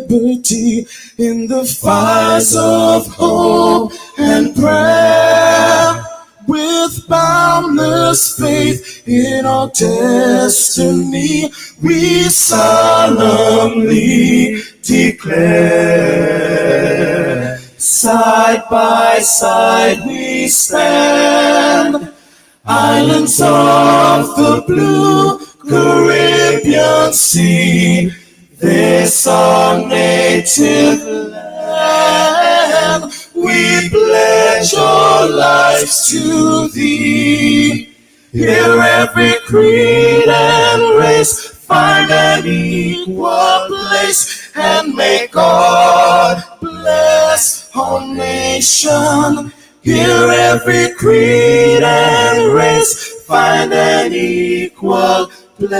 liberty in the fires of hope and prayer. With boundless faith in our destiny, we solemnly declare. Side by side we stand, islands of the blue Caribbean Sea, this our native land. We pledge our lives to thee. Here every creed and race find an equal place, and may God bless our nation. Here every creed and race find an equal place.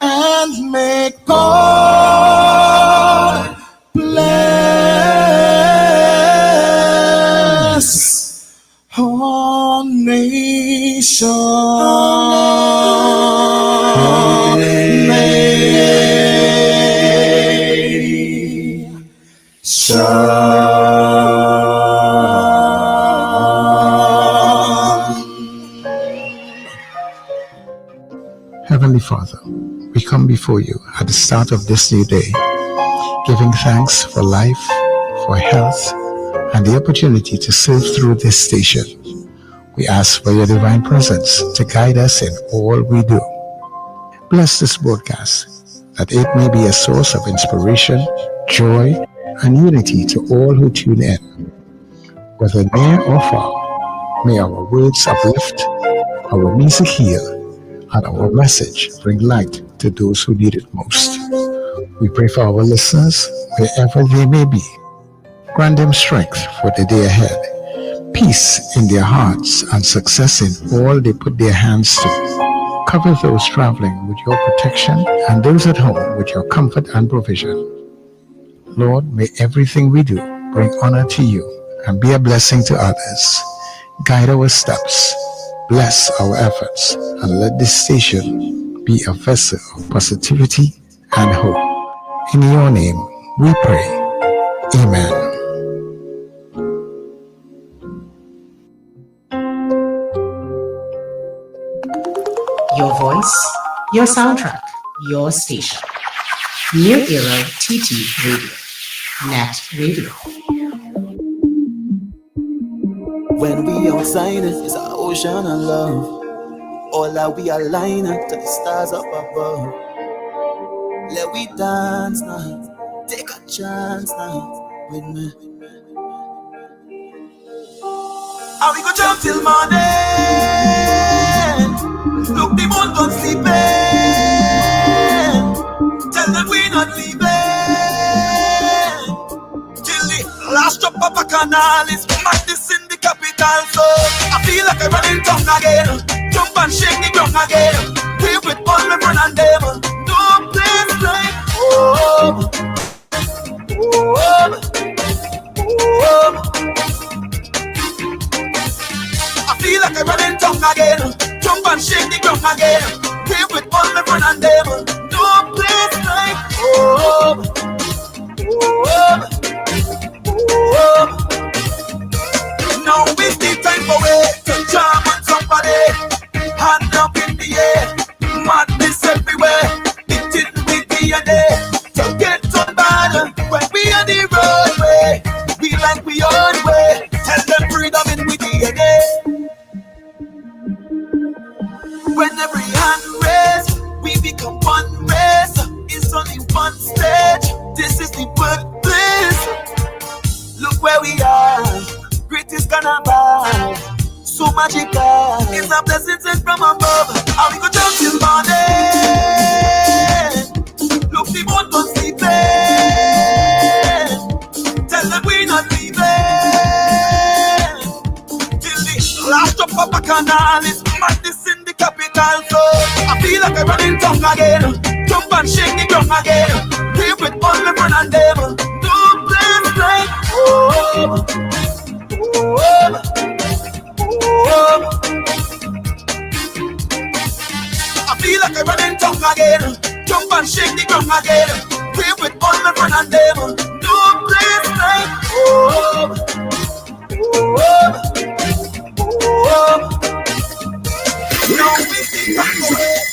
And may God bless our nation. Heavenly Father, we come before you at the start of this new day, giving thanks for life, for health, and the opportunity to serve through this station. We ask for your divine presence to guide us in all we do. Bless this broadcast, that it may be a source of inspiration, joy, and unity to all who tune in. Whether near or far, may our words uplift, our music heal, and our message bring light to those who need it most. We pray for our listeners, wherever they may be. Grant them strength for the day ahead, peace in their hearts, and success in all they put their hands to. Cover those traveling with your protection, and those at home with your comfort and provision. Lord, may everything we do bring honor to you and be a blessing to others. Guide our steps, bless our efforts, and let this station be a vessel of positivity and hope. In your name we pray. Amen. Your voice, your soundtrack, your station. New Era TT Radio, Net Radio. When we outside it, it's an ocean of love. All that we align to the stars up above. Let we dance now, take a chance now with me. And we go jump till morning. Look, the moon don't sleeping. Tell them we not leaving till the last drop of a canal is madness in the capital. So I feel like I'm running tongue again. Jump and shake the ground again. Play with all my friends and them. No place like home. Home. Home. I feel like I'm running tongue again. Jump and shake the ground again. Play with all my friends and them. No place like home. Home. Home. Now is the time for it to jam on somebody. Hand up in the air, madness everywhere. It in the DNA. So get on bad when we on the roadway. We like we on way. Tell them freedom in with DNA. When every hand raised, we become one race. It's only one stage. This is the birthplace. Look where we are. Great is carnival. So magical. It's a blessing sent from above. And we go jump till morning. Look, the boat don't sleeping. Tell them we not leaving till the last drop of a canal is madness in the capital. So I feel like I'm running tongue again. Jump and shake the ground again. Play with all my friends and them. No place like home. Home. Home. I feel like again. Jump and shake the ground again. Play with all my friends and them. No place like home.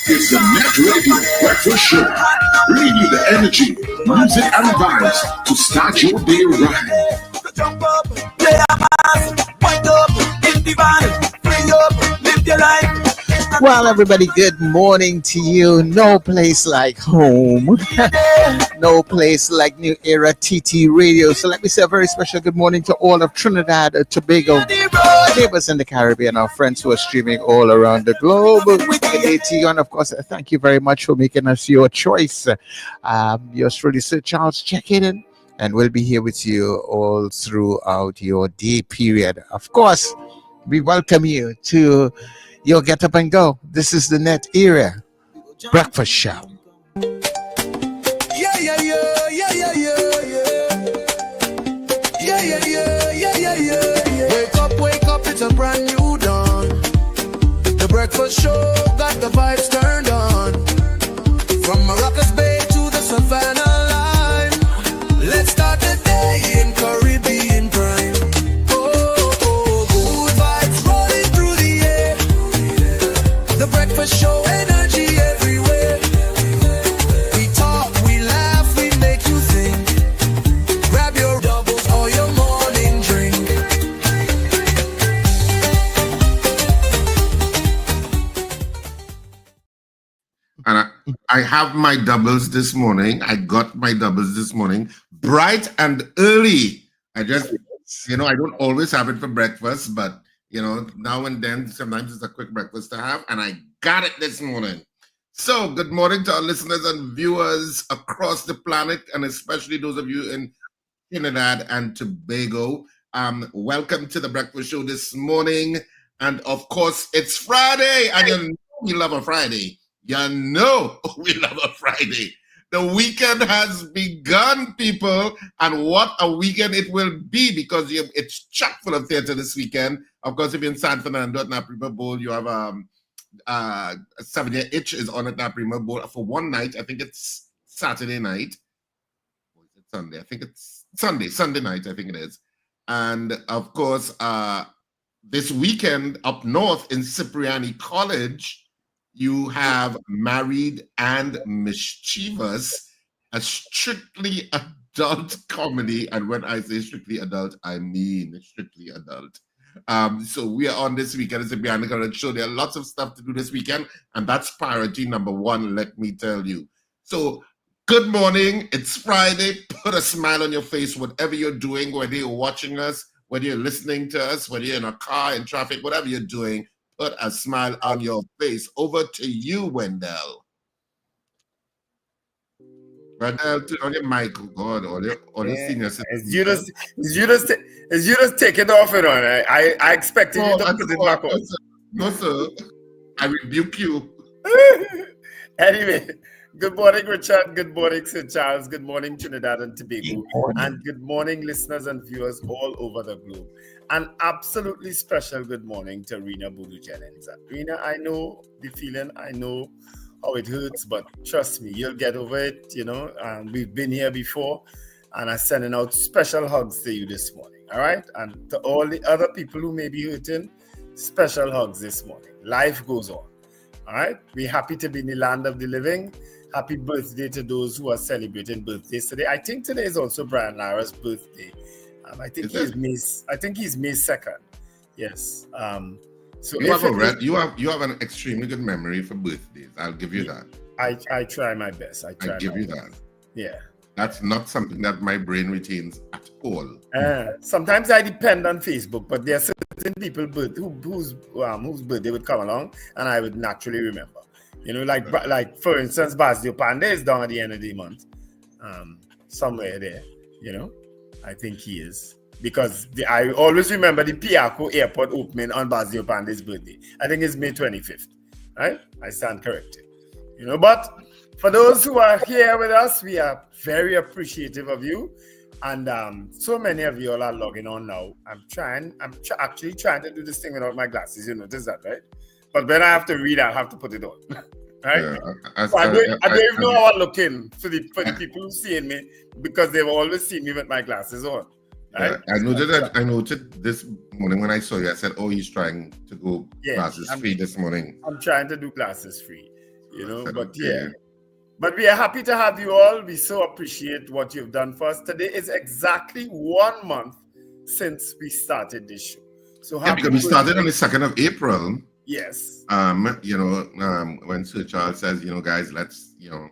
It's the Net Radio Breakfast Show, bringing you the energy, music, and vibes to start your day right. Jump up, play a mass, wind up, in the van, free up, live your life. Well, everybody, good morning to you. No place like home. No place like New Era TT Radio. So let me say a very special good morning to all of Trinidad and Tobago, neighbors in the Caribbean, our friends who are streaming all around the globe. Good day to you, and of course, thank you very much for making us your choice. Yours truly, Sir Charles, checking in, and we'll be here with you all throughout your day period. Of course, we welcome you to your Get Up and Go. This is the Net Era Breakfast Show. Wake up, it's a brand new dawn. The breakfast show got the vibes turned on. From Maracas Bay to the Savannah line, let's start the day in Caribbean prime. Good vibes rolling through the air. The breakfast show, energy everywhere. We talk, we laugh, we make you think. Grab your doubles or your morning drink. And I have my doubles this morning. I got my doubles this morning, bright and early. I just, I don't always have it for breakfast, but, now and then, sometimes it's a quick breakfast to have, and I got it this morning. So, good morning to our listeners and viewers across the planet, and especially those of you in Trinidad and Tobago. Welcome to the breakfast show this morning. And of course, it's Friday, and you know we love a Friday. You know we love a Friday. The weekend has begun, people, and what a weekend it will be, because it's chock full of theater this weekend. Of course, if you're in San Fernando at Naprima Bowl, you have 7-year itch is on at Naprima Bowl for one night. I think it's Saturday night. Or is it Sunday? I think it's Sunday night, I think it is. And of course, this weekend up north in Cipriani College, you have Married and Mischievous, a strictly adult comedy. And when I say strictly adult, I mean strictly adult. So we are on this weekend. It's a Behind the Current show. There are lots of stuff to do this weekend, and that's priority number one, let me tell you. So good morning. It's Friday. Put a smile on your face, whatever you're doing, whether you're watching us, whether you're listening to us, whether you're in a car, in traffic, whatever you're doing. Put a smile on your face. Over to you, Wendell. Wendell, turn on your mic, God, or your senior citizen. It's you just take it off and on. I expected you to put it back on. No, sir. I rebuke you. Anyway, good morning, Richard. Good morning, Sir Charles. Good morning, Trinidad and Tobago. And good morning, listeners and viewers all over the globe. An absolutely special good morning to Rena Bulu Jennings. Rena, I know the feeling. I know how it hurts, but trust me, you'll get over it. We've been here before, and I'm sending out special hugs to you this morning. All right? And to all the other people who may be hurting, special hugs this morning. Life goes on. All right? We're happy to be in the land of the living. Happy birthday to those who are celebrating birthdays today. I think today is also Brian Lara's birthday. I think he's May 2nd. Yes. So you have an extremely good memory for birthdays. I'll give you that. I try my best. I give you that. Yeah. That's not something that my brain retains at all. Sometimes I depend on Facebook, but there are certain people whose birthday would come along, and I would naturally remember. Like for instance, Basdio Pande is down at the end of the month, somewhere there. I think he is, because I always remember the Piaco airport opening on Basdio Pande's birthday. I think it's May 25th, right? I stand corrected. But for those who are here with us, we are very appreciative of you. And so many of you all are logging on now. I'm actually trying to do this thing without my glasses. You notice that, right? But when I have to read, I have to put it on. Right? Yeah, So I don't even know how I'm looking for the people who seeing me, because they've always seen me with my glasses on. Right? I noted this morning when I saw you. I said, "Oh, he's trying to go classes free this morning." I'm trying to do classes free, you know. Said, but okay. but we are happy to have you all. We so appreciate what you've done for us. Today is exactly 1 month since we started this show. So because we started on the 2nd of April. Yes. When Sir Charles says, guys, let's do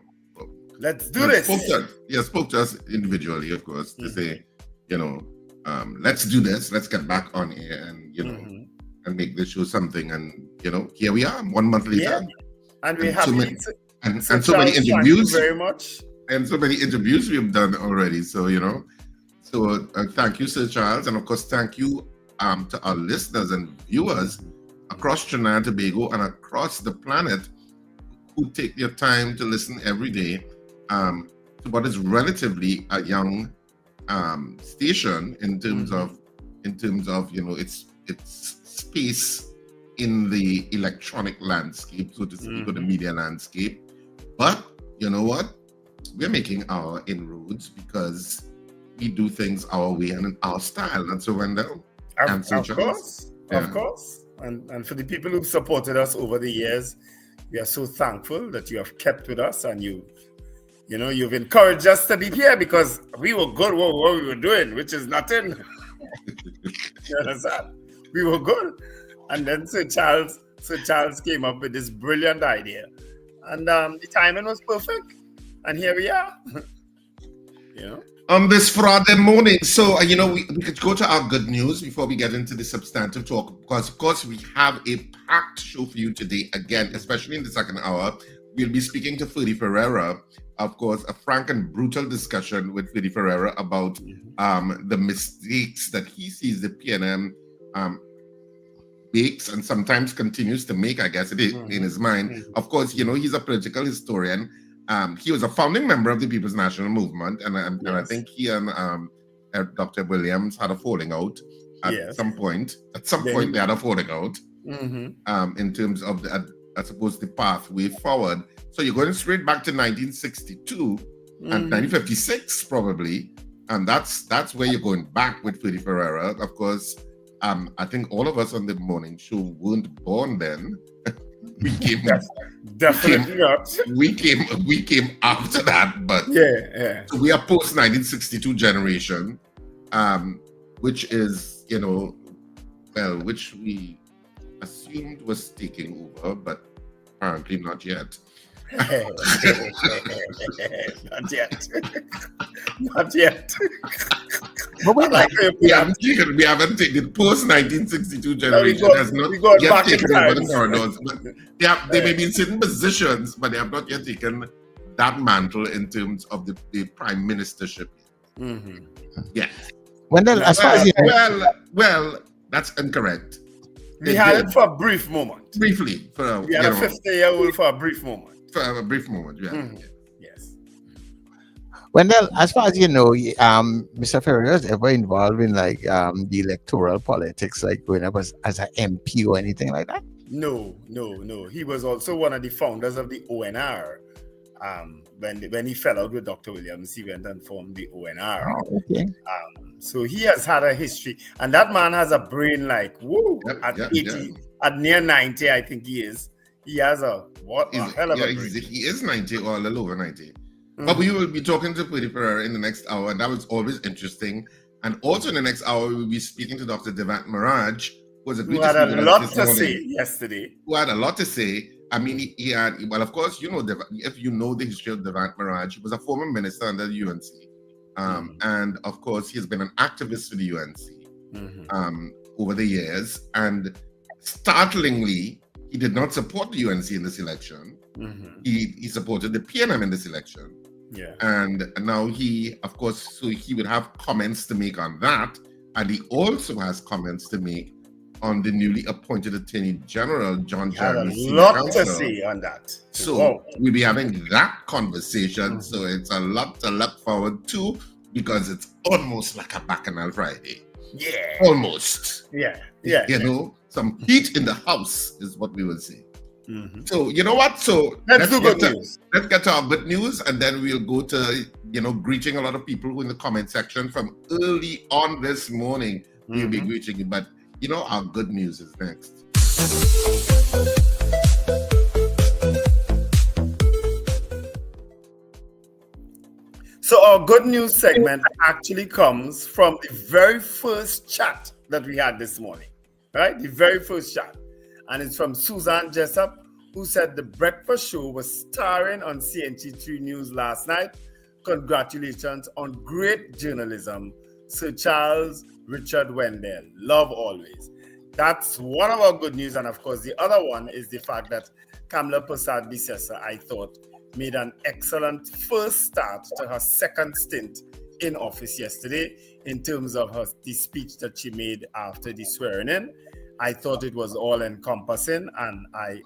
this. Spoke to us individually, of course, to say, let's do this. Let's get back on air and and make this show something. And here we are, 1 month later. Yeah. And we're happy. And so many interviews. Thank you very much. And so many interviews we've done already. So thank you, Sir Charles, and of course thank you to our listeners and viewers across Trinidad and Tobago and across the planet who take their time to listen every day to what is relatively a young station in terms of its space in the electronic landscape, so to speak, or the media landscape. But you know what? We're making our inroads because we do things our way and in our style. And so, Wendell, of course. And for the people who've supported us over the years, we are so thankful that you have kept with us and you've encouraged us to be here, because we were good at what we were doing, which is nothing. You understand? We were good. And then Sir Charles came up with this brilliant idea. And the timing was perfect. And here we are. On this Friday morning. So, we could go to our good news before we get into the substantive talk, because, of course, we have a packed show for you today, again, especially in the second hour. We'll be speaking to Ferdy Ferreira, of course, a frank and brutal discussion with Ferdy Ferreira about the mistakes that he sees the PNM makes and sometimes continues to make, I guess it is, in his mind. Of course, he's a political historian. He was a founding member of the People's National Movement, and I think he and Dr. Williams had a falling out at some point. At some point, they had a falling out in terms of I suppose, the pathway forward. So you're going straight back to 1962 and 1956, probably, and that's where you're going back with Ferdy Ferreira. Of course, I think all of us on the morning show weren't born then. We came definitely not. We came after that, but so we are post 1962 generation, which is which we assumed was taking over, but apparently not yet. Not yet. Not yet. But we haven't taken post 1962 generation has not yet taken over the corridors. But they may be in certain positions, but they have not yet taken that mantle in terms of the prime ministership. Yes. Wendell, as far as you know, well, that's incorrect. We had it for a brief moment. Briefly. We had a 50-year-old for a brief moment. For a brief moment, Yes. Wendell, as far as you know, Mr. Ferreira is ever involved in the electoral politics, like going up as an MP or anything like that? No. He was also one of the founders of the ONR. When he fell out with Dr. Williams, he went and formed the ONR. Oh, okay. So he has had a history, and that man has a brain like woo. At 80, at near 90, I think he is. He has a hell of a brain. He is 90 or a little over 90. But we will be talking to Ferdy Ferrer in the next hour, and that was always interesting. And also in the next hour, we will be speaking to Dr. Devant Maharaj, who had a lot to say yesterday. Who had a lot to say. I mean, he had, well, of course, if you know the history of Devant Maharaj, he was a former minister under the UNC. And of course, he has been an activist for the UNC over the years. And startlingly, he did not support the UNC in this election. He supported the PNM in this election. Yeah. And now he, of course, so he would have comments to make on that. And he also has comments to make on the newly appointed Attorney General, John Jeremy. A lot to say on that. So we'll be having that conversation. So it's a lot to look forward to, because it's almost like a Bacchanal Friday. Yeah. Almost. Yeah. Some heat in the house is what we will say. So you know what? So let's do good news. Let's get to our good news, and then we'll go to greeting a lot of people who in the comment section from early on this morning. We'll be greeting you, but our good news is next. So our good news segment actually comes from the very first chat that we had this morning, right? The very first chat. And it's from Suzanne Jessup, who said the breakfast show was starring on CNT3 News last night. Congratulations on great journalism, Sir Charles Richard Wendell. Love always. That's one of our good news. And of course, the other one is the fact that Kamla Prasad Bisesa, I thought, made an excellent first start to her second stint in office yesterday in terms of the speech that she made after the swearing in. I thought it was all encompassing, and I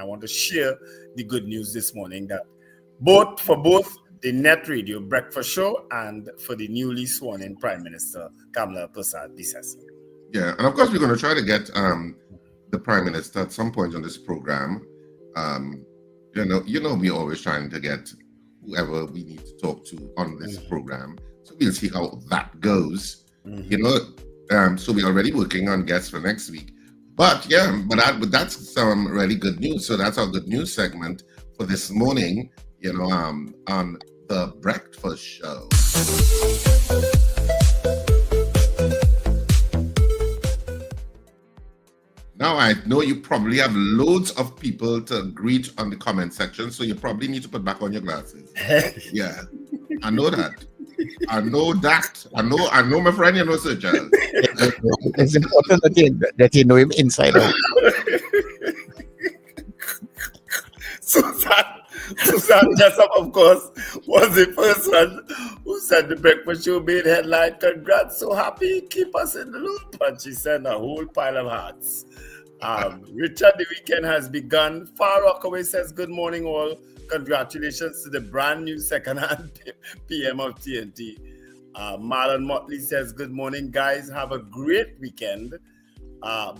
want to share the good news this morning that for both the Net Radio Breakfast Show and for the newly sworn in Prime Minister Kamla Prasad Bisesa. Yeah, and of course we're going to try to get the Prime Minister at some point on this program. We're always trying to get whoever we need to talk to on this program. So we'll see how that goes. So we're already working on guests for next week. But that's some really good news. So that's our good news segment for this morning, on the Breakfast Show. Now, I know you probably have loads of people to greet on the comment section, so you probably need to put back on your glasses. Yeah, I know that. I know, my friend, Sir Charles. It's important that you know him inside out. Susan Jessup, of course, was the first one who said the breakfast show made headline. Congrats, so happy, keep us in the loop. And she sent a whole pile of hearts. Richard, the weekend has begun. Far Rockaway says, good morning all. Congratulations to the brand new second-hand PM of TNT. Marlon Motley says, good morning, guys. Have a great weekend.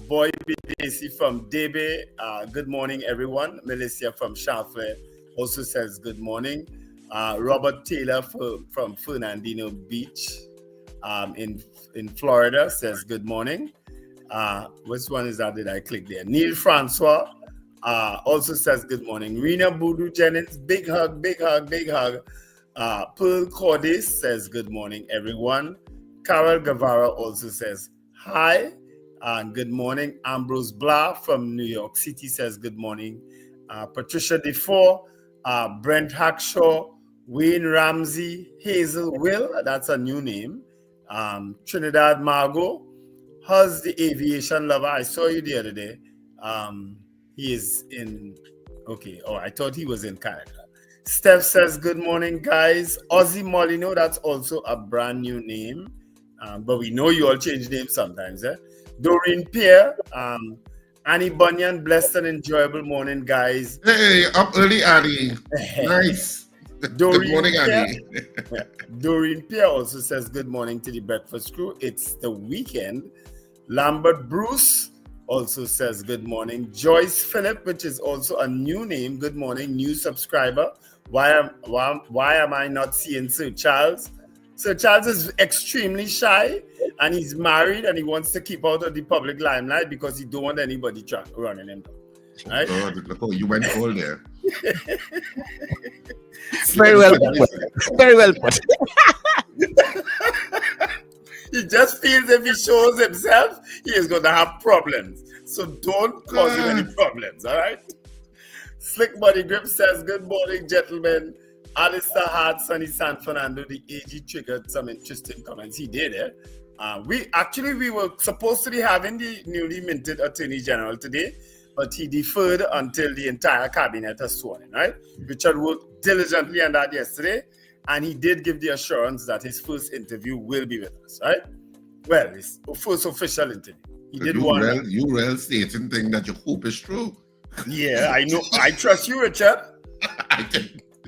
Boy Bidesi from Debe, good morning, everyone. Melissa from Charlotte also says, good morning. Robert Taylor from Fernandino Beach in Florida says, good morning. Which one is that? Did I click there? Neil Francois also says good morning. Rena Boodoo Jennings, big hug, big hug, big hug. Pearl Cordis says good morning, everyone. Carol Guevara also says hi and good morning. Ambrose Blah from New York City says good morning. Patricia DeFore, Brent Hackshaw, Wayne Ramsey, Hazel Will, that's a new name. Trinidad Margot. How's the aviation lover? I saw you the other day. He is in, I thought he was in Canada. Steph says, good morning, guys. Ozzy Molino, that's also a brand new name. But we know you all change names sometimes. Doreen Pierre, Annie Bunyan, blessed and enjoyable morning, guys. Hey, up early, Annie. Nice. Good morning, Annie. Doreen Pierre also says, good morning to the breakfast crew. It's the weekend. Lambert Bruce also says good morning. Joyce Phillip, which is also a new name. Good morning, new subscriber. Why am I not seeing Sir Charles? Sir Charles is extremely shy and he's married and he wants to keep out of the public limelight because he don't want anybody running him down. Right? Oh, you went all there. Very well put. Very well put. He just feels if he shows himself, he is going to have problems. So don't cause him any problems, all right? Slick Body Grip says, good morning, gentlemen. Alistair Hart, Sunny San Fernando, the AG triggered some interesting comments. He did, we were supposed to be having the newly minted Attorney General today, but he deferred until the entire cabinet has sworn in, right? Richard worked diligently on that yesterday. And he did give the assurance that his first interview will be with us, right? Well, his first official interview. He did one. You real stating thing that you hope is true. Yeah, I know. I trust you, Richard.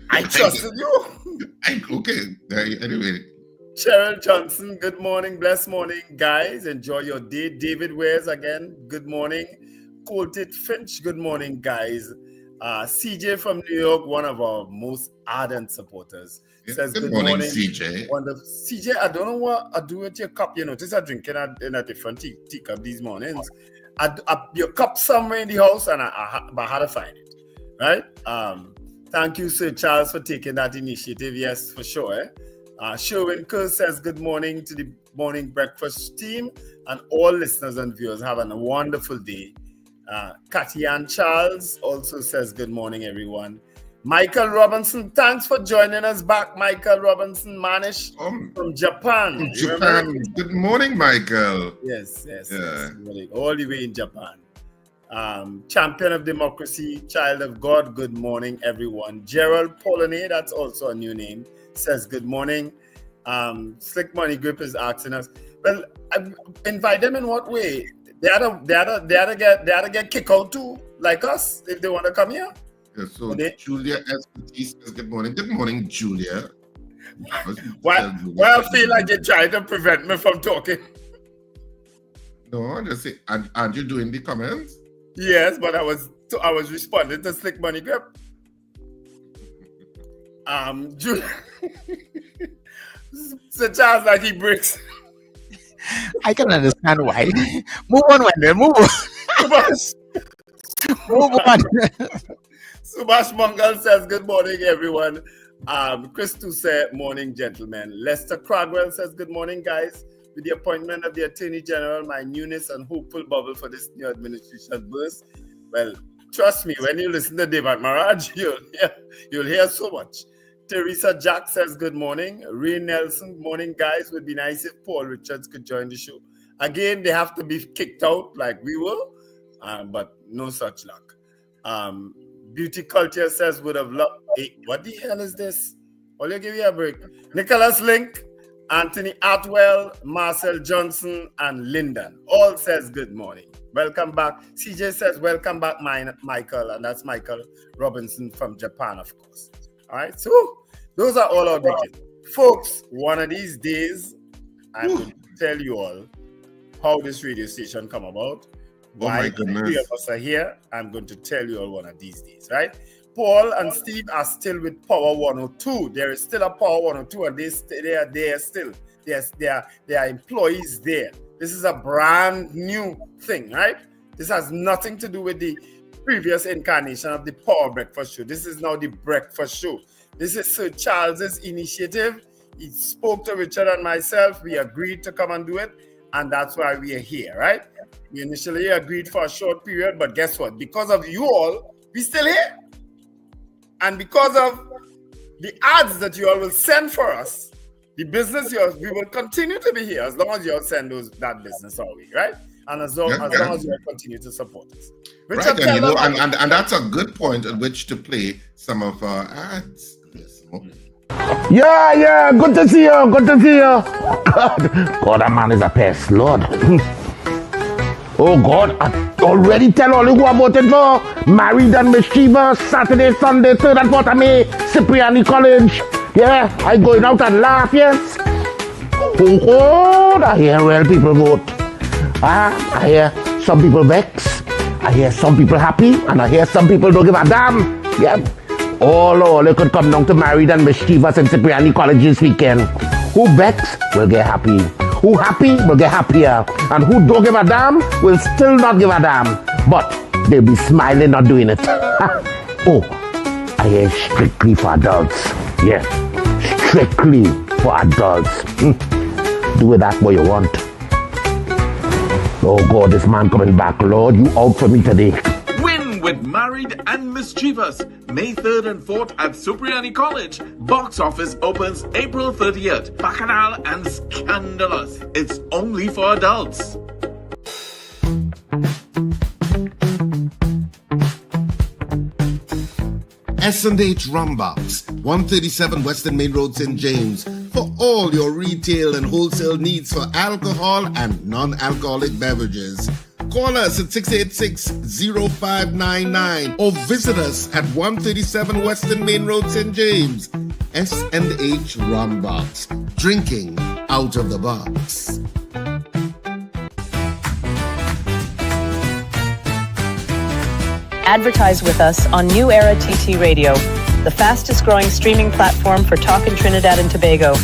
I trusted you. Okay. Anyway. Cheryl Johnson, good morning. Blessed morning, guys. Enjoy your day. David Wares again, good morning. Colted Finch, good morning, guys. CJ from New York, one of our most ardent supporters, says good morning, CJ. CJ, I don't know what I do with your cup. You notice I'm drinking in a different teacup these mornings. Your cup somewhere in the house, and I had to find it, right? Thank you, Sir Charles, for taking that initiative. Yes, for sure. Sherwin Kerr says good morning to the morning breakfast team and all listeners and viewers. Have a wonderful day. Katian Charles also says good morning, everyone. Michael Robinson, thanks for joining us back. Michael Robinson Manish from Japan. Good morning, Michael. Yes. All the way in Japan. Champion of democracy, child of God, good morning, everyone. Gerald Polonay, that's also a new name, says good morning. Slick Money Grip is asking us, well, invite them in what way? They had to get kicked out too, like us, if they want to come here. Yeah, so Julia SPT says good morning. Good morning, Julia. Why I feel like you're trying to prevent me from talking? No, I just say, aren't you doing the comments? Yes, but I was responding to Slick Money Grip. Julia. So Charles, like he breaks. I can understand why. Move on, Wendell. Move on. Move on. Subhash Mangal says, good morning, everyone. Christu said, morning, gentlemen. Lester Cragwell says, good morning, guys. With the appointment of the Attorney General, my newness and hopeful bubble for this new administration burst. Well, trust me, when you listen to Devant Maharaj, you'll hear so much. Teresa Jack says, good morning. Ray Nelson, morning, guys. Would be nice if Paul Richards could join the show. Again, they have to be kicked out like we will, but no such luck. Beauty Culture says, would have loved... Hey, what the hell is this? I'll give you a break. Nicholas Link, Anthony Atwell, Marcel Johnson, and Lyndon all says good morning. Welcome back. CJ says, welcome back, Michael. And that's Michael Robinson from Japan, of course. All right, so those are all our greetings. Folks, one of these days, I'm going to tell you all how this radio station come about. Why the three of us are here, I'm going to tell you all one of these days, right? Paul and Steve are still with Power 102. There is still a Power 102, and they are there still. They are employees there. This is a brand new thing, right? This has nothing to do with the previous incarnation of the Power Breakfast Show. This is now the Breakfast Show. This is Sir Charles's initiative. He spoke to Richard and myself. We agreed to come and do it, and that's why we are here, right? We initially agreed for a short period, but guess what? Because of you all, we're still here. And because of the ads that you all will send for us, the business yours, we will continue to be here as long as you all send that business our way, right? And as long as you all continue to support us. Richard, right, and that's a good point at which to play some of our ads. Yeah, good to see you. God, that man is a pest, Lord. Oh God, I already tell all you who are voting for Married and Mischievous, Saturday, Sunday, 3rd and 4th of May, Cipriani College. Yeah, I going out and laugh, yes. Oh God, I hear real people vote. I hear some people vex, I hear some people happy, and I hear some people don't give a damn. Yeah, all it could come down to Married and Mischievous and Cipriani College this weekend. Who vex will get happy. Who happy will get happier, and who don't give a damn will still not give a damn, but they'll be smiling not doing it. Oh, I hear strictly for adults. Yes, strictly for adults. Do with that what you want. Oh God, this man coming back, Lord, you out for me today. Win with Married and Mischievous, May 3rd and 4th at Cipriani College. Box office opens April 30th. Bacchanal and scandalous. It's only for adults. S&H Rum Box, 137 Western Main Road, St. James, for all your retail and wholesale needs for alcohol and non-alcoholic beverages. Call us at 686-0599 or visit us at 137 Western Main Road, St. James. S&H Rum Box, drinking out of the box. Advertise with us on New Era TT Radio, the fastest growing streaming platform for talk in Trinidad and Tobago.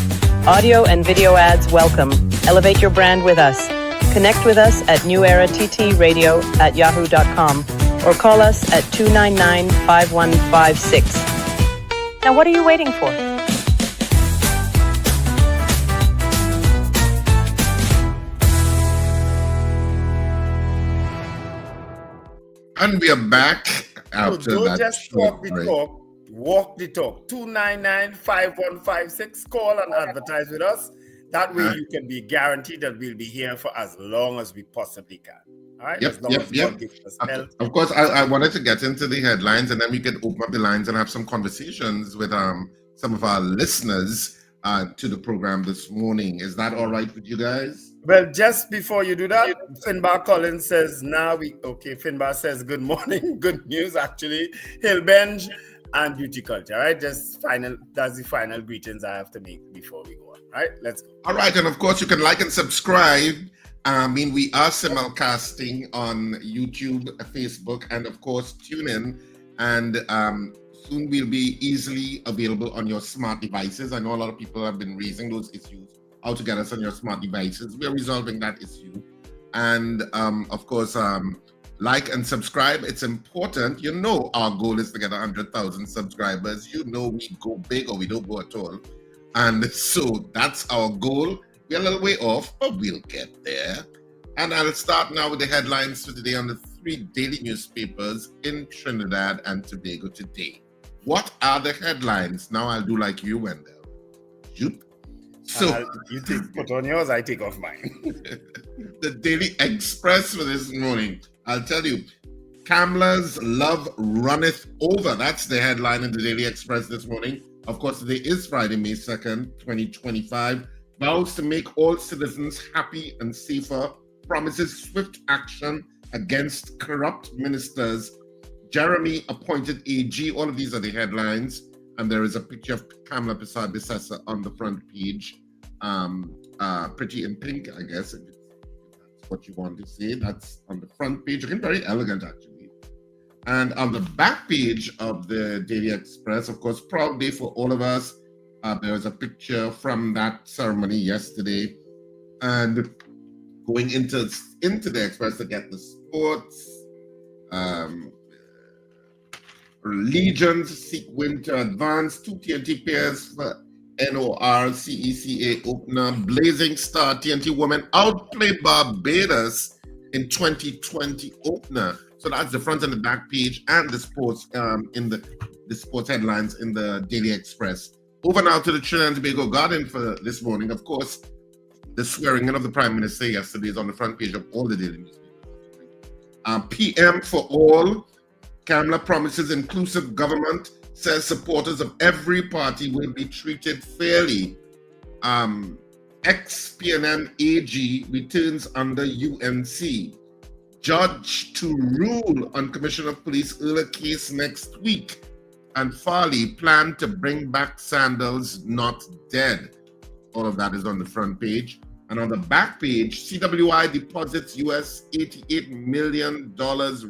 Audio and video ads welcome. Elevate your brand with us. Connect with us at newerattradio@yahoo.com or call us at 299-5156. Now what are you waiting for? And we are back after So don't that. just talk the talk, walk the talk. 299-5156. Call and advertise with us. That way you can be guaranteed that we'll be here for as long as we possibly can. All right? Yep, as long as God gives us health. Of course, I wanted to get into the headlines, and then we can open up the lines and have some conversations with some of our listeners to the program this morning. Is that all right with you guys? Well, just before you do that, Finbar Collins says Finbar says good morning, good news actually, Hillbench and beauty culture, right? That's the final greetings I have to make before we go on, right? Let's go. All right, and of course you can like and subscribe. We are simulcasting on YouTube, Facebook, and of course TuneIn, and soon we'll be easily available on your smart devices. I know a lot of people have been raising those issues. How to get us on your smart devices. We're resolving that issue. And of course, like and subscribe. It's important. You know our goal is to get 100,000 subscribers. You know we go big or we don't go at all. And so that's our goal. We're a little way off, but we'll get there. And I'll start now with the headlines for today on the 3 daily newspapers in Trinidad and Tobago today. What are the headlines? Now I'll do like you, Wendell. Shoot. So you put on yours, I take off mine. The Daily Express for this morning. I'll tell you, Kamla's love runneth over. That's the headline in the Daily Express this morning. Of course, today is Friday, May 2nd, 2025. Vows to make all citizens happy and safer. Promises swift action against corrupt ministers. Jeremy appointed AG. All of these are the headlines. And there is a picture of Kamla Persad-Bissessar on the front page. Pretty in pink, I guess, if that's what you want to say. That's on the front page. Looking very elegant, actually. And on the back page of the Daily Express, of course, proud day for all of us. There was a picture from that ceremony yesterday. And going into the Express to get the sports. Legions seek win to advance. 2 TNT pairs for NOR CECA opener. Blazing Star TNT women outplay Barbados in 2020 opener. So that's the front and the back page and the sports in the sports headlines in the Daily Express. Over now to the Trinidad and Tobago Guardian for this morning. Of course, the swearing in of the Prime Minister yesterday is on the front page of all the daily newspapers. PM for all. Kamla promises inclusive government, says supporters of every party will be treated fairly. Ex-PNM AG returns under UNC. Judge to rule on Commissioner of Police Earler case next week. And Farley plan to bring back Sandals not dead. All of that is on the front page. And on the back page, CWI deposits US $88 million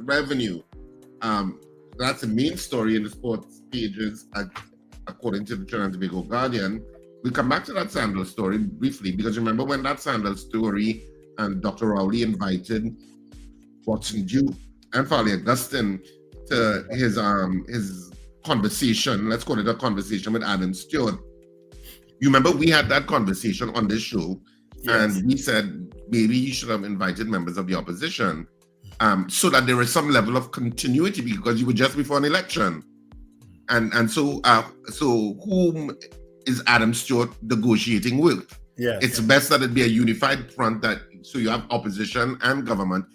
revenue. That's the main story in the sports pages, according to the Trinidad and Tobago Guardian. We'll come back to that Sandals story briefly, because remember when that Sandals story and Dr. Rowley invited Watson Dew and Farley Augustine to his conversation, let's call it a conversation with Adam Stewart. You remember we had that conversation on this show, yes. And we said maybe he should have invited members of the opposition. So that there is some level of continuity, because you were just before an election, and so whom is Adam Stewart negotiating with? Yeah, it's best that it be a unified front, that so you have opposition and government,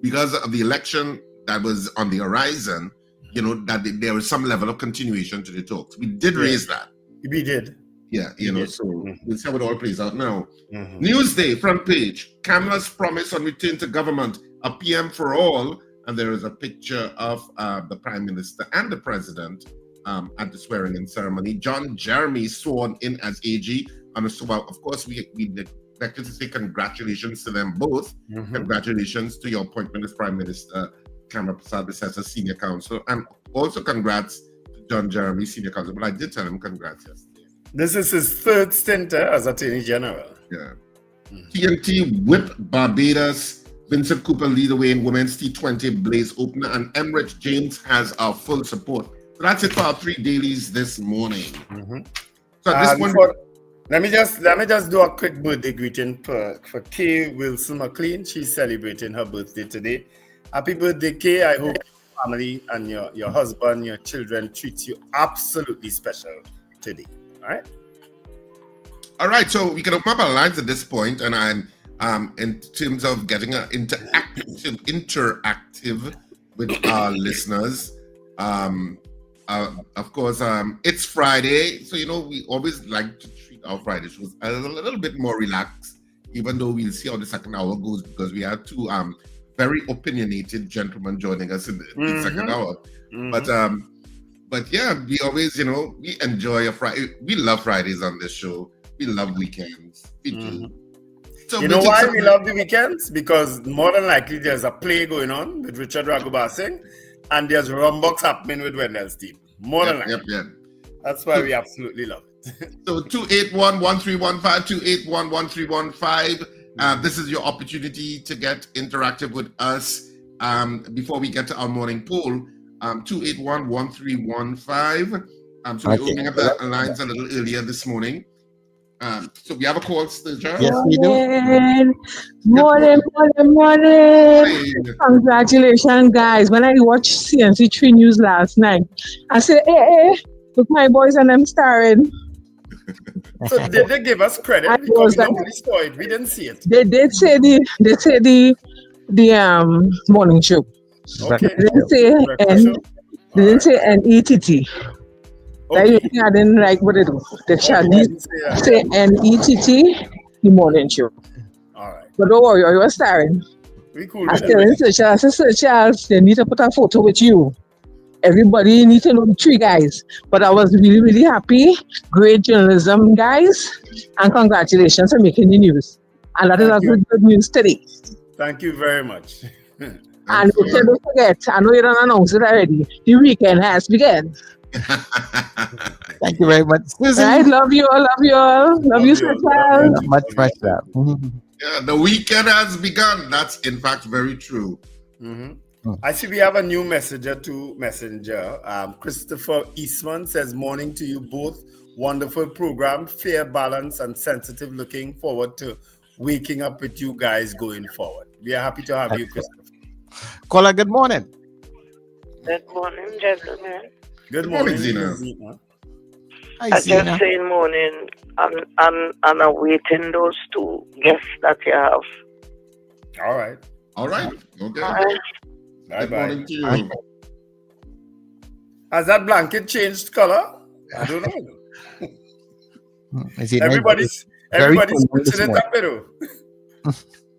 because of the election that was on the horizon. You know that there is some level of continuation to the talks. We did raise that. We did. Yeah, so we'll see how it all plays out now. Newsday front page: Kamla's promise on return to government. A PM for all, and there is a picture of the Prime Minister and the President at the swearing-in ceremony. John Jeremy sworn in as AG, and so of course we neglected to say congratulations to them both. Congratulations to your appointment as Prime Minister, Camera Prasad as Senior Counsel, and also congrats to John Jeremy, Senior Counsel. But I did tell him congrats yesterday. This is his third stint as Attorney General. Yeah. TNT whip Barbados. Vincent Cooper lead the way in women's T20 Blaze opener, and Emirates James has our full support. So that's it for our 3 dailies this morning. So at this point, let me just do a quick birthday greeting for Kay Wilson McLean. She's celebrating her birthday today. Happy birthday, Kay. I hope your family and your husband, your children treat you absolutely special today. All right. So we can open up our lines at this point, and I'm in terms of getting an interactive with our listeners. Of course, it's Friday, so we always like to treat our Friday shows a little bit more relaxed, even though we'll see how the second hour goes, because we have 2 very opinionated gentlemen joining us in the second hour. But yeah, we always, we enjoy a Friday. We love Fridays on this show. We love weekends. We do. So you know why we love the weekends? Because more than likely there's a play going on with Richard Raghubar Singh, and there's rumbucks happening with Wendell's team. More than likely. Yep. That's why we absolutely love it. So 281-1315, 281-1315. This is your opportunity to get interactive with us before we get to our morning poll. 281-1315. So we're opening up the lines a little earlier this morning. So we have a call, Sturgeon. Yes, we do. Morning. Congratulations, guys. When I watched CNC3 News last night, I said, hey, look, my boys and them starring. So did they give us credit? Because nobody saw it. We didn't see it. They did say the morning show. Okay. They didn't say NETT. Okay. I didn't like what it was. They shall say NETT, the morning show. All right. But don't worry, you are starring. We cool. I said, Sir Charles, they need to put a photo with you. Everybody needs to know the 3 guys. But I was really, really happy. Great journalism, guys. And congratulations for making the news. And that is a good news today. Thanand you very much. And don't forget, I know you don't announce it already. The weekend has begun. Thank you very much, Susan. I love you all. Love you, Sir Charles. Much love. Yeah, the weekend has begun. That's in fact very true. I see we have a new messenger. Christopher Eastman says, morning to you both. Wonderful program, fair, balanced, and sensitive. Looking forward to waking up with you guys going forward. We are happy to have you, Christopher. Caller, good morning. Good morning, gentlemen. Good morning, Zena. Hi, I Zena. just saying morning and awaiting those 2 guests that you have. All right. Okay. Bye. Morning to you. Has that blanket changed color? I don't know. Everybody's switching it up,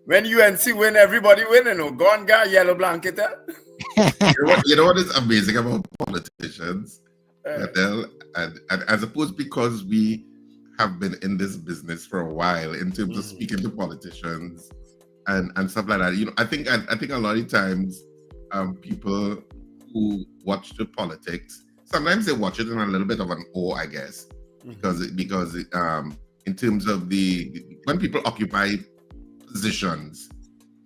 When UNC win, everybody win. Go on, guy, yellow blanket. You know what is amazing about politicians, Adele, and as opposed because we have been in this business for a while in terms of speaking to politicians and stuff like that. I think a lot of times people who watch the politics, sometimes they watch it in a little bit of an awe, I guess, because in terms of when people occupy positions,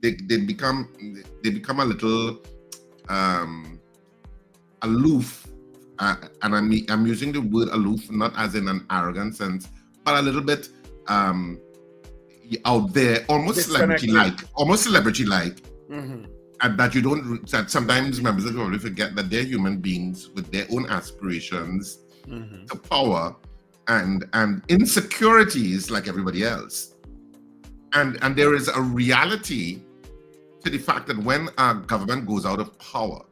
they become a little aloof, and I'm using the word aloof not as in an arrogant sense, but a little bit out there, almost celebrity-like, and that sometimes members of the public forget that they're human beings with their own aspirations to power and insecurities like everybody else. And there is a reality to the fact that when a government goes out of power,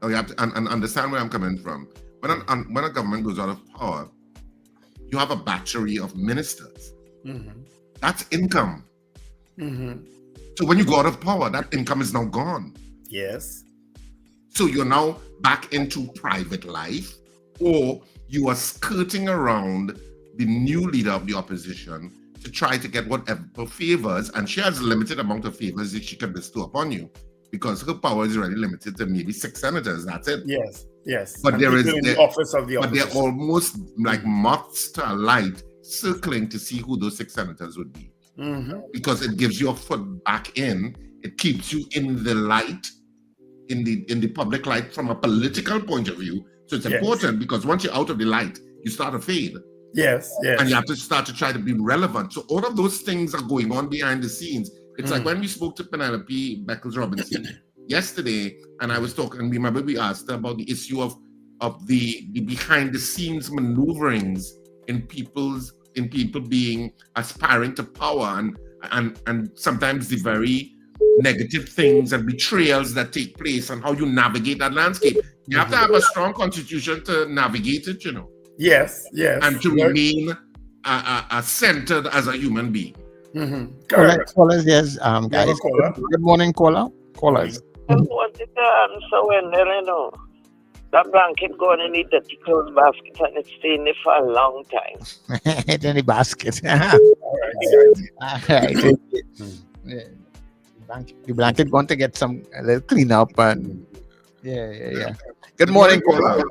you have to and understand where I'm coming from. When a government goes out of power, you have a battery of ministers. That's income. So when you go out of power, that income is now gone. Yes. So you're now back into private life, or you are skirting around the new leader of the opposition to try to get whatever favors, and she has a limited amount of favors that she can bestow upon you, because her power is already limited to maybe 6 senators. That's it. Yes. But and there is in the office of the but opposition. they're almost like moths to a light, circling to see who those 6 senators would be. Because it gives you a foot back in. It keeps you in the light, in the public light from a political point of view. So it's important because once you're out of the light, you start to fade. Yes. And you have to start to try to be relevant. So all of those things are going on behind the scenes. It's like when we spoke to Penelope Beckles-Robinson yesterday, and I was talking, remember we asked her about the issue of the behind the scenes maneuverings in people being aspiring to power and sometimes the very negative things and betrayals that take place and how you navigate that landscape. You have to have a strong constitution to navigate it, Yes. And to remain centered as a human being. Callers, yes, guys. Good morning, callers. What is the answer when that blanket going in the dirty clothes basket and it's staying there for a long time? It's in the basket. All right. The blanket going to get a little clean up and yeah. Good morning, caller.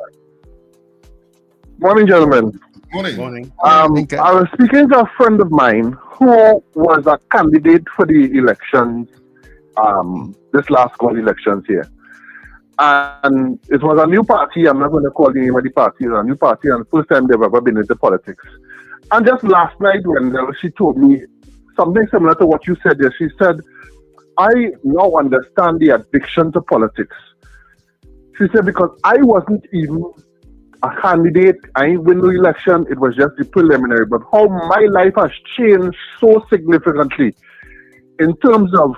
Morning, gentlemen. Morning. I was speaking to a friend of mine who was a candidate for the elections, this last call elections here. And it was a new party. I'm not going to call the name of the party. It's a new party, and the first time they've ever been into politics. And just last night when she told me something similar to what you said there, she said, I now understand the addiction to politics. She said, because I wasn't even a candidate, I ain't win the election, it was just the preliminary, but how my life has changed so significantly in terms of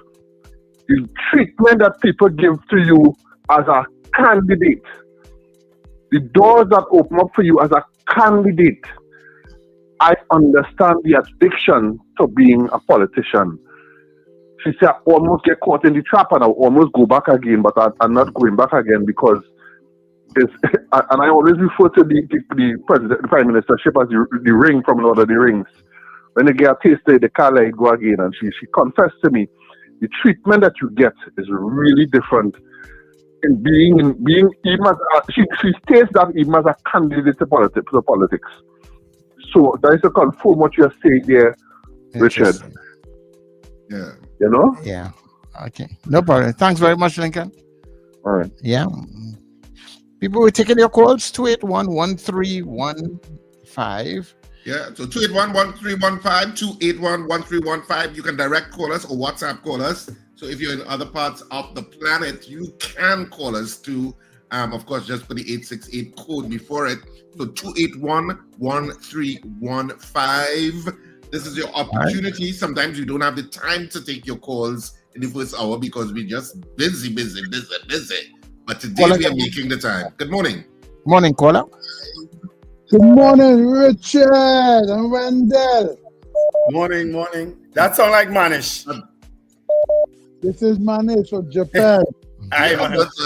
the treatment that people give to you as a candidate, the doors that open up for you as a candidate. I understand the addiction to being a politician. She said, I almost get caught in the trap and I almost go back again, but I'm not going back again because it's, and I always refer to the president, the prime ministership as the ring from Lord of the Rings. When they get a taste of the color, it go again. And she confessed to me, the treatment that you get is really different in being even as she states that even as a candidate to politics. So that is to confirm what you're saying there, Richard. Yeah. You know? Yeah. Okay. No problem. Thanks very much, Lincoln. All right. Yeah. People were taking your calls, 281-1315. Yeah, so 281-1315, 281-1315. You can direct call us or WhatsApp call us. So if you're in other parts of the planet, you can call us to, of course, just put the 868 code before it. So 281-1315. This is your opportunity. Right. Sometimes you don't have the time to take your calls in the first hour because we're just busy. But today we are making the time. Good morning. Morning, caller. Good morning, Richard and Wendell. Morning. That sounds like Manish. This is Manish from Japan. And that's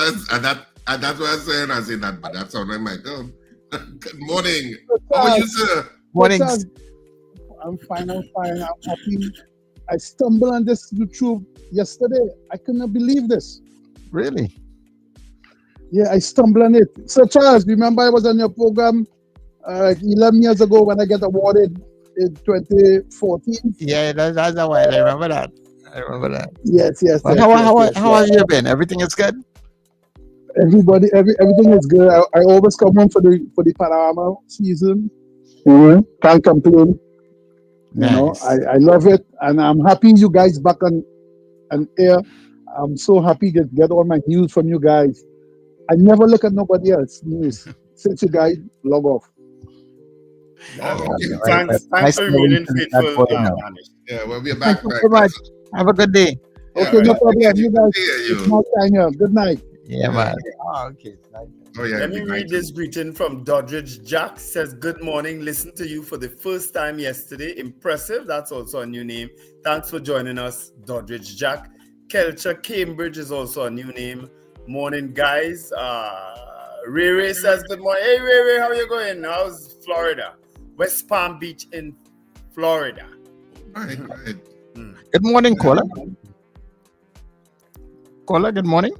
what I'm saying. I say that, but that sounds like my girl. Good morning. How are you, sir? Morning. I'm fine. I'm happy. I stumbled on this YouTube yesterday. I couldn't believe this. Really? Yeah, I stumbled on it. So Charles, remember I was on your program 11 years ago when I got awarded in 2014? Yeah, that's a while. I remember that. Yes. How have you been? Everything is good? Everything is good. I always come home for the panorama season. Can't complain. Nice. You know, I love it, and I'm happy you guys back on air. I'm so happy to get all my news from you guys. I never look at nobody else news since you guys log off. Thanks for remaining faithful. Yeah, well, we're back. Thank you so much. Have a good day. Okay, no problem. You guys, it's my time here. Good night. Yeah, man. Okay. Let me read this greeting from Doddridge Jack. Says, good morning. Listen to you for the first time yesterday. Impressive. That's also a new name. Thanks for joining us, Doddridge Jack. Kelcher Cambridge is also a new name. Morning, guys. Ray says, good morning. Hey, Ray, how you going? How's Florida? West Palm Beach in Florida. Right. Good morning, caller. caller. Good morning.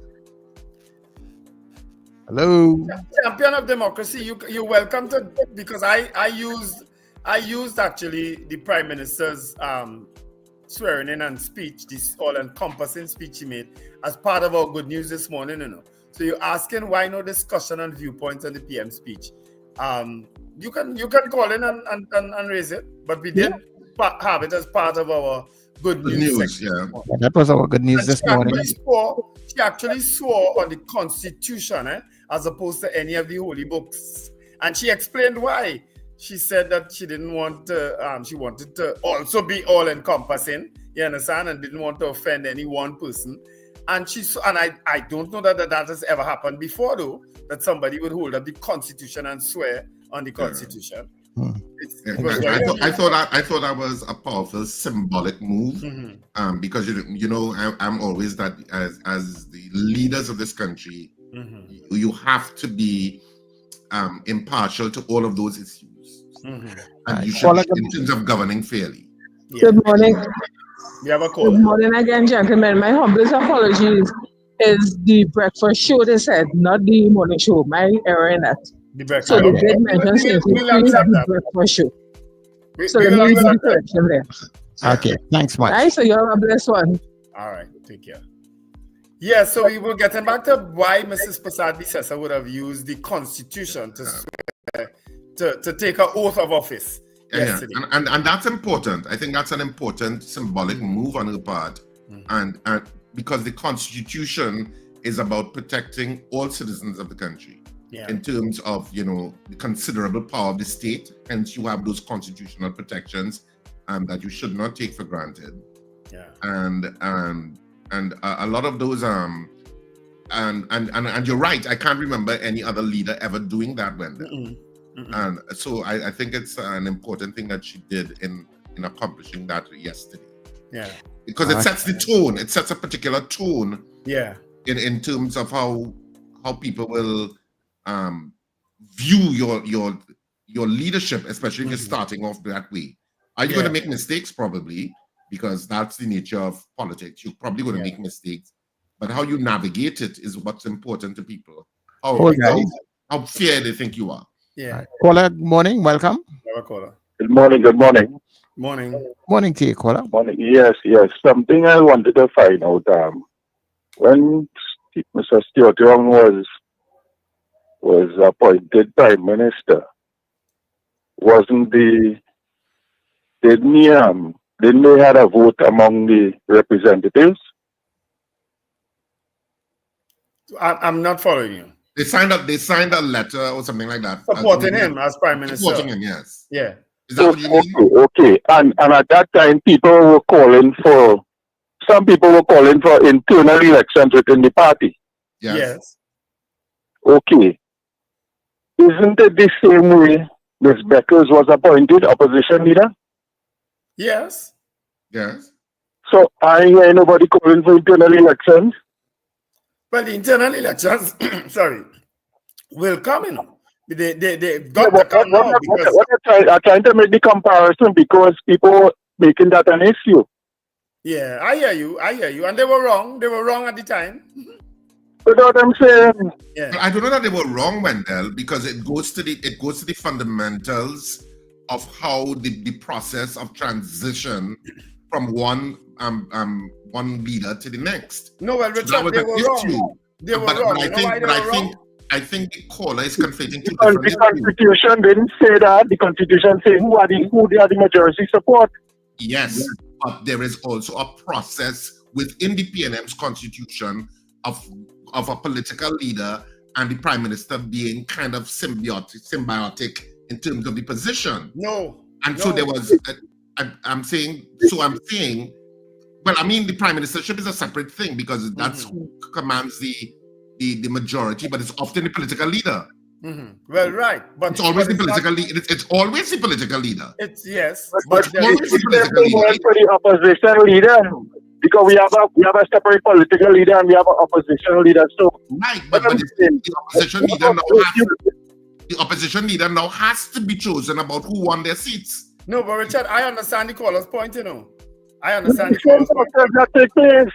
Hello. Champion of democracy, you're welcome to, because I used actually the Prime Minister's swearing in and speech, this all-encompassing speech he made as part of our good news this morning, you know. So you're asking why no discussion on viewpoints on the PM speech. You can call in and raise it, but we did have it as part of our good news. Yeah, that was our good news this morning. She actually swore on the Constitution, as opposed to any of the holy books, and she explained why. She said that she didn't want to. She wanted to also be all-encompassing. You understand, and didn't want to offend any one person. And I don't know that has ever happened before, though, that somebody would hold up the Constitution and swear on the Constitution. I thought that was a powerful symbolic move, because you know I'm always that as the leaders of this country, you have to be impartial to all of those issues, and you should be in terms of governing fairly. Good morning. We have a call. Good morning again, gentlemen. My humblest apologies. Is the breakfast show they said, not the morning show. My error in that. The breakfast. So they did mention the breakfast show. So let me do the correction there. Okay, thanks much. Right, so you have a blessed one. All right, take care. Yeah, so we were getting back to why Mrs. Prasad Visesa would have used the Constitution to swear, to take her oath of office. Yeah. And that's important. I think that's an important symbolic move on her part, and because the Constitution is about protecting all citizens of the country in terms of the considerable power of the state. Hence, you have those constitutional protections that you should not take for granted. Yeah. And a lot of those and you're right. I can't remember any other leader ever doing that, Wendell. And so I think it's an important thing that she did in accomplishing that yesterday. Yeah. Because it sets the tone. It sets a particular tone. Yeah. In terms of how people will view your leadership, especially if you're starting off that way. Are you going to make mistakes? Probably, because that's the nature of politics. You're probably going to make mistakes, but how you navigate it is what's important to people. How fair they think you are. Yeah. Caller, good morning. Welcome. Good morning. Good morning. Morning to you, caller. Morning. Yes. Something I wanted to find out. When Mr. Stuart Young was appointed Prime Minister, didn't they had a vote among the representatives? I'm not following you. They signed a letter or something like that. Supporting him as Prime Minister. Supporting him, yes. Yeah. Is that what you mean? Okay. And at that time, some people were calling for internal elections within the party. Yes. Okay. Isn't it the same way Ms. Beckers was appointed opposition leader? Yes. So I hear nobody calling for internal elections. Well, the internal elections, will come in. They got to come now. I'm trying to make the comparison because people were making that an issue. Yeah, I hear you. And they were wrong. They were wrong at the time. You know what I'm saying? Yeah. I don't know that they were wrong, Wendell, because it goes to the fundamentals of how the process of transition from one leader to the next. No, well, Richard, they were wrong. They were wrong. I think the caller is conflating two because different the Constitution didn't say that. The Constitution says who they are the majority support. Yes, but there is also a process within the PNM's Constitution of a political leader and the Prime Minister being kind of symbiotic in terms of the position. So there was. I'm saying. Well, I mean, the Prime Ministership is a separate thing because that's who commands the majority, but it's often the political leader. Well, right, but it's always the political leader. It's always the political leader. It's yes, but it's always the political leader. For the opposition leader, because we have a separate political leader and we have an opposition leader. So right, but the opposition leader now has to be chosen about who won their seats. No, but Richard, I understand the caller's point. I understand the caller's point. That take place.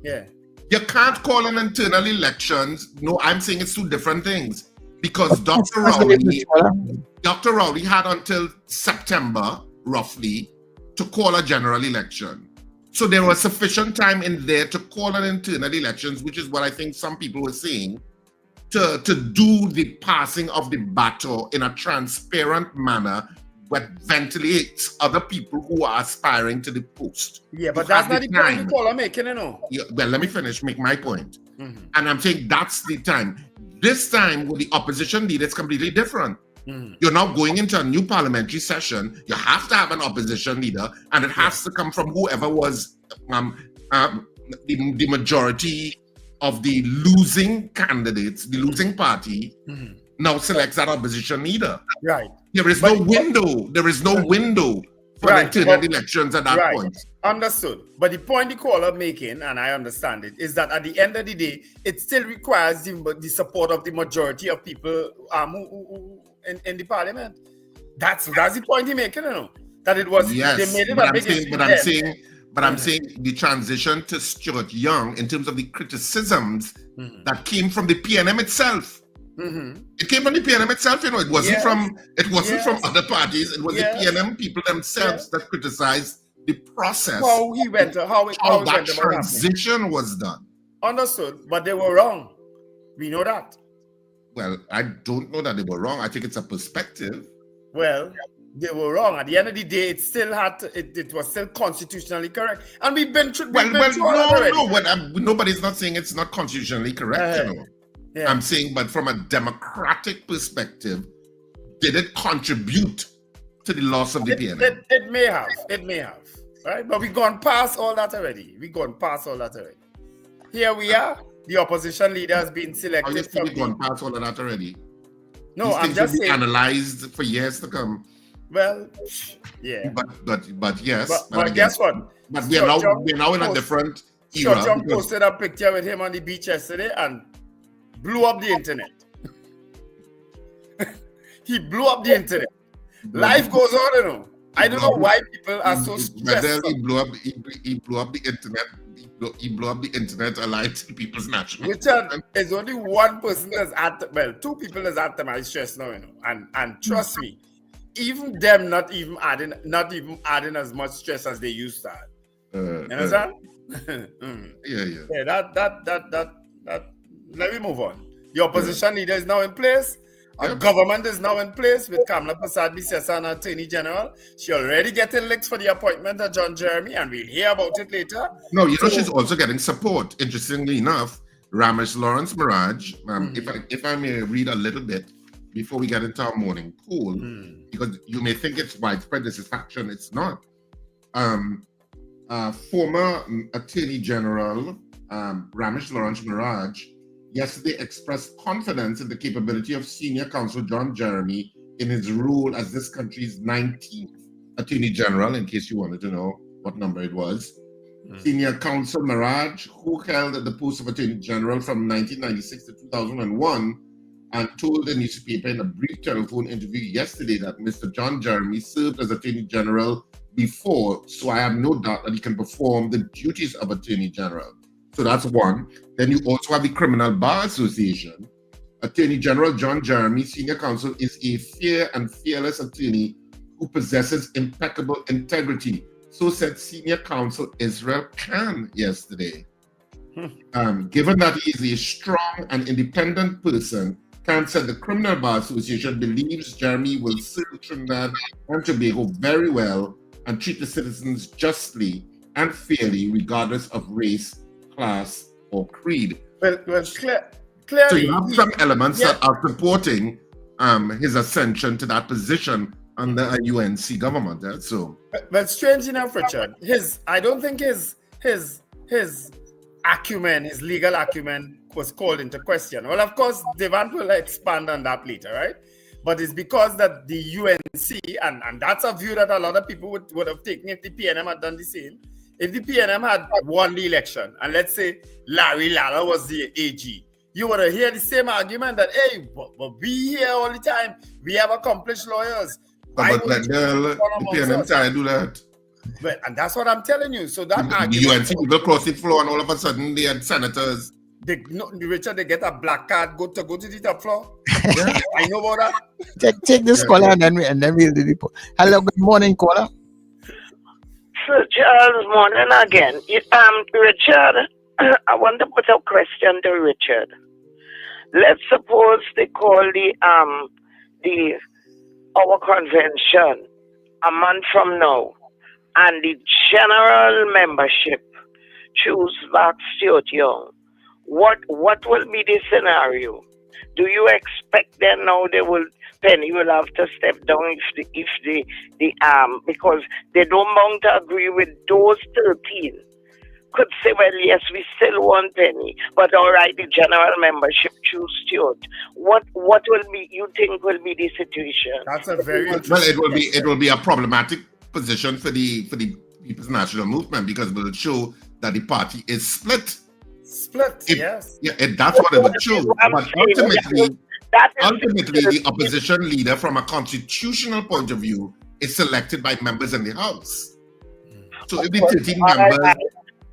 Yeah. You can't call an internal elections. No, I'm saying it's two different things. Because Dr. Rowley had until September, roughly, to call a general election. So there was sufficient time in there to call an internal elections, which is what I think some people were saying, to do the passing of the baton in a transparent manner that ventilates other people who are aspiring to the post. Yeah, but that's not the point the caller making, you know. Yeah, well, let me finish, make my point. And I'm saying that's the time. This time with the opposition leader, it's completely different. You're now going into a new parliamentary session. You have to have an opposition leader, and it has to come from whoever was the majority of the losing candidates, the losing party, now selects that opposition leader. Right. There is no window. There is no window for internal elections at that point. Understood. But the point the caller making, and I understand it, is that at the end of the day, it still requires the support of the majority of people who in the parliament. That's the point he making, you know. That it was they made it a big issue. But I'm saying the transition to Stuart Young in terms of the criticisms that came from the PNM itself. It came from the PNM itself, you know. It wasn't from other parties. It was the PNM people themselves that criticized the process. How he went, how that transition was done. Understood, but they were wrong. We know that. Well, I don't know that they were wrong. I think it's a perspective. Well, they were wrong. At the end of the day, it still had to, it was still constitutionally correct, and we've been through. Nobody's not saying it's not constitutionally correct. You know. Yeah. I'm saying, but from a democratic perspective, did it contribute to the loss of the PNM? It may have, right? But we've gone past all that already. Here we are. The opposition leader has been selected. How you think we've gone past all of that already? No, These I'm things just will be saying. analyzed for years to come. Well, yeah. But yes. But guess what? But we're now in a different era. Short posted a picture with him on the beach yesterday and blew up the internet. He blew up the internet. Life goes on, you know. I don't know why people are so stressed. He blew up the internet. He blew up the internet alive to people's national. Richard, there's only one person that's two people that's at them are stressed now, you know. And trust me, even them not even adding as much stress as they used to add. You understand? Yeah. That let me move on. The opposition leader is now in place. Our government is now in place with Kamala Prasad-Bisesa and Attorney General. She already getting licked for the appointment of John Jeremy, and we'll hear about it later. No, you know, she's also getting support. Interestingly enough, Ramesh Lawrence Maharaj, if I may read a little bit before we get into our morning poll, because you may think it's widespread dissatisfaction. It's not. Former Attorney General Ramesh Lawrence Maharaj yesterday expressed confidence in the capability of Senior Counsel John Jeremy in his role as this country's 19th Attorney General, in case you wanted to know what number it was. Senior Counsel Maharaj, who held the post of Attorney General from 1996 to 2001, and told the newspaper in a brief telephone interview yesterday that Mr. John Jeremy served as Attorney General before, so I have no doubt that he can perform the duties of Attorney General. So that's one. Then you also have the Criminal Bar Association. Attorney General John Jeremy, Senior Counsel, is a fair and fearless attorney who possesses impeccable integrity. So said Senior Counsel Israel Khan yesterday. Given that he is a strong and independent person, Khan said the Criminal Bar Association believes Jeremy will serve Trinidad and Tobago very well and treat the citizens justly and fairly, regardless of race, class, or creed. Well, clearly. So you have some elements that are supporting his ascension to that position under a UNC government. Yeah? So, but strange enough, Richard, I don't think his acumen, his legal acumen, was called into question. Well, of course, Devant will expand on that later, right? But it's because that the UNC, and that's a view that a lot of people would have taken if the PNM had done the same. If the PNM had won the election, and let's say Larry Lala was the AG, you would have heard the same argument that, hey, but we here all the time, we have accomplished lawyers. But the PNM tried to do that. But and that's what I'm telling you. So that the argument, UNC people cross the floor, and all of a sudden they had senators. Richard, they get a black card, go to the top floor. Yeah, I know about that. Take this caller and then we'll do the report. Hello, good morning, caller. Sir Charles, morning again. Richard, I want to put a question to Richard. Let's suppose they call our convention a month from now, and the general membership choose back Stuart Young. What will be the scenario? Do you expect then now Penny will have to step down if the because they don't want to agree with those 13? Could say, well, yes, we still want Penny, but all right, the general membership choose Stuart. What will be, you think will be the situation? That's a very well. It will be a problematic position for the People's National Movement, because it will show that the party is split. Yes. Yeah, that's what it will show. But ultimately, the opposition leader, from a constitutional point of view, is selected by members in the House. So if the 13 members.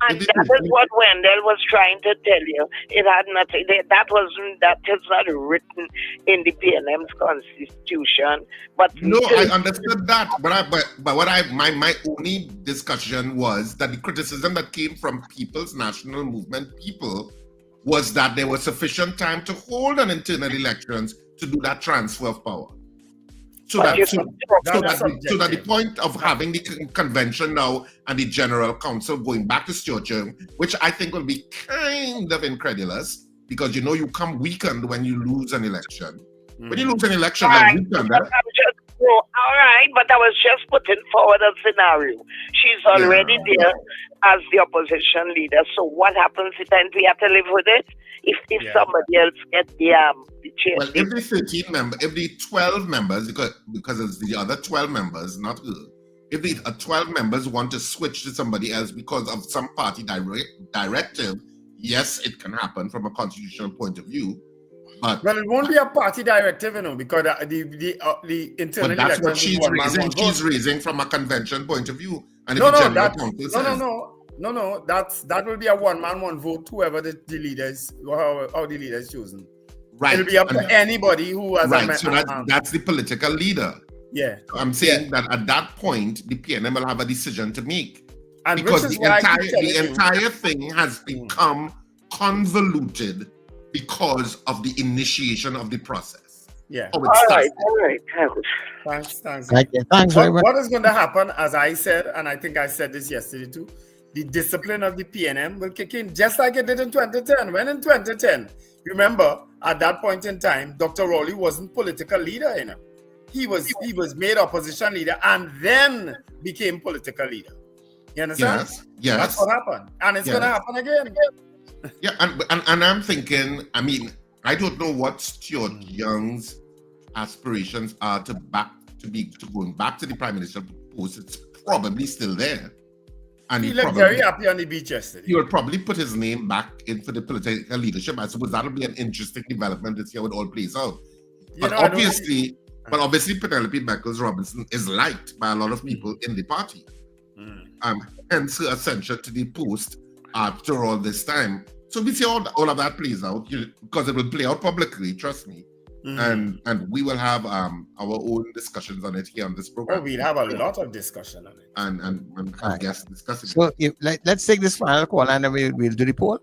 And that is what Wendell was trying to tell you. It had nothing. That is not written in the PNM's constitution. But no, I understood that. But my only discussion was that the criticism that came from People's National Movement people was that there was sufficient time to hold an internal elections to do that transfer of power. So that the point of having the convention now and the general council going back to Stuart Young, which I think will be kind of incredulous, because you come weakened when you lose an election. When you lose an election, all weakened. All right, but I was just putting forward a scenario. She's already there as the opposition leader. So what happens then? We have to live with it. If somebody else gets the chair. Well, if the 13 members, if the 12 members, because it's the other 12 members, not her, if the 12 members want to switch to somebody else because of some party directive, yes, it can happen from a constitutional point of view. But well, it won't be a party directive, because the internal. But that's what she's raising. She's raising from a convention point of view. And that will be a one-man, one-vote. Whoever the leaders, how the leader is chosen. Right. It'll be up to anybody who has that's the political leader. Yeah. So I'm saying that at that point, the PNM will have a decision to make. And because the entire thing has become convoluted because of the initiation of the process. Yeah. All right. Thanks. Thank you. Thanks very much. What is going to happen, as I said, and I think I said this yesterday too, the discipline of the PNM will kick in just like it did in 2010. When in 2010, remember, at that point in time, Dr. Rowley wasn't political leader, He was made opposition leader and then became political leader. You understand? Yes. That's what happened. And it's going to happen again. Yeah, and I'm thinking, I don't know what Stuart Young's aspirations are to going back to the Prime Minister post. It's probably still there. And he looked very happy on the beach yesterday. He will probably put his name back in for the political leadership. I suppose that'll be an interesting development to see how it all plays out. But obviously, Penelope Beckles-Robinson is liked by a lot of people in the party. Hence her ascension to the post after all this time. So we see all of that plays out, because it will play out publicly, trust me. And we will have our own discussions on it here on this program. Oh, we'll have a lot of discussion on it. And I guess discussing so let's take this final call and then we'll do the poll.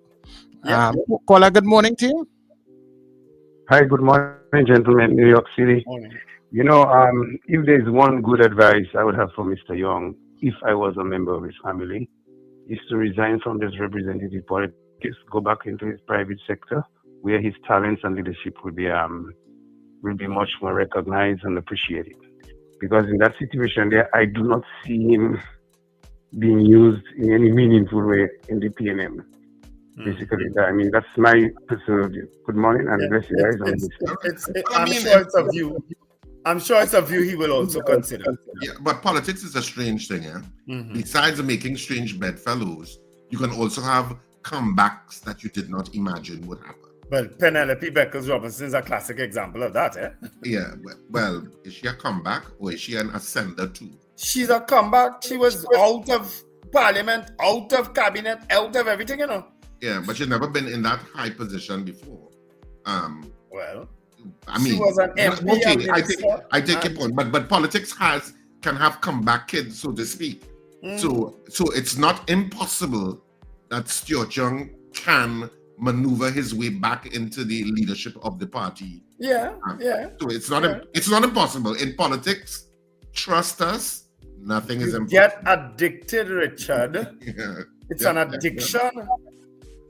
Caller, good morning to you. Hi, good morning, gentlemen, New York City. Morning. If there's one good advice I would have for Mr. Young, if I was a member of his family, is to resign from this representative politics, go back into his private sector, where his talents and leadership will be much more recognized and appreciated. Because in that situation there, I do not see him being used in any meaningful way in the PNM. Basically, that's my personal view. Good morning and bless you guys. I'm sure it's a view he will also consider. Yeah, but politics is a strange thing, Besides making strange bedfellows, you can also have comebacks that you did not imagine would happen. Well, Penelope Beckles-Robinson is a classic example of that, Yeah, well, is she a comeback or is she an ascender too? she's a comeback. She was out of parliament, out of cabinet, out of everything, you know. Yeah, but she's never been in that high position before. Well, I mean, she was an MP. okay, I take your point, but politics can have comeback kids, so to speak. So it's not impossible that Stuart Young can maneuver his way back into the leadership of the party. Yeah. So it's not impossible in politics. Trust us, nothing is impossible. Get addicted, Richard. It's an addiction.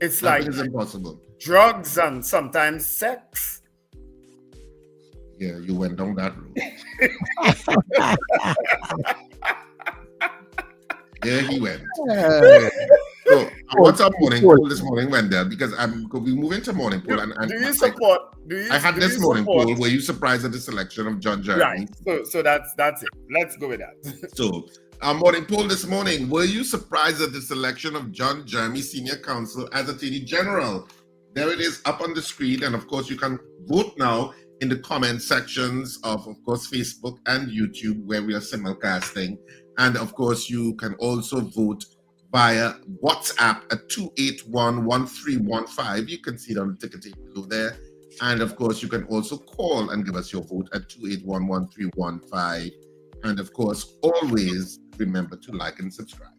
It's nothing like is impossible. Drugs and sometimes sex. Yeah, you went down that road. There he went. So, what's our morning poll this morning, Wendell? Because we move into morning poll. Do you support? I had this morning poll. Were you surprised at the selection of John Jeremy? Right. So that's it. Let's go with that. So, our morning poll this morning: were you surprised at the selection of John Jeremy, Senior Counsel, as Attorney General? There it is up on the screen, and of course, you can vote now in the comment sections of course, Facebook and YouTube, where we are simulcasting. And of course, you can also vote via WhatsApp at 281-1315. You can see it on the ticker tape below there. And of course, you can also call and give us your vote at 281-1315. And of course, always remember to like and subscribe.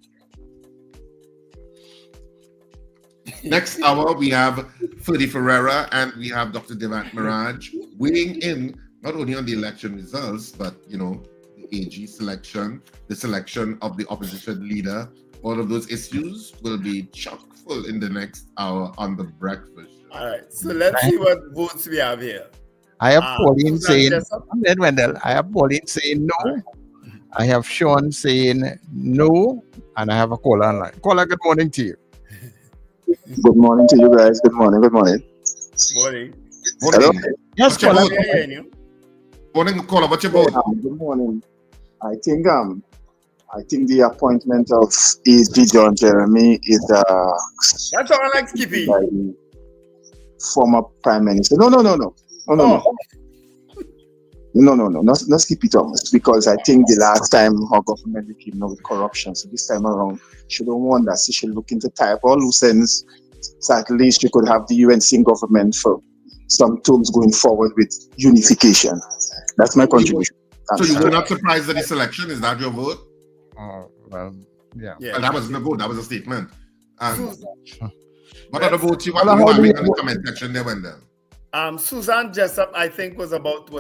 Next hour, we have Ferdie Ferreira and we have Dr. Devant Maharaj weighing in not only on the election results, but, you know, the AG selection, the selection of the opposition leader. All of those issues will be chock full in the next hour on the breakfast show. All right, so let's see what votes we have here. I have Pauline saying, Wendell, I have Pauline saying no. I have Sean saying no. And I have a caller online. Caller, good morning to you. Good morning to you guys. Good morning. Morning. Hello? Yes, caller. Morning, caller. What's your vote? Good morning. I think the appointment of AG John Jeremy is that's all I like, Skippy. Former Prime Minister. No. Not Skippy Thomas, because I think the last time our government became with corruption, so this time around she don't want that. She should look into tie up all loose ends, so at least you could have the UNC government for some terms going forward with unification. That's my contribution. So you were not surprised at the selection? Is that your vote? Well, yeah. Well, that wasn't a vote, that was a statement. What other votes you want to have in the comment section there, Wendell? Susan Jessup, I think, was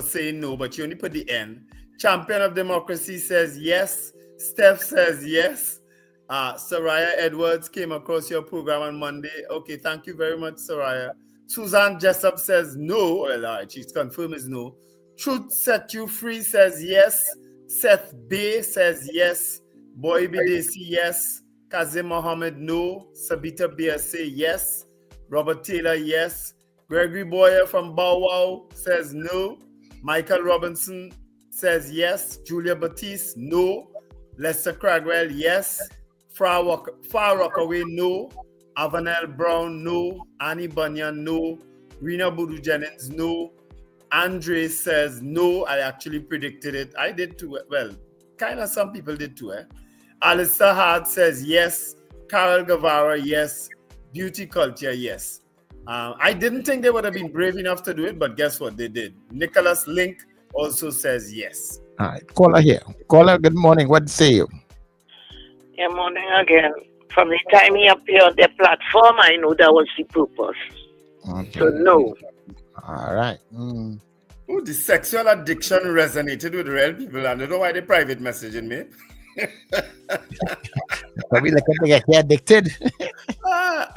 saying no, but you only put the N. Champion of Democracy says yes. Steph says yes. Soraya Edwards came across your program on Monday. Okay, thank you very much, Soraya. Susan Jessup says no. Well, all right, she's confirmed is no. Truth Set You Free says yes. Seth Bay says yes. Boy Bidesi, yes. Kazim Mohammed, no. Sabita Beer say yes. Robert Taylor, yes. Gregory Boyer from Bow Wow says no. Michael Robinson says yes. Julia Batiste, no. Lester Cragwell, yes. Far Rockaway, no. Avanel Brown, no. Annie Bunyan, no. Rena Boodoo Jennings, no. Andre says no. I actually predicted it. I did too. Well, kind of some people did too. Alistair Hart says yes. Carol Guevara, yes. Beauty Culture, yes. I didn't think they would have been brave enough to do it, but guess what? They did. Nicholas Link also says yes. All right. Caller here. Caller, good morning. What say you? Yeah, morning again. From the time he appeared on the platform, I know that was the purpose. Okay. So no. All right. Oh, the sexual addiction resonated with real people. I don't know why they private messaging me. Probably like to get addicted.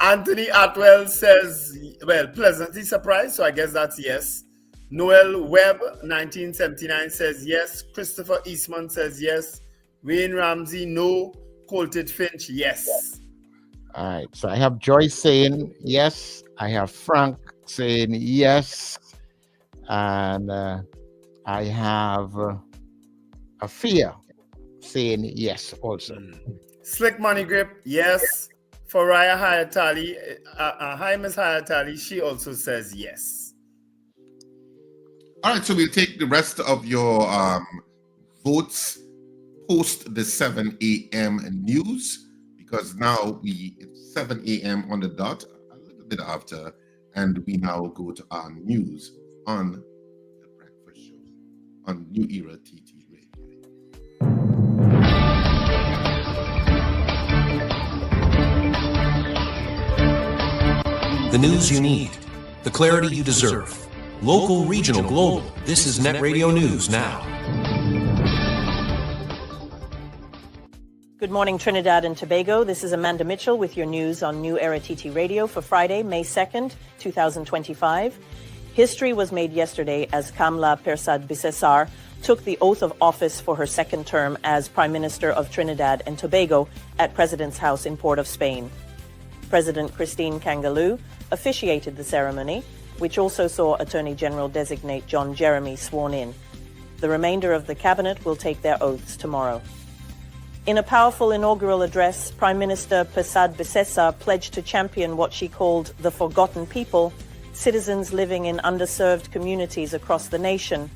Anthony Atwell says, well, pleasantly surprised, so I guess that's yes. Noel Webb, 1979, says yes. Christopher Eastman says yes. Wayne Ramsey, no. Colted Finch, yes. All right, so I have Joyce saying yes. I have Frank saying yes. And I have Afia saying yes also. Slick Money Grip, yes. Faraya Hayatali, hi Miss Hayatali, she also says yes. All right, so we'll take the rest of your votes post the 7 a.m. news, because now it's 7 a.m. on the dot, a little bit after, and we now go to our news on the breakfast show on New Era TT Radio. The news you need, the clarity you deserve. Local, regional, global. This is Net Radio News Now. Good morning, Trinidad and Tobago. This is Amanda Mitchell with your news on New Era TT Radio for Friday, May 2nd, 2025. History was made yesterday as Kamla Persad-Bissessar took the oath of office for her second term as Prime Minister of Trinidad and Tobago at President's House in Port of Spain. President Christine Kangaloo officiated the ceremony, which also saw Attorney General-designate John Jeremy sworn in. The remainder of the cabinet will take their oaths tomorrow. In a powerful inaugural address, Prime Minister Persad-Bissessar pledged to champion what she called the forgotten people, citizens living in underserved communities across the nation.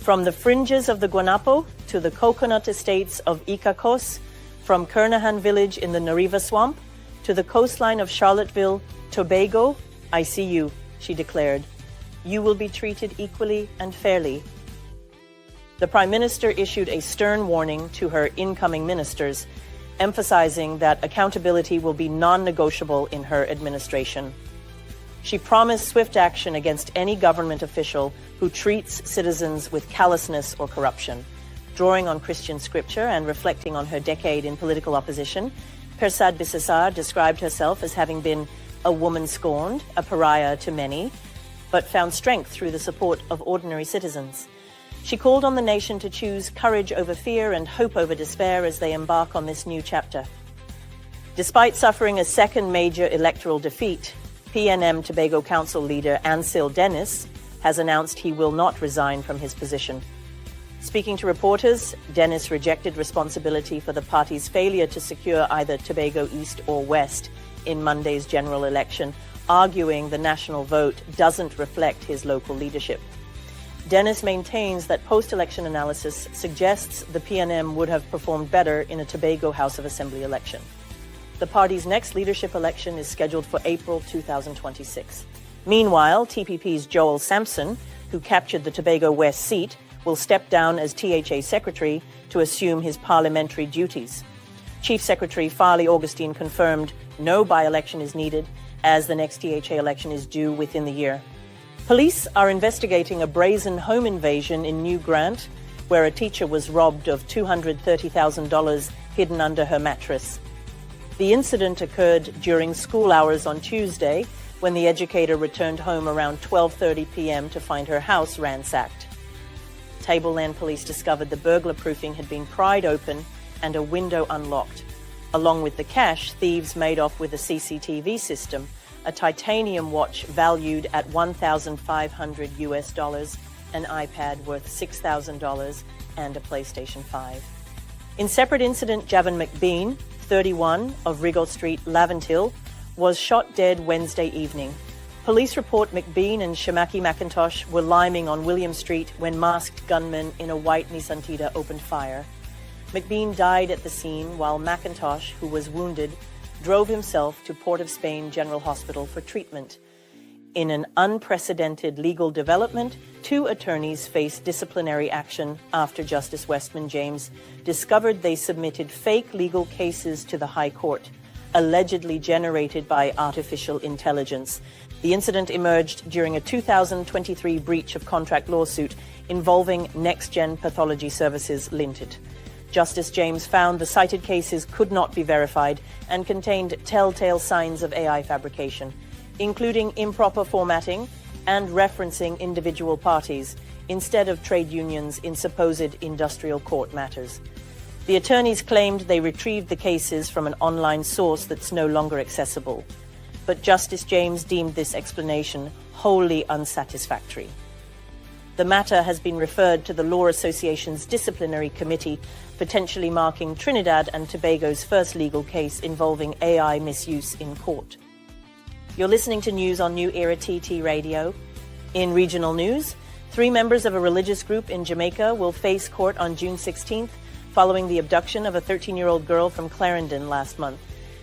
From the fringes of the Guanapo to the coconut estates of Icacos, from Kernahan village in the Nariva swamp to the coastline of Charlottesville, Tobago, I see you, she declared. You will be treated equally and fairly. The Prime Minister issued a stern warning to her incoming ministers, emphasizing that accountability will be non-negotiable in her administration. She promised swift action against any government official who treats citizens with callousness or corruption. Drawing on Christian scripture and reflecting on her decade in political opposition, Persad-Bissessar described herself as having been a woman scorned, a pariah to many, but found strength through the support of ordinary citizens. She called on the nation to choose courage over fear and hope over despair as they embark on this new chapter. Despite suffering a second major electoral defeat, PNM Tobago Council leader Ansel Dennis has announced he will not resign from his position. Speaking to reporters, Dennis rejected responsibility for the party's failure to secure either Tobago East or West in Monday's general election, arguing the national vote doesn't reflect his local leadership. Dennis maintains that post-election analysis suggests the PNM would have performed better in a Tobago House of Assembly election. The party's next leadership election is scheduled for April 2026. Meanwhile, TPP's Joel Sampson, who captured the Tobago West seat, will step down as THA Secretary to assume his parliamentary duties. Chief Secretary Farley Augustine confirmed no by-election is needed, as the next THA election is due within the year. Police are investigating a brazen home invasion in New Grant, where a teacher was robbed of $230,000 hidden under her mattress. The incident occurred during school hours on Tuesday, when the educator returned home around 12:30 p.m. to find her house ransacked. Tableland police discovered the burglar proofing had been pried open and a window unlocked. Along with the cash, thieves made off with a CCTV system, a titanium watch valued at $1,500, an iPad worth $6,000, and a PlayStation 5. In separate incident, Javon McBean, 31, of Rigaud Street, Laventille, was shot dead Wednesday evening. Police report McBean and Shamaki McIntosh were liming on William Street when masked gunmen in a white Nissan Tida opened fire. McBean died at the scene while McIntosh, who was wounded, drove himself to Port of Spain General Hospital for treatment. In an unprecedented legal development, 2 attorneys faced disciplinary action after Justice Westman James discovered they submitted fake legal cases to the High Court, allegedly generated by artificial intelligence. The incident emerged during a 2023 breach of contract lawsuit involving Next Gen Pathology Services Limited. Justice James found the cited cases could not be verified and contained telltale signs of AI fabrication, including improper formatting and referencing individual parties instead of trade unions in supposed industrial court matters. The attorneys claimed they retrieved the cases from an online source that's no longer accessible, but Justice James deemed this explanation wholly unsatisfactory. The matter has been referred to the Law Association's Disciplinary Committee, potentially marking Trinidad and Tobago's first legal case involving AI misuse in court. You're listening to news on New Era TT Radio. In regional news, 3 members of a religious group in Jamaica will face court on June 16th following the abduction of a 13-year-old girl from Clarendon last month.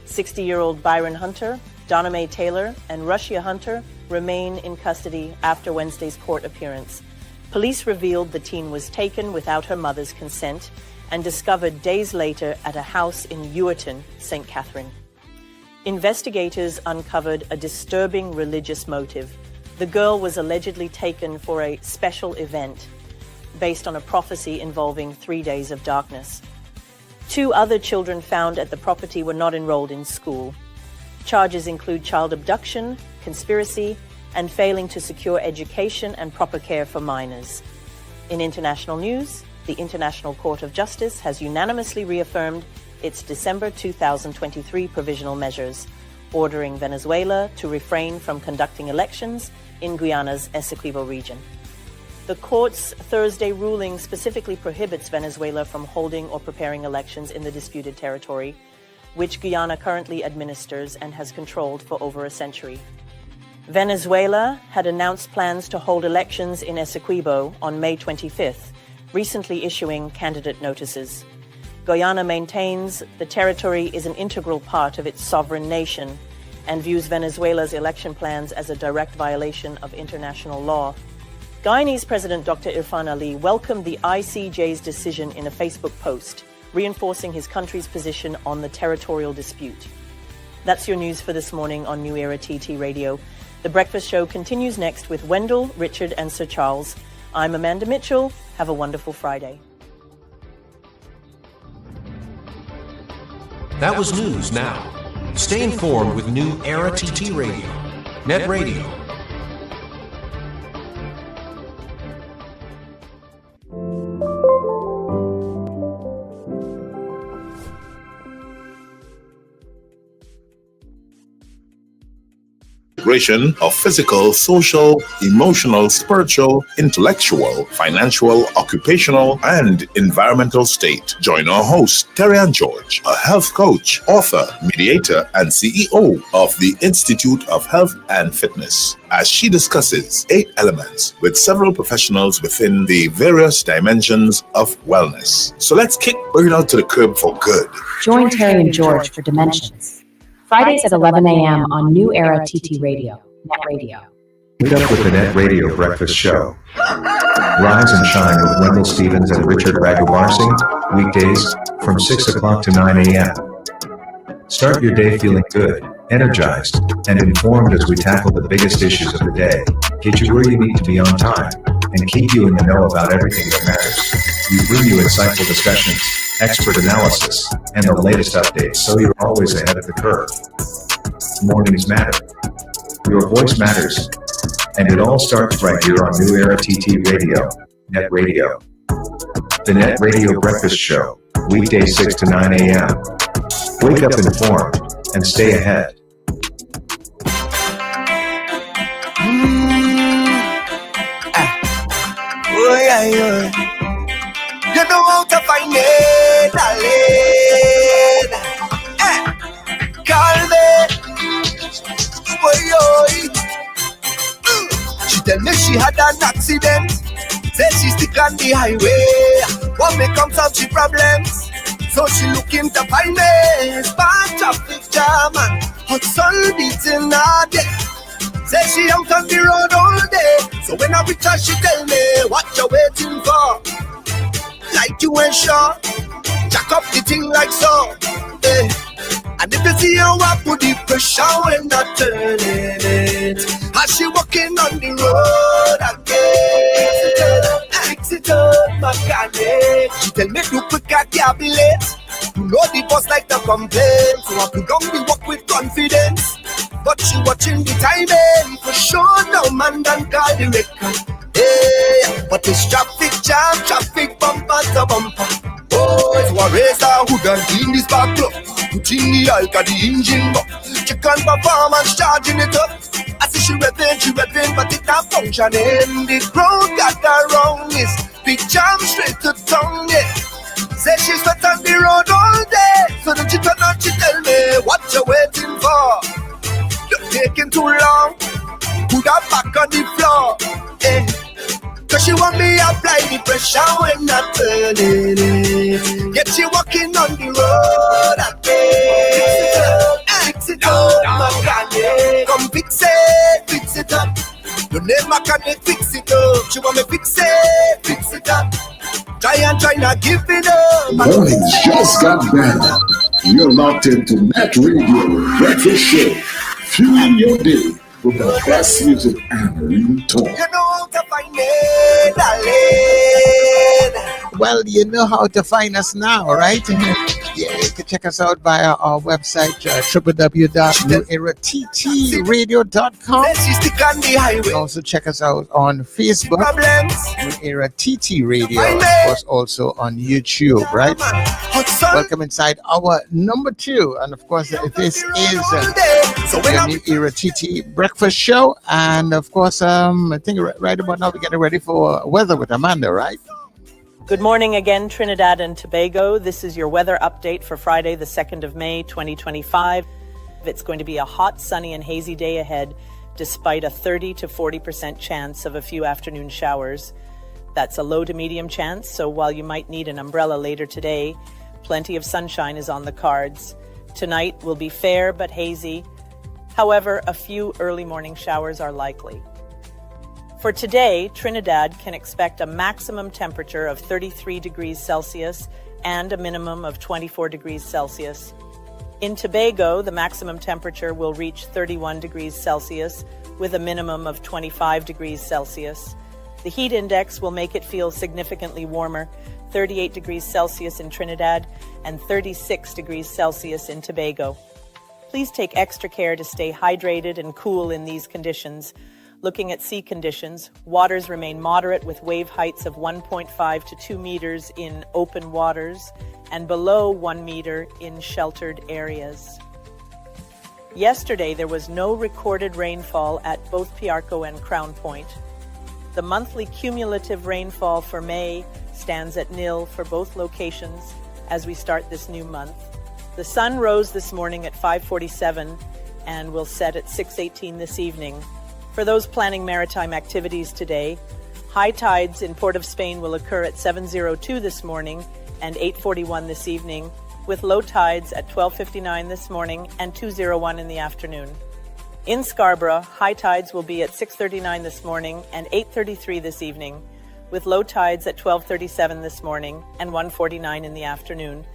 60-year-old Byron Hunter, Donna Mae Taylor, and Rushia Hunter remain in custody after Wednesday's court appearance. Police revealed the teen was taken without her mother's consent and discovered days later at a house in Ewerton, St. Catherine. Investigators uncovered a disturbing religious motive. The girl was allegedly taken for a special event based on a prophecy involving 3 days of darkness. 2 other children found at the property were not enrolled in school. Charges include child abduction, conspiracy, and failing to secure education and proper care for minors. In international news, the International Court of Justice has unanimously reaffirmed its December 2023 provisional measures, ordering Venezuela to refrain from conducting elections in Guyana's Essequibo region. The court's Thursday ruling specifically prohibits Venezuela from holding or preparing elections in the disputed territory, which Guyana currently administers and has controlled for over a century. Venezuela had announced plans to hold elections in Essequibo on May 25th, recently issuing candidate notices. Guyana maintains the territory is an integral part of its sovereign nation and views Venezuela's election plans as a direct violation of international law. Guyanese President Dr. Irfan Ali welcomed the ICJ's decision in a Facebook post, reinforcing his country's position on the territorial dispute. That's your news for this morning on New Era TT Radio. The Breakfast Show continues next with Wendell, Richard, and Sir Charles. I'm Amanda Mitchell. Have a wonderful Friday. That was news now. Stay informed with New Era TT Radio, Net Radio. Of physical, social, emotional, spiritual, intellectual, financial, occupational, and environmental state. Join our host, Terry Ann George, a health coach, author, mediator, and CEO of the Institute of Health and Fitness, as she discusses 8 elements with several professionals within the various dimensions of wellness. So let's kick burnout to the curb for good. Join Terry and George for Dimensions. Fridays at 11 a.m. on New Era TT Radio, Net Radio. Wake up with the Net Radio Breakfast Show. Rise and shine with Wendell Stevens and Richard Raghubarsi, weekdays from 6 o'clock to 9 a.m. Start your day feeling good, energized, and informed as we tackle the biggest issues of the day, get you where you need to be on time, and keep you in the know about everything that matters. We bring you insightful discussions, expert analysis, and the latest updates so you're always ahead of the curve. Mornings matter. Your voice matters. And it all starts right here on New Era TT Radio, Net Radio. The Net Radio Breakfast Show, weekdays 6 to 9 a.m. Wake up informed and stay ahead. Oh, yeah, yeah. You know how to find it, darling. Call me. She tell me she had an accident. Say she stick on the highway. What may come some she problems. So she looking to find me. Bad traffic jam and hot sun beating her day. Say she out on the road all day. So when I reach her, she tell me, what you waiting for? Like you ain't sure. Jack up the thing like so. Hey. And if you see her walk with the pressure when not turning it. As she walking on the road again. Exit up, mechanic. She tell me do quick, I can't be late. You know the boss like to complain. So I put down the walk with confidence. But she watching the timing. For sure no man done call the record. Hey, but it's traffic jam, traffic bumper to bumper. Oh, it's a racer who done clean this back club. Put in the alka, the engine up. Check on performance, charging it up. I see she revving, but it not functioning. The crowd got her wrong, is big jam straight to tongue, yeah. Say she's sweat on the road all day. So then she turn on, she tell me, what you waiting for? You're taking too long. Put her back on the floor, eh. Cause she want me apply the pressure when I'm turning it. Get you walking on the road again. Fix it up, my come fix it up. Your name I can't fix it up. She want me fix it up. Try not give it up. Mornings just got better. You're locked into Net Radio Breakfast Show. Fueling your day with the best music and real talk. You know how to find me, darling. Well, you know how to find us now, right? Yeah, you can check us out via our website, www.newerattradio.com. You can also check us out on Facebook, New Era TT Radio, of course, also on YouTube, right? Welcome inside our number 2, and of course, this is the New Era TT Breakfast Show, and of course, I think right about now we're getting ready for weather with Amanda, right? Good morning again, Trinidad and Tobago. This is your weather update for Friday, the 2nd of May, 2025. It's going to be a hot, sunny, and hazy day ahead, despite a 30 to 40% chance of a few afternoon showers. That's a low to medium chance, so while you might need an umbrella later today, plenty of sunshine is on the cards. Tonight will be fair but hazy. However, a few early morning showers are likely. For today, Trinidad can expect a maximum temperature of 33 degrees Celsius and a minimum of 24 degrees Celsius. In Tobago, the maximum temperature will reach 31 degrees Celsius with a minimum of 25 degrees Celsius. The heat index will make it feel significantly warmer, 38 degrees Celsius in Trinidad and 36 degrees Celsius in Tobago. Please take extra care to stay hydrated and cool in these conditions. Looking at sea conditions, waters remain moderate with wave heights of 1.5 to 2 meters in open waters and below 1 meter in sheltered areas. Yesterday, there was no recorded rainfall at both Piarco and Crown Point. The monthly cumulative rainfall for May stands at 0 for both locations as we start this new month. The sun rose this morning at 5:47 and will set at 6:18 this evening. For those planning maritime activities today, high tides in Port of Spain will occur at 7:02 this morning and 8:41 this evening, with low tides at 12:59 this morning and 2:01 in the afternoon. In Scarborough, high tides will be at 6:39 this morning and 8:33 this evening, with low tides at 12:37 this morning and 1:49 in the afternoon.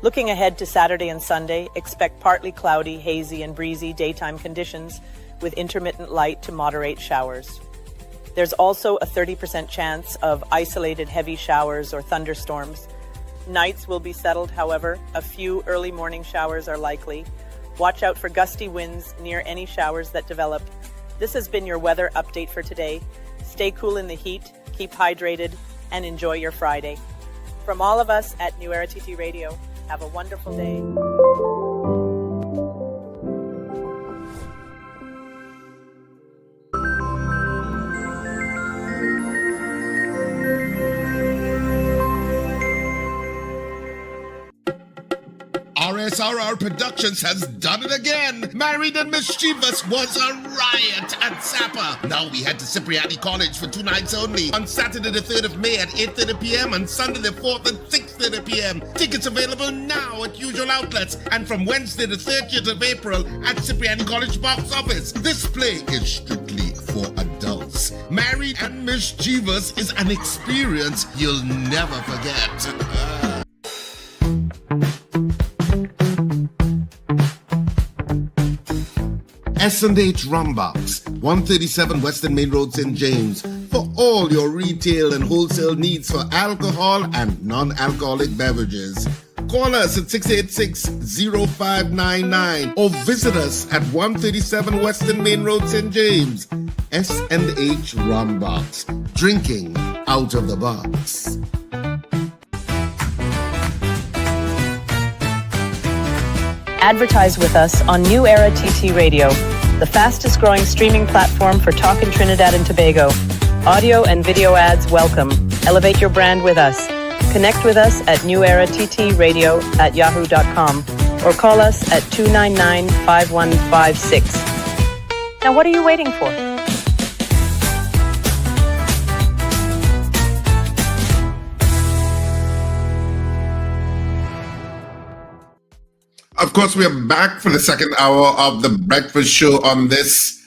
Looking ahead to Saturday and Sunday, expect partly cloudy, hazy, and breezy daytime conditions with intermittent light to moderate showers. There's also a 30% chance of isolated heavy showers or thunderstorms. Nights will be settled, however. A few early morning showers are likely. Watch out for gusty winds near any showers that develop. This has been your weather update for today. Stay cool in the heat, keep hydrated, and enjoy your Friday. From all of us at New Era TT Radio, have a wonderful day. RSRR Productions has done it again. Married and Mischievous was a riot at Sapa. Now we head to Cipriani College for 2 nights only. On Saturday the 3rd of May at 8:30 p.m. and Sunday the 4th at 6:30 p.m. Tickets available now at usual outlets and from Wednesday the 30th of April at Cipriani College box office. This play is strictly for adults. Married and Mischievous is an experience you'll never forget. S&H Rumbox, 137 Western Main Road, St. James, for all your retail and wholesale needs for alcohol and non-alcoholic beverages. Call us at 686-0599 or visit us at 137 Western Main Road, St. James. S&H Rumbox, drinking out of the box. Advertise with us on New Era TT Radio, the fastest growing streaming platform for talk in Trinidad and Tobago. Audio and video ads welcome. Elevate your brand with us. Connect with us at newerattradio@yahoo.com or call us at 299-5156. Now what are you waiting for? Of course, we are back for the second hour of the breakfast show on this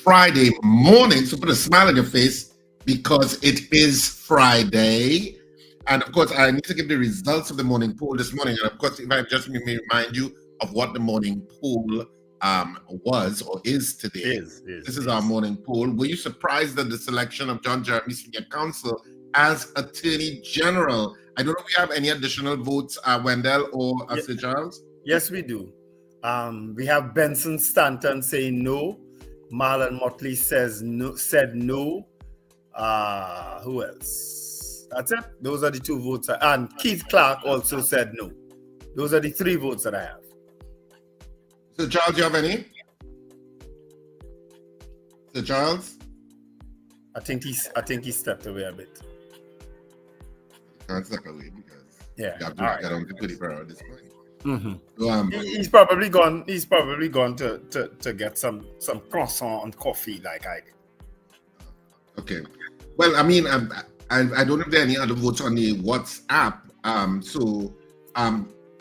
Friday morning. So put a smile on your face because it is Friday. And of course, I need to give the results of the morning poll this morning. And of course, if I just may remind you of what the morning poll was or is today. This is our morning poll. Were you surprised at the selection of John Jeremy Senior Counsel as Attorney General? I don't know if we have any additional votes, Wendell or Sir Charles. Yes, we do. We have Benson Stanton saying no. Marlon Motley said no. Who else? That's it. Those are the 2 votes. And Keith Clark also said no. Those are the 3 votes that I have. Sir Charles, you have any? Sir Charles? I think he stepped away a bit. Can't step away because you have to get on to Ferdy Ferrer at this point. Mm-hmm. So, he's probably gone. He's probably gone to get some croissant and coffee like I did. Okay. Well, I mean, I don't know if there are any other votes on the WhatsApp.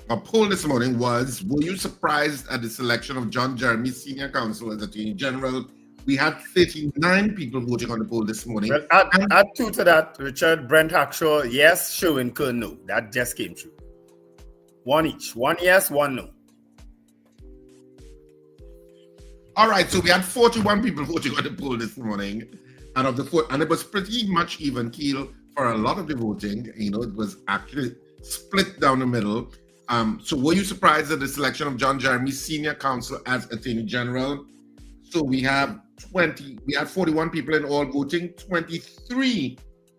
A poll this morning was: were you surprised at the selection of John Jeremy Senior Counsel as Attorney General? We had 39 people voting on the poll this morning. Well, add 2 to that, Richard. Brent Hackshaw, yes. Sherwin Kern, no. That just came true. 1 each. 1 yes, 1 no. All right, so we had 41 people voting on the poll this morning, and it was pretty much even keel for a lot of the voting. You know, it was actually split down the middle. So were you surprised at the selection of John Jeremy Senior Counsel as Attorney General? So we have 41 people in all voting. 23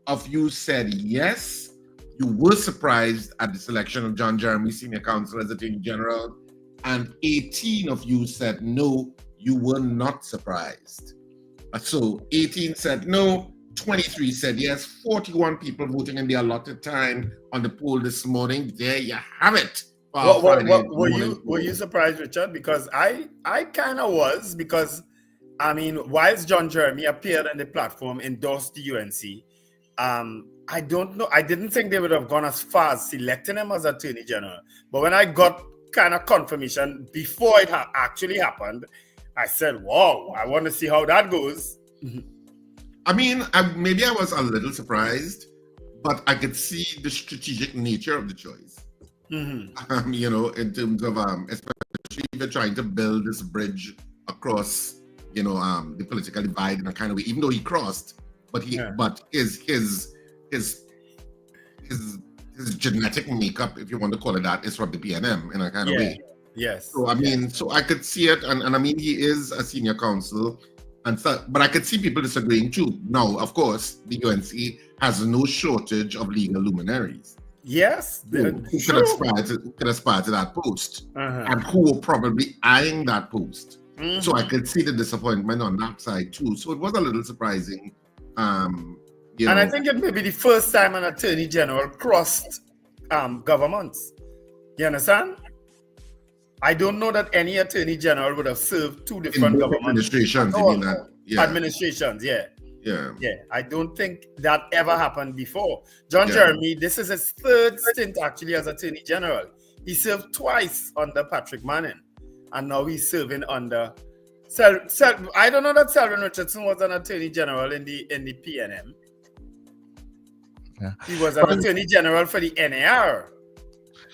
of you said yes. You were surprised at the selection of John Jeremy Senior Counsel as Attorney General, and 18 of you said no, you were not surprised. So 18 said no, 23 said yes, 41 people voting in the allotted time on the poll this morning. There you have it. Were you surprised, Richard? Because I kind of was, because I mean, whilst John Jeremy appeared on the platform, endorsed the UNC, I don't know. I didn't think they would have gone as far as selecting him as Attorney General. But when I got kind of confirmation before it actually happened, I said, wow, I want to see how that goes. I mean, maybe I was a little surprised, but I could see the strategic nature of the choice. Mm-hmm. You know, in terms of, especially if you're trying to build this bridge across, you know, the political divide in a kind of way, even though he crossed, but his genetic makeup, if you want to call it that, is from the PNM in a kind of way. Yes. So I mean, so I could see it, and I mean, he is a senior counsel, and so, but I could see people disagreeing too. Now, of course, the UNC has no shortage of legal luminaries. Yes, who could aspire to that post, and who were probably eyeing that post. Mm-hmm. So I could see the disappointment on that side too. So it was a little surprising. You know. And I think it may be the first time an Attorney General crossed governments. You understand? I don't know that any Attorney General would have served 2 different government administrations. You mean that? Yeah. Administrations, yeah. Yeah. I don't think that ever happened before. John Jeremy, this is his 3rd stint actually as Attorney General. He served twice under Patrick Manning, and now he's serving under I don't know that Selwyn Richardson was an Attorney General in the PNM. Yeah. He was an Attorney General for the NAR,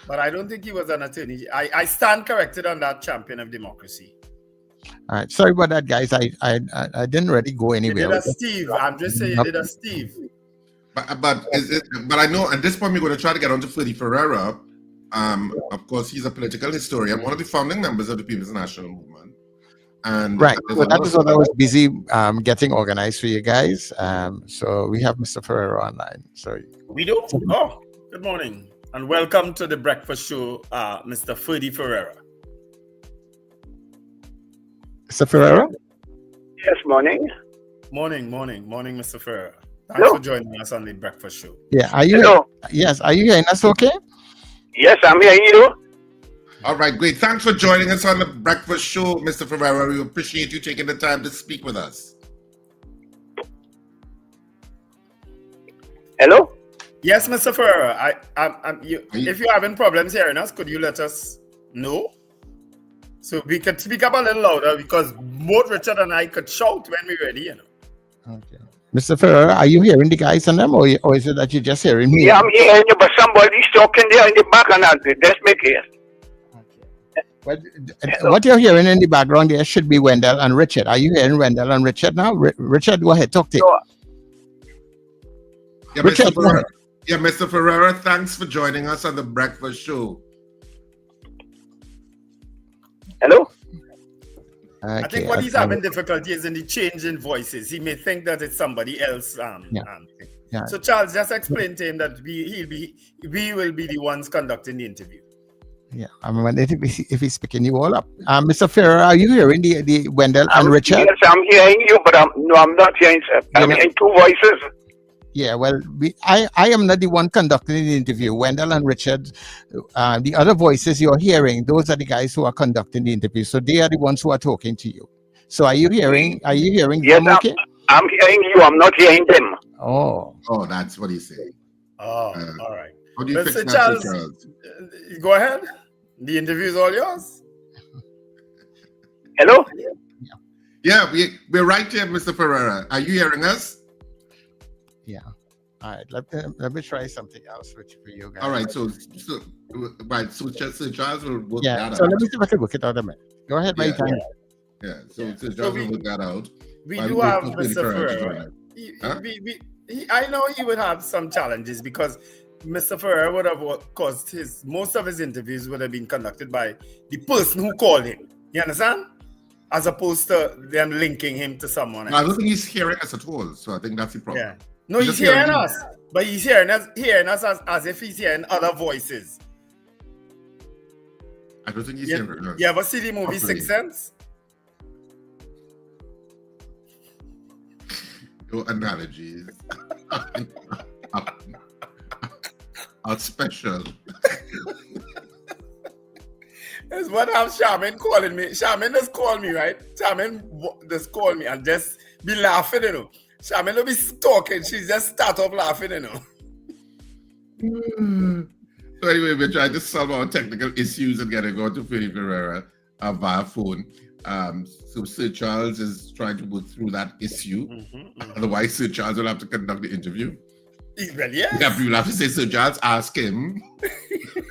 but I don't think he was an attorney. I stand corrected on that, champion of democracy. All right, sorry about that, guys. I didn't really go anywhere. You did a Steve. I'm just saying you did a Steve. But I know at this point we're going to try to get on to Ferdy Ferreira. Of course, he's a political historian, one of the founding members of the People's National Movement. And right, so that is what I was busy getting organized for you guys. So we have Mr. Ferreira online. So we do. Oh, good morning and welcome to the breakfast show, Mr. Ferdy Ferreira. Mr. Ferreira? Yes, morning. Morning, Mr. Ferreira. Thanks for joining us on the breakfast show. Yeah, are you? Yes, are you hearing us okay? Yes, I'm hearing you. All right, great. Thanks for joining us on the breakfast show, Mr. Ferreira. We appreciate you taking the time to speak with us. Hello? Yes, Mr. Ferreira. If you're having problems hearing us, could you let us No. So we could speak up a little louder because both Richard and I could shout when we're ready, you know. Okay. Mr. Ferrer, are you hearing the guys on them, or is it that you're just hearing me? Yeah, I'm hearing you, but somebody's talking there in the background. Let's make it. Well, what you're hearing in the background there should be Wendell and Richard. Are you hearing Wendell and Richard now? Richard, go ahead, talk to you. Yeah, Richard, Mr. Ferreira. Yeah, Mr. Ferreira, thanks for joining us on the breakfast show. Hello? I think what he's having difficulty is in the change in voices. He may think that it's somebody else. Yeah. So Charles, just explain to him that we will be the ones conducting the interview. Yeah, I mean, if he's picking you all up. Mr. Ferrer, are you hearing the Wendell and Richard? Yes, I'm hearing you, but I'm not hearing. I'm hearing two voices. Yeah, well, I am not the one conducting the interview. Wendell and Richard, the other voices you're hearing, those are the guys who are conducting the interview. So they are the ones who are talking to you. So are you hearing? Yes, them okay? I'm hearing you. I'm not hearing them. Oh, that's what he's saying. Oh, all right. How do you fix that, Charles? Go ahead. The interview is all yours. Hello? Yeah, we're right here, Mr. Ferreira. Are you hearing us? Yeah. All right. Let me try something else for you guys. All right. So Charles will work that out. So let me see if I can work it out a minute. Go ahead, my time. Yeah. So Charles will work that out. We do have Mr. Ferreira. I know he would have some challenges because Mr. Ferrer would have caused most of his interviews would have been conducted by the person who called him. You understand? As opposed to them linking him to someone else. I don't think he's hearing us at all. So I think that's the problem. Yeah. No, he's hearing us. But he's hearing us as if he's hearing other voices. I don't think he's hearing us. You ever see the movie Sixth Sense? Your analogies are special. That's what I'm Charmaine calling me. Charmaine just called me, right? Charmaine just called me and just be laughing, you know. Charmaine don't be talking. She just start off laughing, you know. So anyway, we're trying to solve our technical issues and getting on to Ferdy Ferreira via phone. So Sir Charles is trying to work through that issue. Otherwise, Sir Charles will have to conduct the interview. Well, yes. Yeah, you'll have to say, Sir Charles, ask him.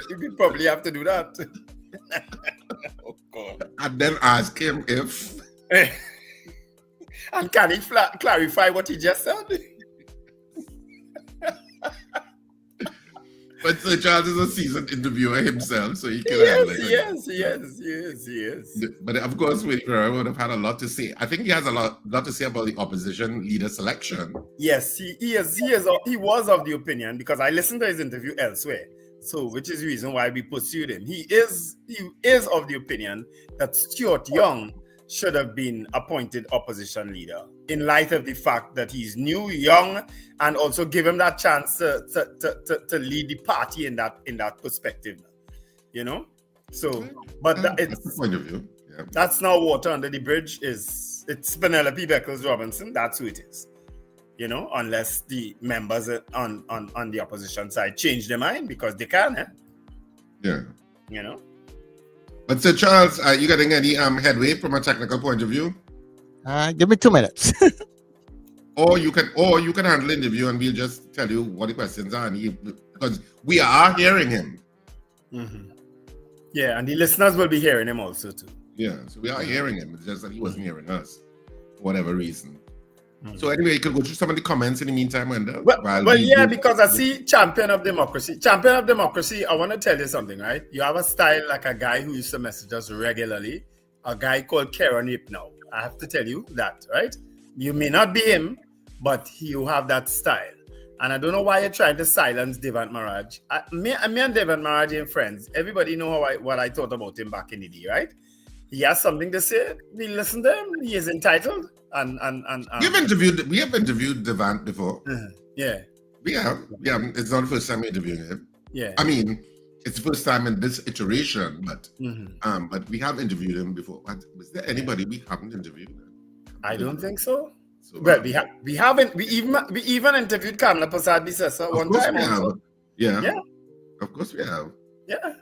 You probably have to do that. Oh, God. And then ask him if... And can he clarify what he just said? But Sir Charles is a seasoned interviewer himself, so he can handle it. Yes. But of course, Ferdy Ferreira would have had a lot to say. I think he has a lot to say about the opposition leader selection. Yes, he was of the opinion, because I listened to his interview elsewhere. So, which is the reason why we pursued him. He is of the opinion that Stuart Young should have been appointed opposition leader in light of the fact that he's new, young, and also give him that chance to lead the party in that perspective, you know. So, but it's the point of view. Yeah. That's now water under the bridge. It's Penelope Beckles Robinson. That's who it is, you know. Unless the members on the opposition side change their mind, because they can, Yeah. You know. But Sir Charles, are you getting any headway from a technical point of view? Give me 2 minutes. or you can handle the interview and we'll just tell you what the questions are, because we are hearing him. Mm-hmm. Yeah, and the listeners will be hearing him also too. Yeah, so we are hearing him. It's just that he wasn't hearing us for whatever reason. So anyway, you can go through some of the comments in the meantime. Because I see Champion of Democracy. Champion of Democracy, I want to tell you something, right? You have a style like a guy who used to message us regularly, a guy called Karen Ipnow. I have to tell you that, right? You may not be him, but you have that style. And I don't know why you're trying to silence Devant Maharaj. Me and Devant Maharaj are friends. Everybody know what I thought about him back in the day, right? He has something to say. We listen to him. He is entitled. And we have interviewed Devant before. Yeah. We have. Yeah, it's not the first time we're interviewing him. Yeah. I mean, it's the first time in this iteration, but we have interviewed him before. Was there anybody we haven't interviewed? I don't think so. Well, we haven't. We even interviewed Kamala Prasad Bisesa one time. Yeah. Of course we have. Yeah.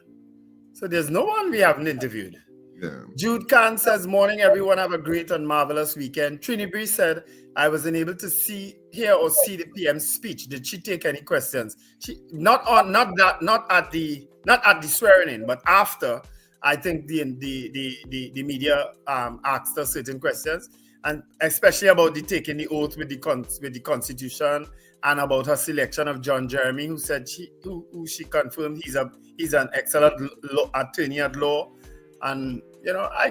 So there's no one we haven't interviewed. Yeah. Jude Khan says, morning, everyone. Have a great and marvelous weekend. Trini Bree said, I wasn't able to hear or see the PM's speech. Did she take any questions? She not at the swearing in, but after. I think the media asked her certain questions, and especially about the taking the oath with the Constitution, and about her selection of John Jeremy, who said she confirmed he's an excellent attorney at law. And, I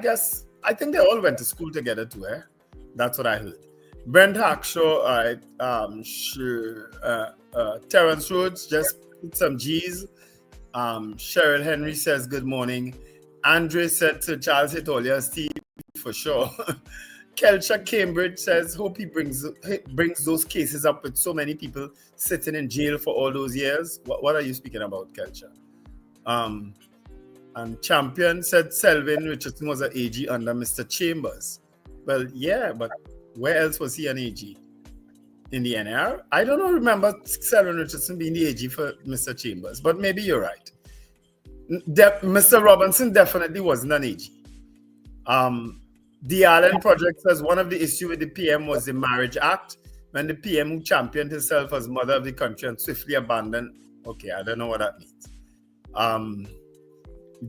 think they all went to school together too, eh? That's what I heard. Brent Hackshaw, Terrence Rhodes, just put some G's. Cheryl Henry says, good morning. Andre said to Charles Hitolia, Steve, for sure. Kelcha Cambridge says, hope he brings those cases up with so many people sitting in jail for all those years. What are you speaking about, Kelcha? And Champion said Selvin Richardson was an AG under Mr. Chambers. Well, yeah, but where else was he an AG? In the NR? I don't remember Selvin Richardson being the AG for Mr. Chambers, but maybe you're right. Mr. Robinson definitely wasn't an AG. The Allen Project says one of the issues with the PM was the Marriage Act, when the PM who championed himself as mother of the country and swiftly abandoned. Okay, I don't know what that means.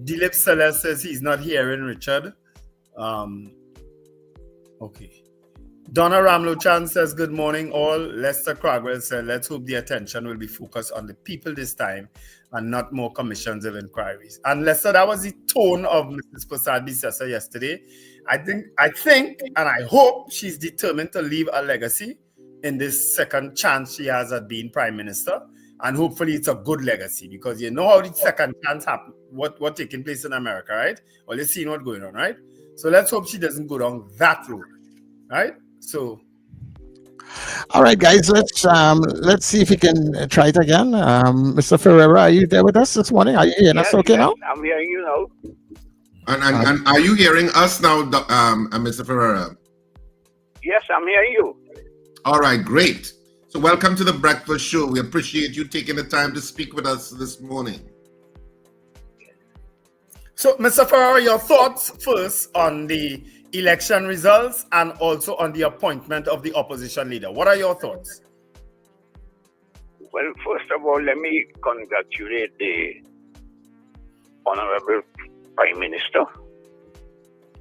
Dilip Celeste says he's not hearing Richard. Okay. Donna Ramlochan says, good morning all. Lester Cragwell said, let's hope the attention will be focused on the people this time and not more commissions of inquiries. And Lester, that was the tone of Mrs. Prasad Bissessa yesterday. I think, and I hope she's determined to leave a legacy in this second chance she has at being Prime Minister. And hopefully it's a good legacy, because you know how the second chance happen, what taking place in America, right? Well, you've seen what's going on, right? So let's hope she doesn't go down that road, right? So, all right, guys, let's see if we can try it again. Mr. Ferreira, are you there with us this morning? Are you hearing us okay now? I'm hearing you now. And are you hearing us now, Mr. Ferreira? Yes, I'm hearing you. All right, great. So welcome to the Breakfast Show. We appreciate you taking the time to speak with us this morning. So, Mr. Ferreira, your thoughts first on the election results and also on the appointment of the opposition leader. What are your thoughts? Well, first of all, let me congratulate the Honorable Prime Minister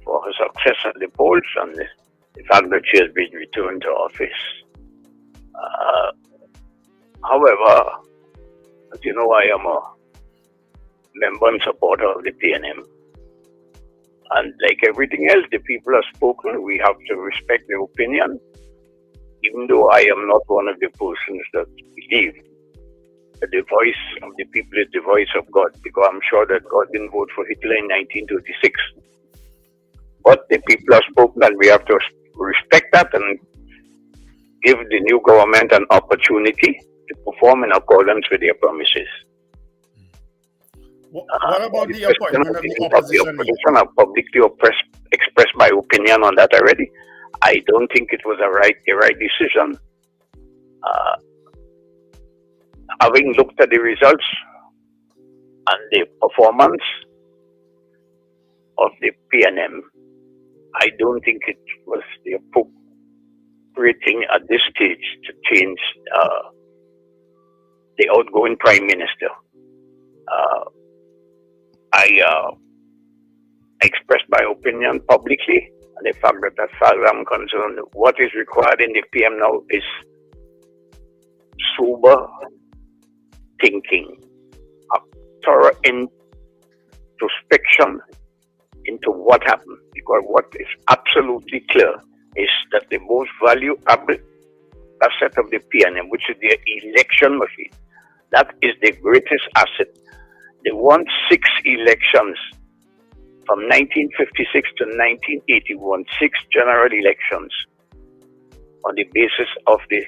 for her success at the polls and the fact that she has been returned to office. However, as you know, I am a member and supporter of the PNM. And like everything else, the people have spoken. We have to respect their opinion, even though I am not one of the persons that believe that the voice of the people is the voice of God, because I'm sure that God didn't vote for Hitler in 1936. But the people have spoken, and we have to respect that and give the new government an opportunity to perform in accordance with their promises. What about the appointment of the opposition? I've publicly expressed my opinion on that already. I don't think it was a right decision. Having looked at the results and the performance of the PNM, I don't think it was the appropriate thing at this stage to change the outgoing Prime Minister. I expressed my opinion publicly, and the fact that as far as I'm concerned, what is required in the PM now is sober thinking, a thorough introspection into what happened. Because what is absolutely clear is that the most valuable asset of the PNM, which is the election machine, that is the greatest asset. They won 6 elections from 1956 to 1981, 6 general elections on the basis of the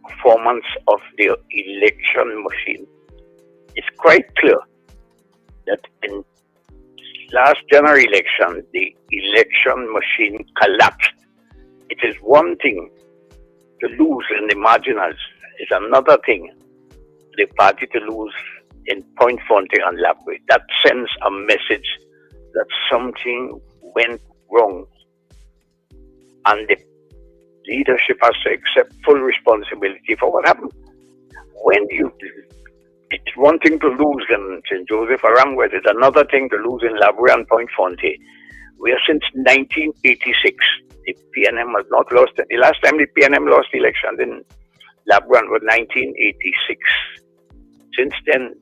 performance of the election machine. It's quite clear that in last general election, the election machine collapsed. It is one thing to lose in the marginals. It's another thing for the party to lose in Point Fonte and Labway. That sends a message that something went wrong, and the leadership has to accept full responsibility for what happened. It's one thing to lose in St. Joseph Arangwet, it's another thing to lose in Labway and Point Fonte. Where since 1986, the PNM has not lost it. The last time the PNM lost the election in Labway was 1986. Since then,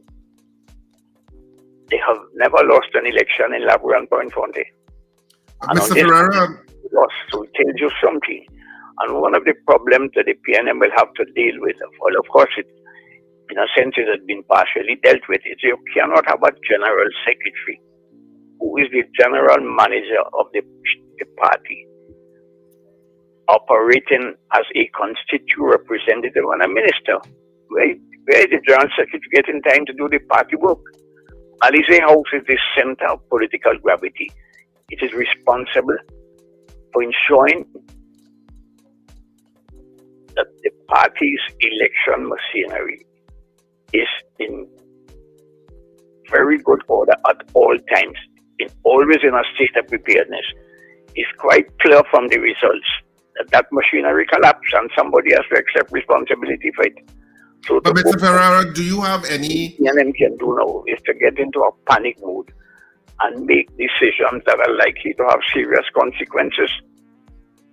they have never lost an election in Labway and Point Fonte. Mr. Ferreira, lost, so it tells you something. And one of the problems that the PNM will have to deal with, well, of course, in a sense, it has been partially dealt with. Is you cannot have a general secretary who is the general manager of the party operating as a constituent representative and a minister. Where is the general secretary getting time to do the party work? Alize House is the center of political gravity. It is responsible for ensuring that the party's election machinery is in very good order at all times, always in a state of preparedness. It's quite clear from the results that machinery collapsed and somebody has to accept responsibility for it. So but Mr. Ferreira, do you have any... PNM can do now is to get into a panic mode and make decisions that are likely to have serious consequences.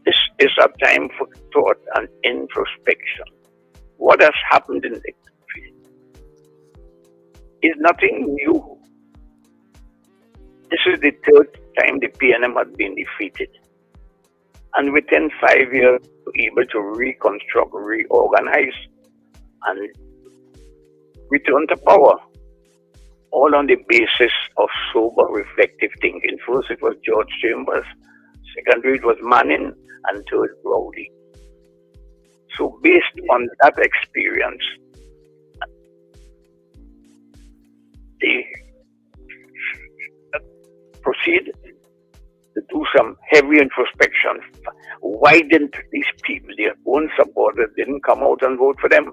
This is a time for thought and introspection. What has happened in the country is nothing new. This is the third time the PNM has been defeated. And within 5 years, able to reconstruct, reorganize, and return to power, all on the basis of sober, reflective thinking. First, it was George Chambers. Secondly, it was Manning. And third, Rowley. So based on that experience, they proceed to do some heavy introspection. Why didn't these people, their own supporters, didn't come out and vote for them?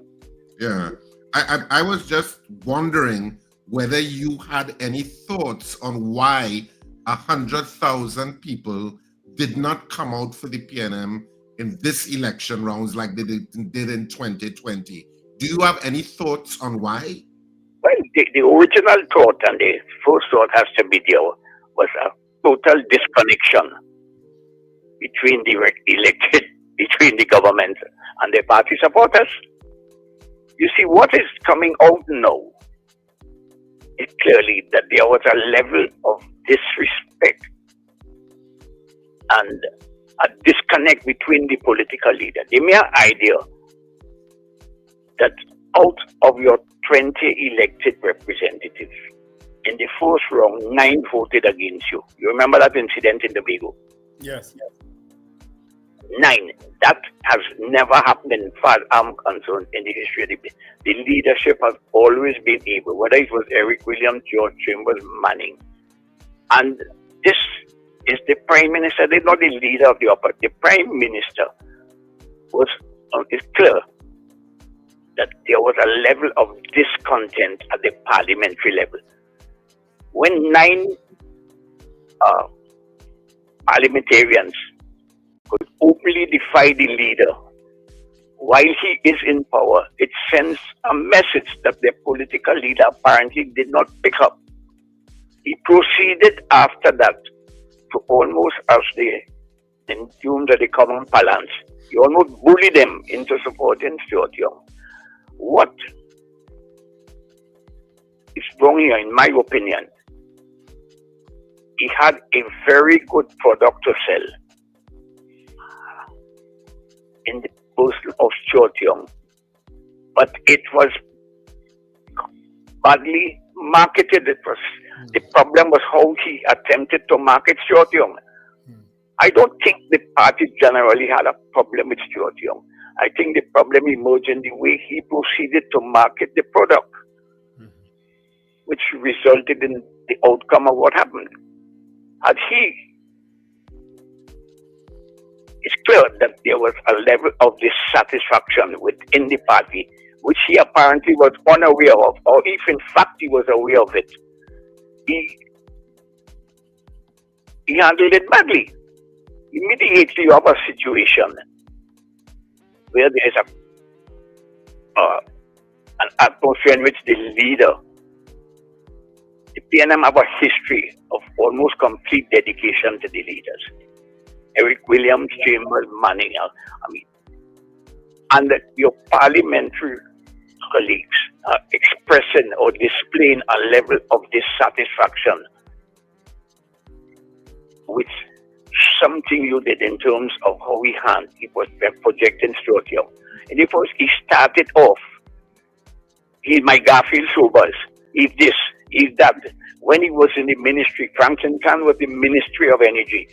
Yeah, I was just wondering whether you had any thoughts on why 100,000 people did not come out for the PNM in this election rounds like they did in 2020. Do you have any thoughts on why? Well, the original thought and the first thought has to be there was a total disconnection between the elected, between the government and the party supporters. You see, what is coming out now is clearly that there was a level of disrespect and a disconnect between the political leader. The mere idea that out of your 20 elected representatives, in the first round, 9 voted against you. You remember that incident in Tobago? Yes. 9. That has never happened, in far I'm concerned, in the history of the leadership has always been able, whether it was Eric Williams, George Chambers, Manning. And this is the Prime Minister, they're not the leader of the upper. The Prime Minister was, it's clear that there was a level of discontent at the parliamentary level. When 9 parliamentarians could openly defy the leader while he is in power, it sends a message that the political leader apparently did not pick up. He proceeded after that to almost, as in terms of the common parlance, he almost bullied them into supporting Stuart Young. What is wrong here, in my opinion? He had a very good product to sell in the person of Stuart Young, but it was badly marketed. It was the problem was how he attempted to market Stuart Young. I don't think the party generally had a problem with Stuart Young. I think the problem emerged in the way he proceeded to market the product, which resulted in the outcome of what happened. It's clear that there was a level of dissatisfaction within the party which he apparently was unaware of, or if in fact he was aware of it, he handled it badly. Immediately you have a situation where there is an atmosphere in which the leader, the PNM have a history of almost complete dedication to the leaders. Eric Williams, Chambers, Manning, and your parliamentary colleagues are expressing or displaying a level of dissatisfaction with something you did in terms of how he was projecting Stuart Young. And of course, he started off, he's my Garfield Sobers, he's this, he's that. When he was in the ministry, Franklin Khan was the Ministry of Energy.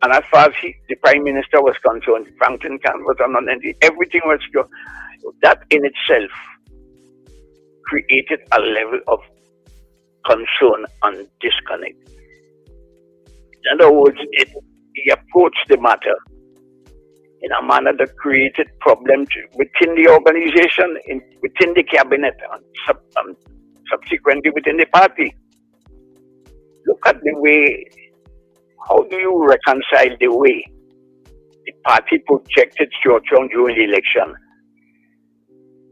And as far as the Prime Minister was concerned, Franklin Khan was on energy. Everything was good. That in itself created a level of concern and disconnect. In other words, he approached the matter in a manner that created problems within the organization, within the cabinet, and subsequently within the party. Look at the way, how do you reconcile the way the party projected Stuart Young during the election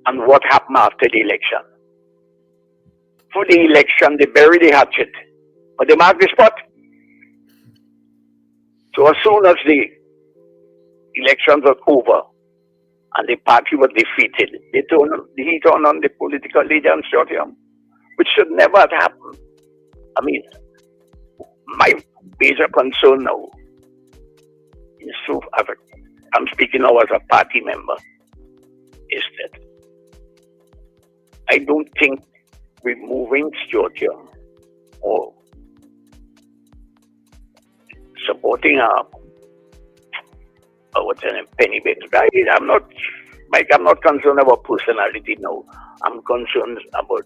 and what happened after the election? For the election, they buried the hatchet, but they marked the spot. So as soon as the elections were over and the party was defeated, he turned on the political leader and Stuart Young, which should never have happened. I mean, my major concern now, in South Africa, I'm speaking now as a party member, is that I don't think removing Stuart Young or supporting what's her name, Penny Bates. I'm not concerned about personality now. I'm concerned about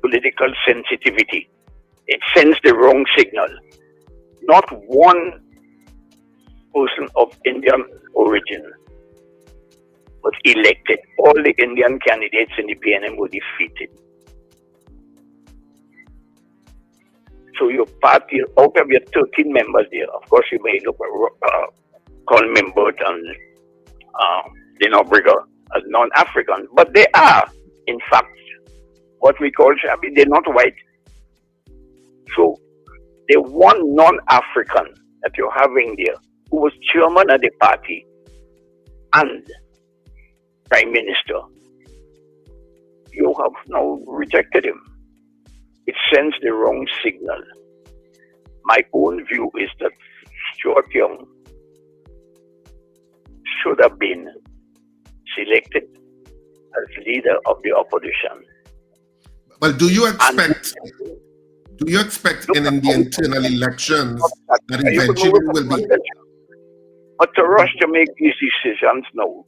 political sensitivity. It sends the wrong signal. Not one person of Indian origin was elected. All the Indian candidates in the PNM were defeated. So your party, out of your 13 members there, of course you may look at Colin Burt and Dino Brigger as non-African, but they are, in fact, what we call Shabby, they're not white. So the one non-African that you're having there, who was chairman of the party and Prime Minister, you have now rejected him. It sends the wrong signal. My own view is that Stuart Young should have been selected as leader of the opposition. Well, do you expect in the internal elections that eventually will be? But to rush to make these decisions now,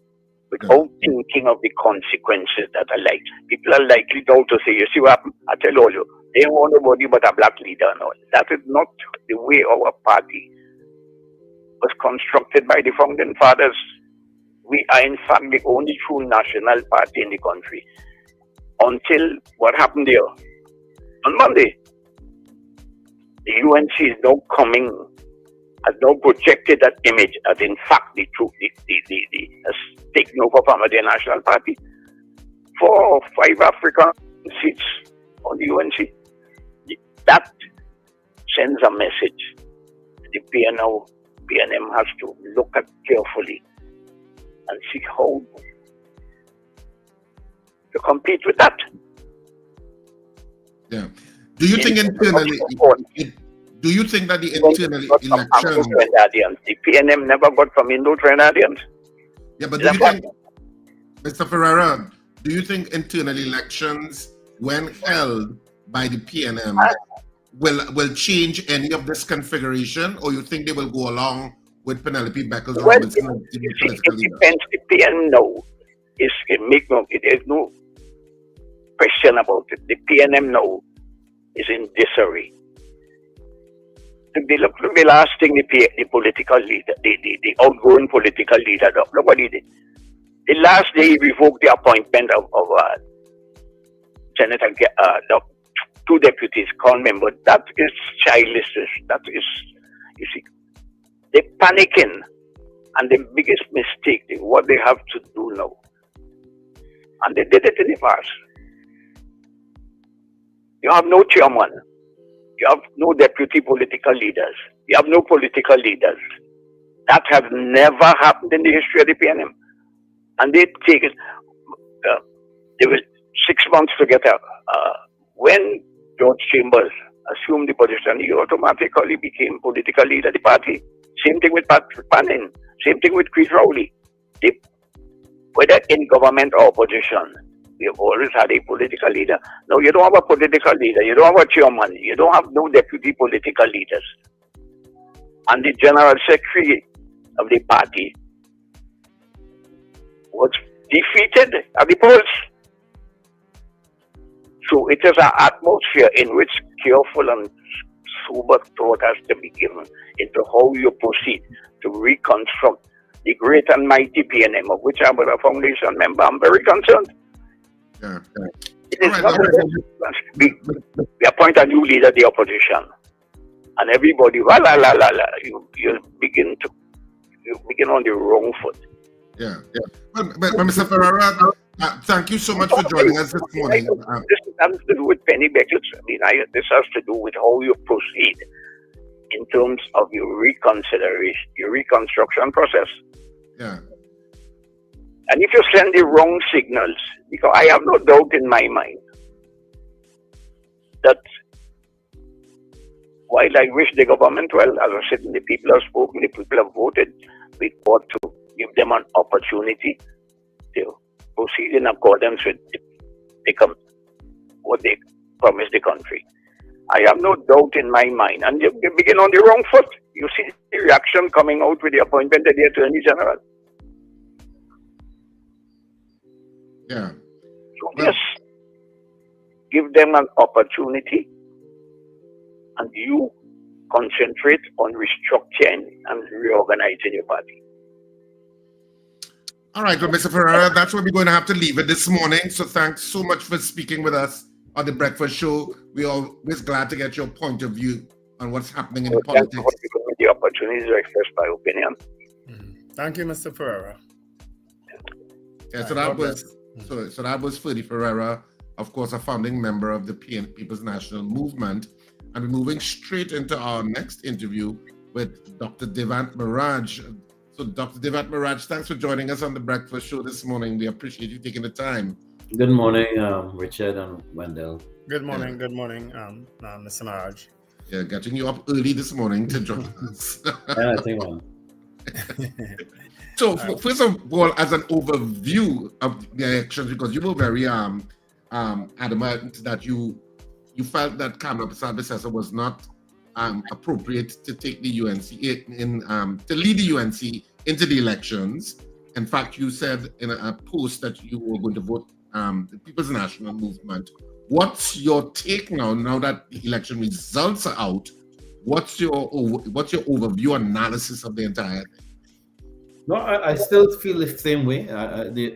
without thinking of the consequences that are like, people are likely now to say, you see what happened? I tell all you, they don't want nobody but a black leader and all. That is not the way our party was constructed by the founding fathers. We are in fact the only true national party in the country. Until what happened there on Monday, the UNC is now coming, has now projected that image as in fact the truth, has taken over from the national party. 4 or 5 African seats on the UNC. That sends a message. The PNM has to look at carefully and see how to compete with that. Yeah. Do you think internally? Do you think that the internal election? The PNM never got from Indo-Trinidadians. Yeah, but do you think, Mr. Ferreira, do you think internal elections, when held by the PNM, will change any of this configuration, or you think they will go along with Penelope Beckles? Well, it depends. The PNM now there's no question about it. The PNM now is in disarray. Look, the last thing the political leader, the outgoing political leader, nobody did. The last day he revoked the appointment of Senator, two deputies, call member. That is childishness. That is, you see, they're panicking, and the biggest mistake, what they have to do now, and they did it in the past. You have no chairman. You have no deputy political leaders. You have no political leaders. That has never happened in the history of the PNM. And they take it. They were 6 months together. When George Chambers assumed the position, he automatically became political leader of the party. Same thing with Pat Panning. Same thing with Chris Rowley. Whether in government or opposition, we have always had a political leader. Now, you don't have a political leader. You don't have a chairman. You don't have no deputy political leaders. And the general secretary of the party was defeated at the polls. So it is an atmosphere in which careful and sober thought has to be given into how you proceed to reconstruct the great and mighty PNM, of which I'm a foundation member. I'm very concerned. Yeah. It is not we appoint a new leader of the opposition, and everybody, you begin on the wrong foot. Yeah. But Mr. Ferreira, thank you so much for joining us this morning. This has to do with penny buckets. This has to do with how you proceed in terms of your reconsideration, your reconstruction process. Yeah. And if you send the wrong signals, because I have no doubt in my mind that while I wish the government well, as I said, the people have spoken, the people have voted, we ought to give them an opportunity to proceed in accordance with what they promised the country. I have no doubt in my mind. And you begin on the wrong foot. You see the reaction coming out with the appointment of the Attorney General. Yeah. So yes, give them an opportunity, and you concentrate on restructuring and reorganizing your party. All right, well, Mr. Ferreira, that's where we're going to have to leave it this morning. So thanks so much for speaking with us on the Breakfast Show. We're always glad to get your point of view on what's happening in politics. Thank you for the opportunity to express my opinion. Thank you, Mr. Ferreira. Yeah, so that was Ferdy Ferreira, of course, a founding member of the People's National Movement. And we're moving straight into our next interview with Dr. Devant Maharaj. So, Dr. Devant Maharaj, thanks for joining us on the Breakfast Show this morning. We appreciate you taking the time. Good morning, Richard and Wendell. Good morning, Mr. Maharaj. Yeah, getting you up early this morning to join us. Yeah, I think one. So, first of all, as an overview of the elections, because you were very adamant that you felt that Kamala Persad-Bissessar was not appropriate to take the UNC to lead the UNC into the elections. In fact, you said in a post that you were going to vote the People's National Movement. What's your take now that the election results are out? What's your overview analysis of the entire thing? No, I still feel the same way.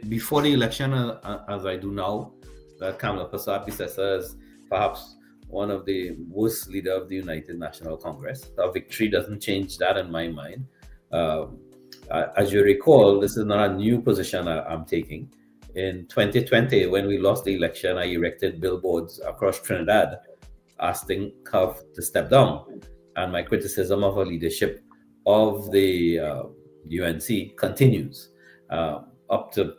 Before the election, as I do now, that Kamala Persad-Bissessar is perhaps one of the worst leader of the United National Congress. A victory doesn't change that in my mind. As you recall, this is not a new position I'm taking. In 2020, when we lost the election, I erected billboards across Trinidad asking her to step down. And my criticism of her leadership of the UNC continues. Up to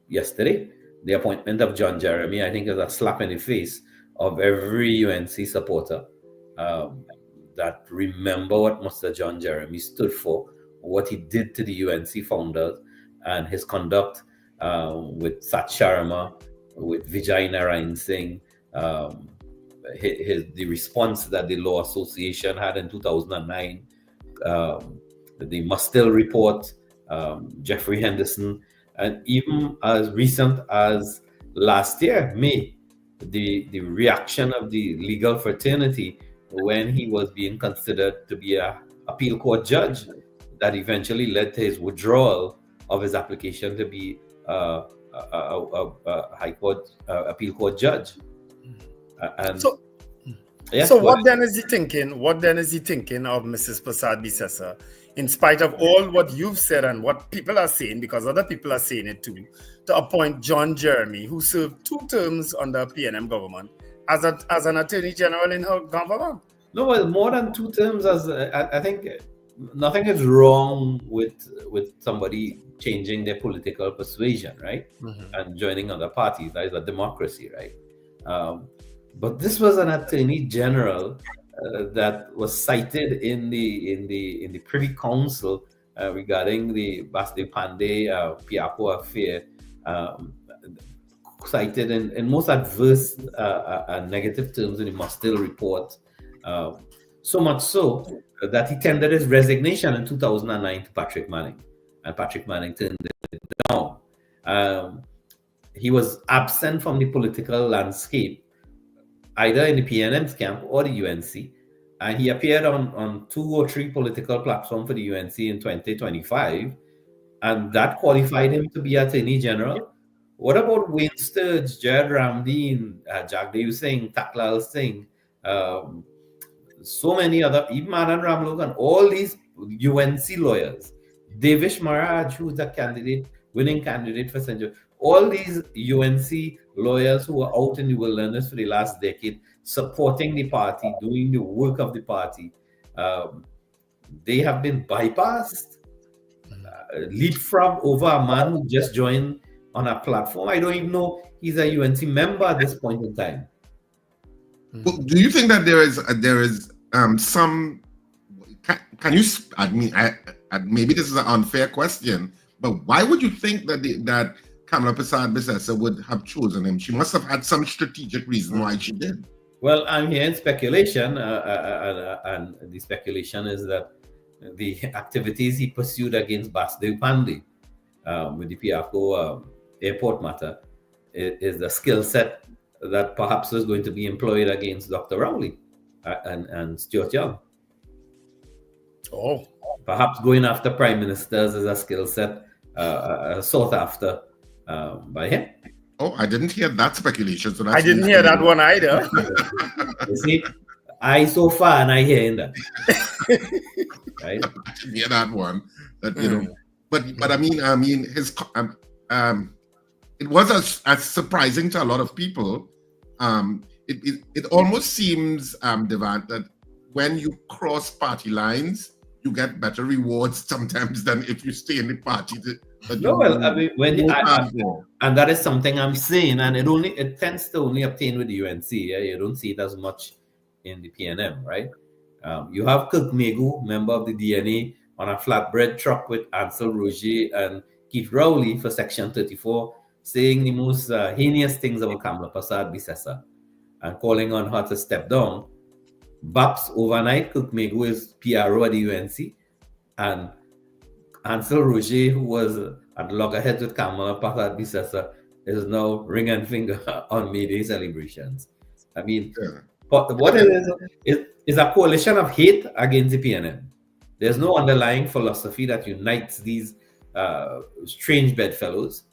yesterday, the appointment of John Jeremy, I think, is a slap in the face of every UNC supporter that remember what Mr. John Jeremy stood for, what he did to the UNC founders, and his conduct with Sat Sharma, with Vijay Narayan Singh, the response that the Law Association had in 2009, the Mustill report, Jeffrey Henderson, and even as recent as last year, May, the reaction of the legal fraternity when he was being considered to be an appeal court judge that eventually led to his withdrawal of his application to be High Court appeal court judge. And so, yes, so what then is he thinking? What then is he thinking of Mrs. Prasad Bisesa, in spite of all what you've said and what people are saying, because other people are saying it too, to appoint John Jeremy, who served 2 terms under PNM government, as an attorney general in her government? No, well, more than 2 terms. As I think nothing is wrong with somebody changing their political persuasion, right, and joining other parties. That is a democracy, right? But this was an attorney general that was cited in the Privy Council regarding the Basde Pandey Piapo affair, cited in most adverse and negative terms in the Mustil report. So much so that he tendered his resignation in 2009 to Patrick Manning, and Patrick Manning turned it down. He was absent from the political landscape, either in the PNM's camp or the UNC, and he appeared on 2 or 3 political platforms for the UNC in 2025, and that qualified him to be Attorney General. What about Wayne Sturge, Jared Ramdeen, Jagdev Singh, Taklal Singh, so many other, even Madan Ramlogan, all these UNC lawyers, Devish Maharaj, who's the winning candidate for St. George, all these UNC lawyers who were out in the wilderness for the last decade, supporting the party, doing the work of the party, they have been bypassed, leapfrog over a man who just joined on a platform. I don't even know he's a UNC member at this point in time. Well, do you think that there is some? Can you? I mean, maybe this is an unfair question, but why would you think that Kamala Prasad Bisesa would have chosen him? She must have had some strategic reason why she did. Well, I'm hearing speculation, and the speculation is that the activities he pursued against Basdev Pandey with the Piako airport matter is the skill set that perhaps is going to be employed against Dr. Rowley and Stuart Young. Oh, perhaps going after prime ministers is a skill set sought after by him. Oh, I didn't hear that speculation. So that's I didn't hear that one either. You see, I so far and I hearing that. Right? I didn't hear that one. That you know, but I mean, his it was as surprising to a lot of people. It almost seems, Devant, that when you cross party lines, you get better rewards sometimes than if you stay in the party. No, well, I mean, and that is something I'm saying, and it tends to only obtain with the UNC. Yeah? You don't see it as much in the PNM, right? You have Kirk Megu, member of the DNA, on a flatbread truck with Ansel Roger and Keith Rowley for Section 34, saying the most heinous things about Kamala Prasad Bisesa and calling on her to step down. Baps overnight, Kirk Megu is PRO at the UNC, and Ansel Roger, who was at loggerheads with Kamala Prasad Bisesa, is now ring and finger on May Day celebrations. I mean, what it is a coalition of hate against the PNM. There's no underlying philosophy that unites these strange bedfellows.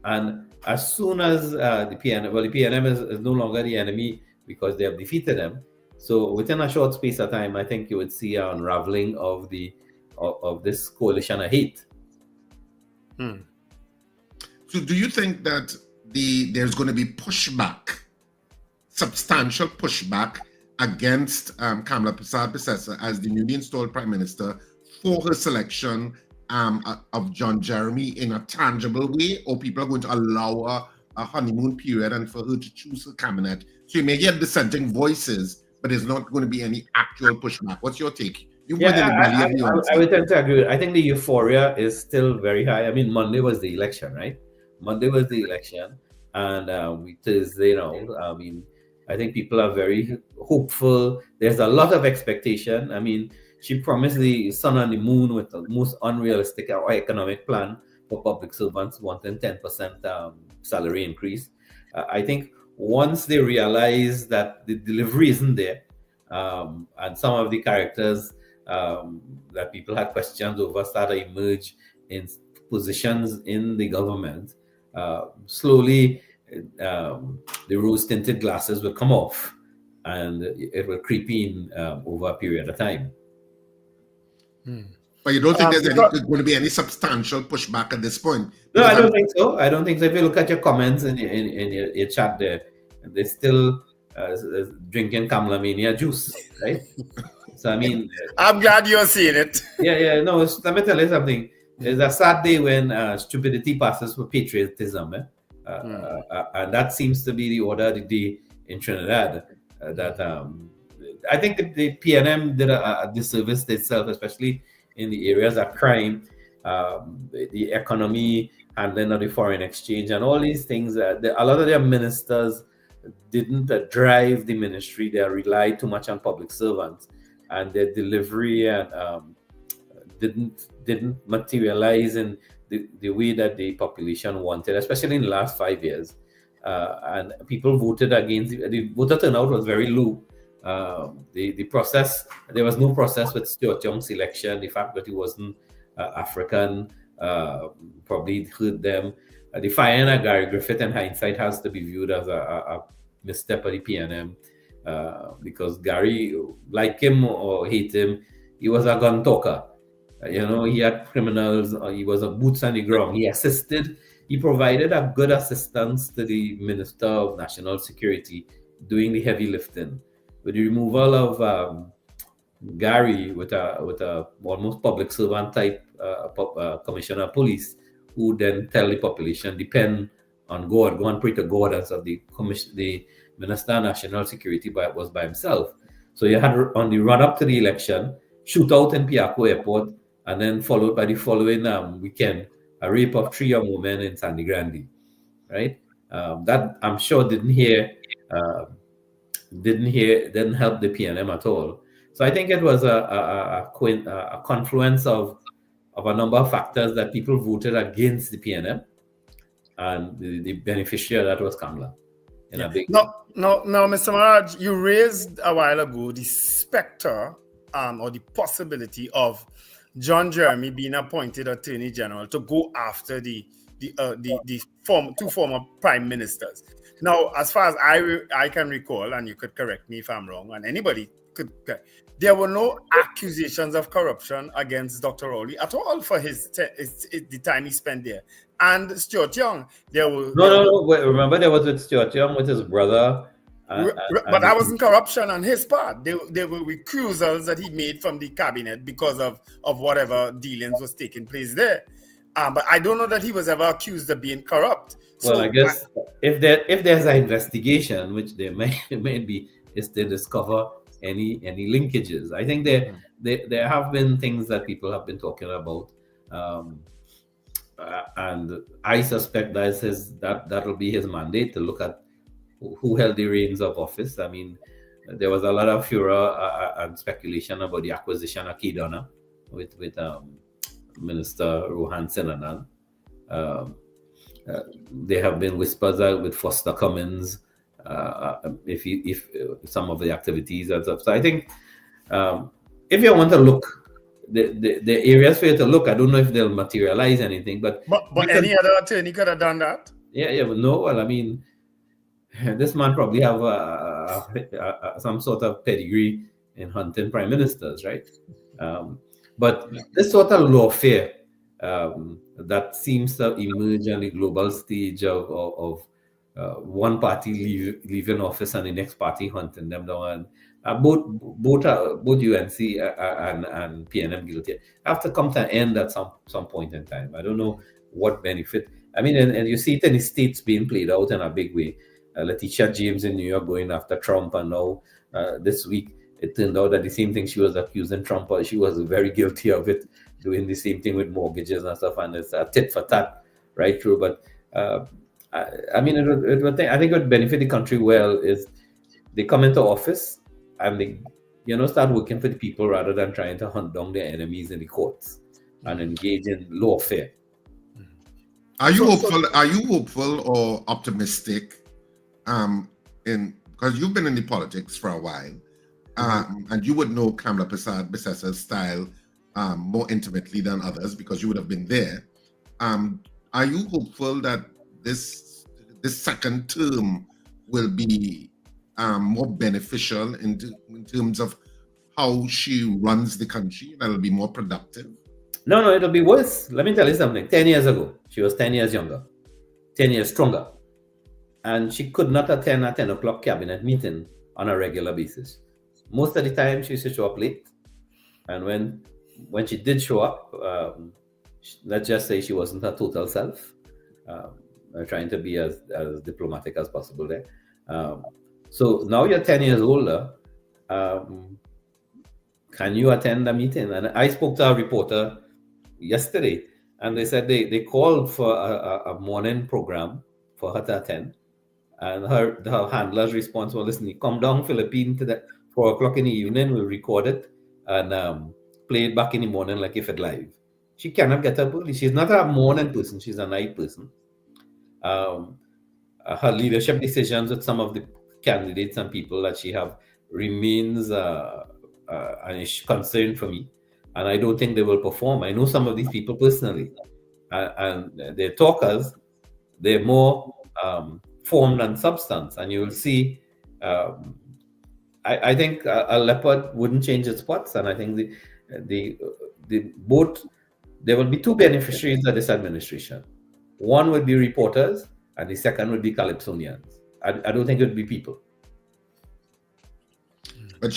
And as soon as the PNM is no longer the enemy because they have defeated them. So within a short space of time, I think you would see an unraveling of this coalition of hate. So do you think that there's going to be pushback, substantial pushback against Kamala Prasad Bisesa as the newly installed Prime Minister for her selection of John Jeremy in a tangible way, or people are going to allow a honeymoon period and for her to choose her cabinet? So you may get dissenting voices, but there's not going to be any actual pushback. What's your take? I would tend to agree. I think the euphoria is still very high. I mean, Monday was the election, right? Monday was the election, and Thursday now. I mean, I think people are very hopeful. There's a lot of expectation. I mean, she promised the sun and the moon with the most unrealistic economic plan for public servants, wanting 10% salary increase. I think once they realize that the delivery isn't there, and some of the characters that people had questions over start to emerge in positions in the government, slowly the rose-tinted glasses will come off, and it will creep in over a period of time. But you don't think there's going to be any substantial pushback at this point? No, I don't think so. I don't think so. If you look at your comments in your chat there, they're still drinking Kamla Mania juice, right? So, I mean... I'm glad you're seeing it. Yeah. No, let me tell you something. There's a sad day when stupidity passes for patriotism. And that seems to be the order of the day in Trinidad. I think the PNM did a disservice to itself, especially in the areas of crime, the economy, handling of the foreign exchange, and all these things. A lot of their ministers didn't drive the ministry. They relied too much on public servants, and their delivery and didn't materialize in the way that the population wanted, especially in the last 5 years. And people voted against the voter turnout was very low. The process, there was no process with Stuart Young's election. The fact that he wasn't African probably hurt them. The firing of Gary Griffith in hindsight has to be viewed as a misstep of the PNM, because Gary, like him or hate him, he was a gun talker. He had criminals. He was a boots on the ground. He provided a good assistance to the Minister of National Security doing the heavy lifting. With the removal of Gary with a almost public servant type commissioner of police, who then tell the population depend on God, go and pray to God, as of the Minister of National Security was by himself. So you had on the run up to the election, shootout in Piaco Airport, and then followed by the following weekend, a rape of 3 young women in Sandy Grande, right? That I'm sure didn't help the PNM at all. So I think it was a confluence of a number of factors that people voted against the PNM, and the beneficiary of that was Kamla. No, Mr. Maharaj, you raised a while ago the specter or the possibility of John Jeremy being appointed Attorney General to go after the two former prime ministers. Now, as far as I can recall, and you could correct me if I'm wrong, and anybody could, there were no accusations of corruption against Dr. Rowley at all for the time he spent there. And Stuart Young, there was no. Remember, there was with Stuart Young with his brother. But that wasn't corruption on his part. There were recusals that he made from the cabinet because of whatever dealings was taking place there. But I don't know that he was ever accused of being corrupt. Well, I guess if there's an investigation, which there may be, is to discover any linkages. I think there have been things that people have been talking about, and I suspect that will be his mandate to look at who held the reins of office. I mean, there was a lot of furor and speculation about the acquisition of Kedona with Minister Rohan Sinanan. There have been whispers out with Foster Cummins, if some of the activities and stuff. So I think if you want to look, the areas for you to look, I don't know if they'll materialize anything, but any other attorney could have done that. Yeah, but no. Well, I mean, this man probably have some sort of pedigree in hunting prime ministers, right? But this sort of lawfare that seems to emerge on the global stage of one party leaving office and the next party hunting them down. Both UNC and PNM guilty have to come to an end at some point in time. I don't know what benefit. I mean, and you see it in the States being played out in a big way. Letitia James in New York going after Trump, and now this week it turned out that the same thing she was accusing Trump of, she was very guilty of it, doing the same thing with mortgages and stuff, and it's a tit for tat right through. But I mean, I think it would benefit the country well is they come into office and they start working for the people rather than trying to hunt down their enemies in the courts and engage in lawfare. Are you hopeful or optimistic? Because you've been in the politics for a while, and you would know Kamla Bissessa's style more intimately than others because you would have been there. Are you hopeful that this second term will be more beneficial in terms of how she runs the country? That'll be more productive? No, it'll be worse. Let me tell you something. 10 years ago, she was 10 years younger, 10 years stronger. And she could not attend a 10 o'clock cabinet meeting on a regular basis. Most of the time, she used to show up late. And when she did show up, let's just say she wasn't her total self. Trying to be as diplomatic as possible there. So now you're 10 years older. Can you attend a meeting? And I spoke to a reporter yesterday, and they said they called for a morning program for her to attend. And her handler's response was, listen, you come down Philippines to 4 o'clock in the evening, we'll record it and play it back in the morning like if it live. She cannot get up early. She's not a morning person, she's a night person. Her leadership decisions with some of the candidates and people that she have remains an concern for me. And I don't think they will perform. I know some of these people personally. And they're talkers. They're more form than substance. And you will see, I think a leopard wouldn't change its spots. And I think there will be two beneficiaries of this administration. One would be reporters, and the second would be Calypsonians. I don't think it would be people. But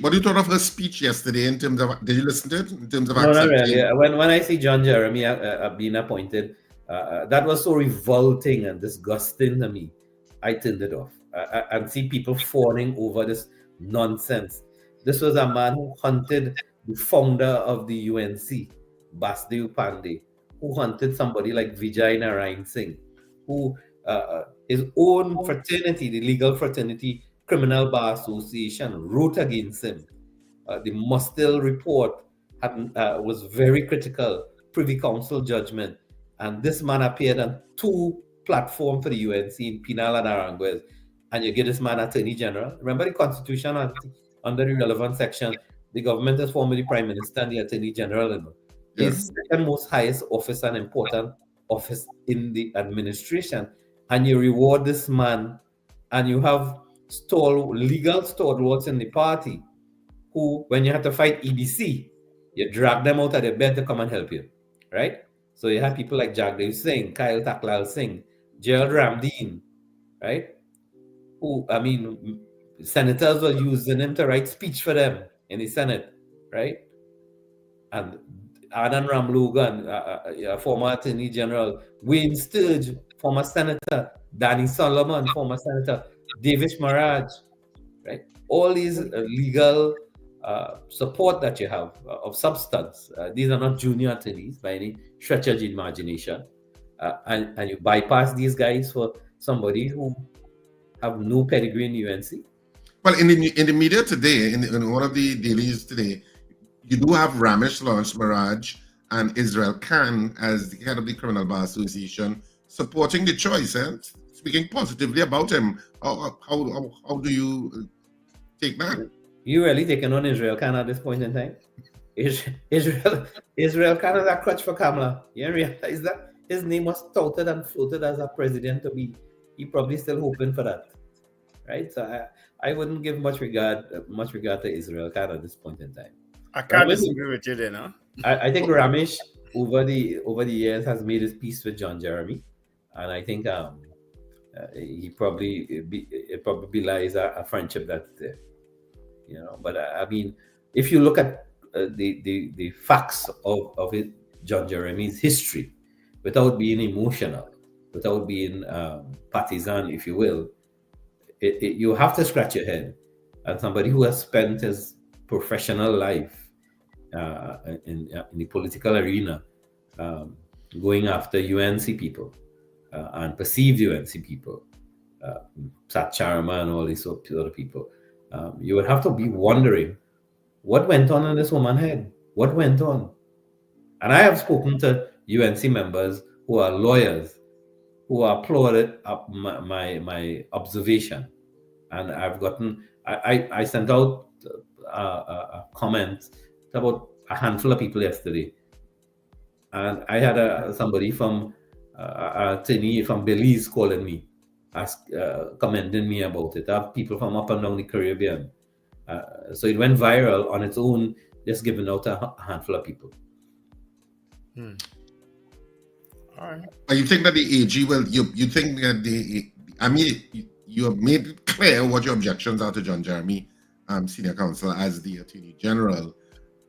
what do you thought of her speech yesterday in terms of, did you listen to it? In terms of No, not accepting? really. When I see John Jeremy being appointed, that was so revolting and disgusting to me. I turned it off. And see people fawning over this nonsense. This was a man who hunted the founder of the UNC, Basdev Pandey, who hunted somebody like Vijay Narayan Singh, who his own fraternity, the legal fraternity, Criminal Bar Association, wrote against him. The Mustil report was very critical, Privy Council judgment, and this man appeared on 2 platforms for the UNC in Pinal and Aranguez, and you give this man Attorney General. Remember the Constitution under the relevant section, the government is formally Prime Minister and the Attorney General. His second most highest office and important office in the administration, and you reward this man, and you have legal stalwarts in the party who, when you have to fight EBC, you drag them out of their bed to come and help you, right? So you have people like Jagdev Singh, Kyle Taklal Singh, Gerald Ramdeen, right? Who, I mean, senators were using him to write speech for them in the Senate, right? And Adan Ramlogan, former Attorney General, Wayne Sturge, former Senator, Danny Solomon, former Senator, Devant Maharaj, right? All these legal support that you have of substance. These are not junior attorneys by any stretch of imagination. And you bypass these guys for somebody who have no pedigree in UNC. Well, in the media today, in one of the dailies today, you do have Ramesh Lawrence Maharaj and Israel Khan as the head of the Criminal Bar Association supporting the choice, speaking positively about him. How do you take that? You really taking on Israel Khan at this point in time? Israel Khan is a crutch for Kamala. You realize that his name was touted and floated as a president to be. He probably still hoping for that, right? So I wouldn't give much regard to Israel Khan at this point in time. I can't disagree with you there, no? I think Ramesh over the years has made his peace with John Jeremy, and I think he probably belies a friendship that's there, you know. But I mean, if you look at the facts of John Jeremy's history, without being emotional, without being partisan, if you will, you have to scratch your head. And somebody who has spent his professional life in the political arena, going after UNC people and perceived UNC people, Sat Charma and all these other people, you would have to be wondering what went on in this woman's head. What went on? And I have spoken to UNC members who are lawyers who applauded my observation, and I've gotten I sent out a comment about a handful of people yesterday, and I had somebody from Tini from Belize calling me, commending me about it. I have people from up and down the Caribbean. So it went viral on its own, just giving out a handful of people. All right. And you think that the AG will, you think that you have made it clear what your objections are to John Jeremy, Senior Counsel, as the Attorney General.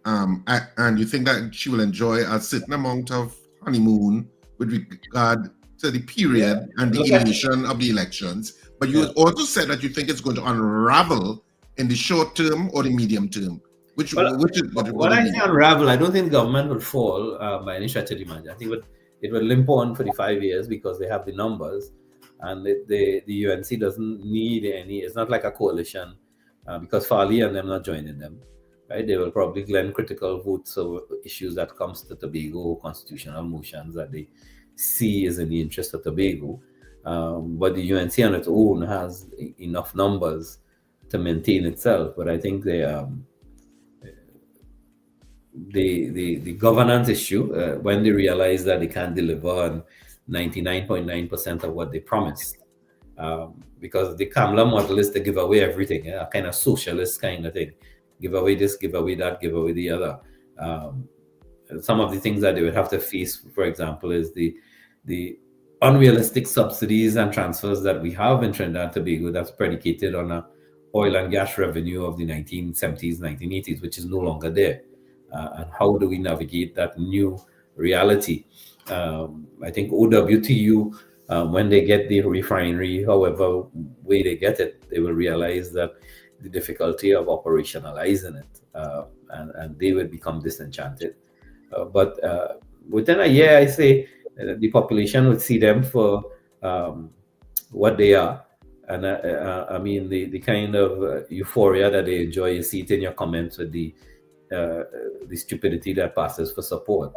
And you think that she will enjoy a certain amount of honeymoon with regard to the period and the elation of the elections. But you also said that you think it's going to unravel in the short term or the medium term. When I say unravel, I don't think government will fall by any stretch of the imagination. I think it will limp on for the 5 years because they have the numbers, and the UNC doesn't need any. It's not like a coalition because Farley and them not joining them, right? They will probably lend critical votes over issues that comes to Tobago, constitutional motions that they see is in the interest of Tobago. But the UNC on its own has enough numbers to maintain itself. But I think the governance issue, when they realize that they can't deliver on 99.9% of what they promised, because the Kamala model is to give away everything, a kind of socialist kind of thing. Give away this, give away that, give away the other. Some of the things that they would have to face, for example, is the unrealistic subsidies and transfers that we have in Trinidad and Tobago that's predicated on a oil and gas revenue of the 1970s, 1980s, which is no longer there. And how do we navigate that new reality? I think OWTU, when they get the refinery, however way they get it, they will realize that the difficulty of operationalizing it, and they will become disenchanted. But within a year, I say the population would see them for what they are. And I mean, the kind of euphoria that they enjoy, you see it in your comments with the stupidity that passes for support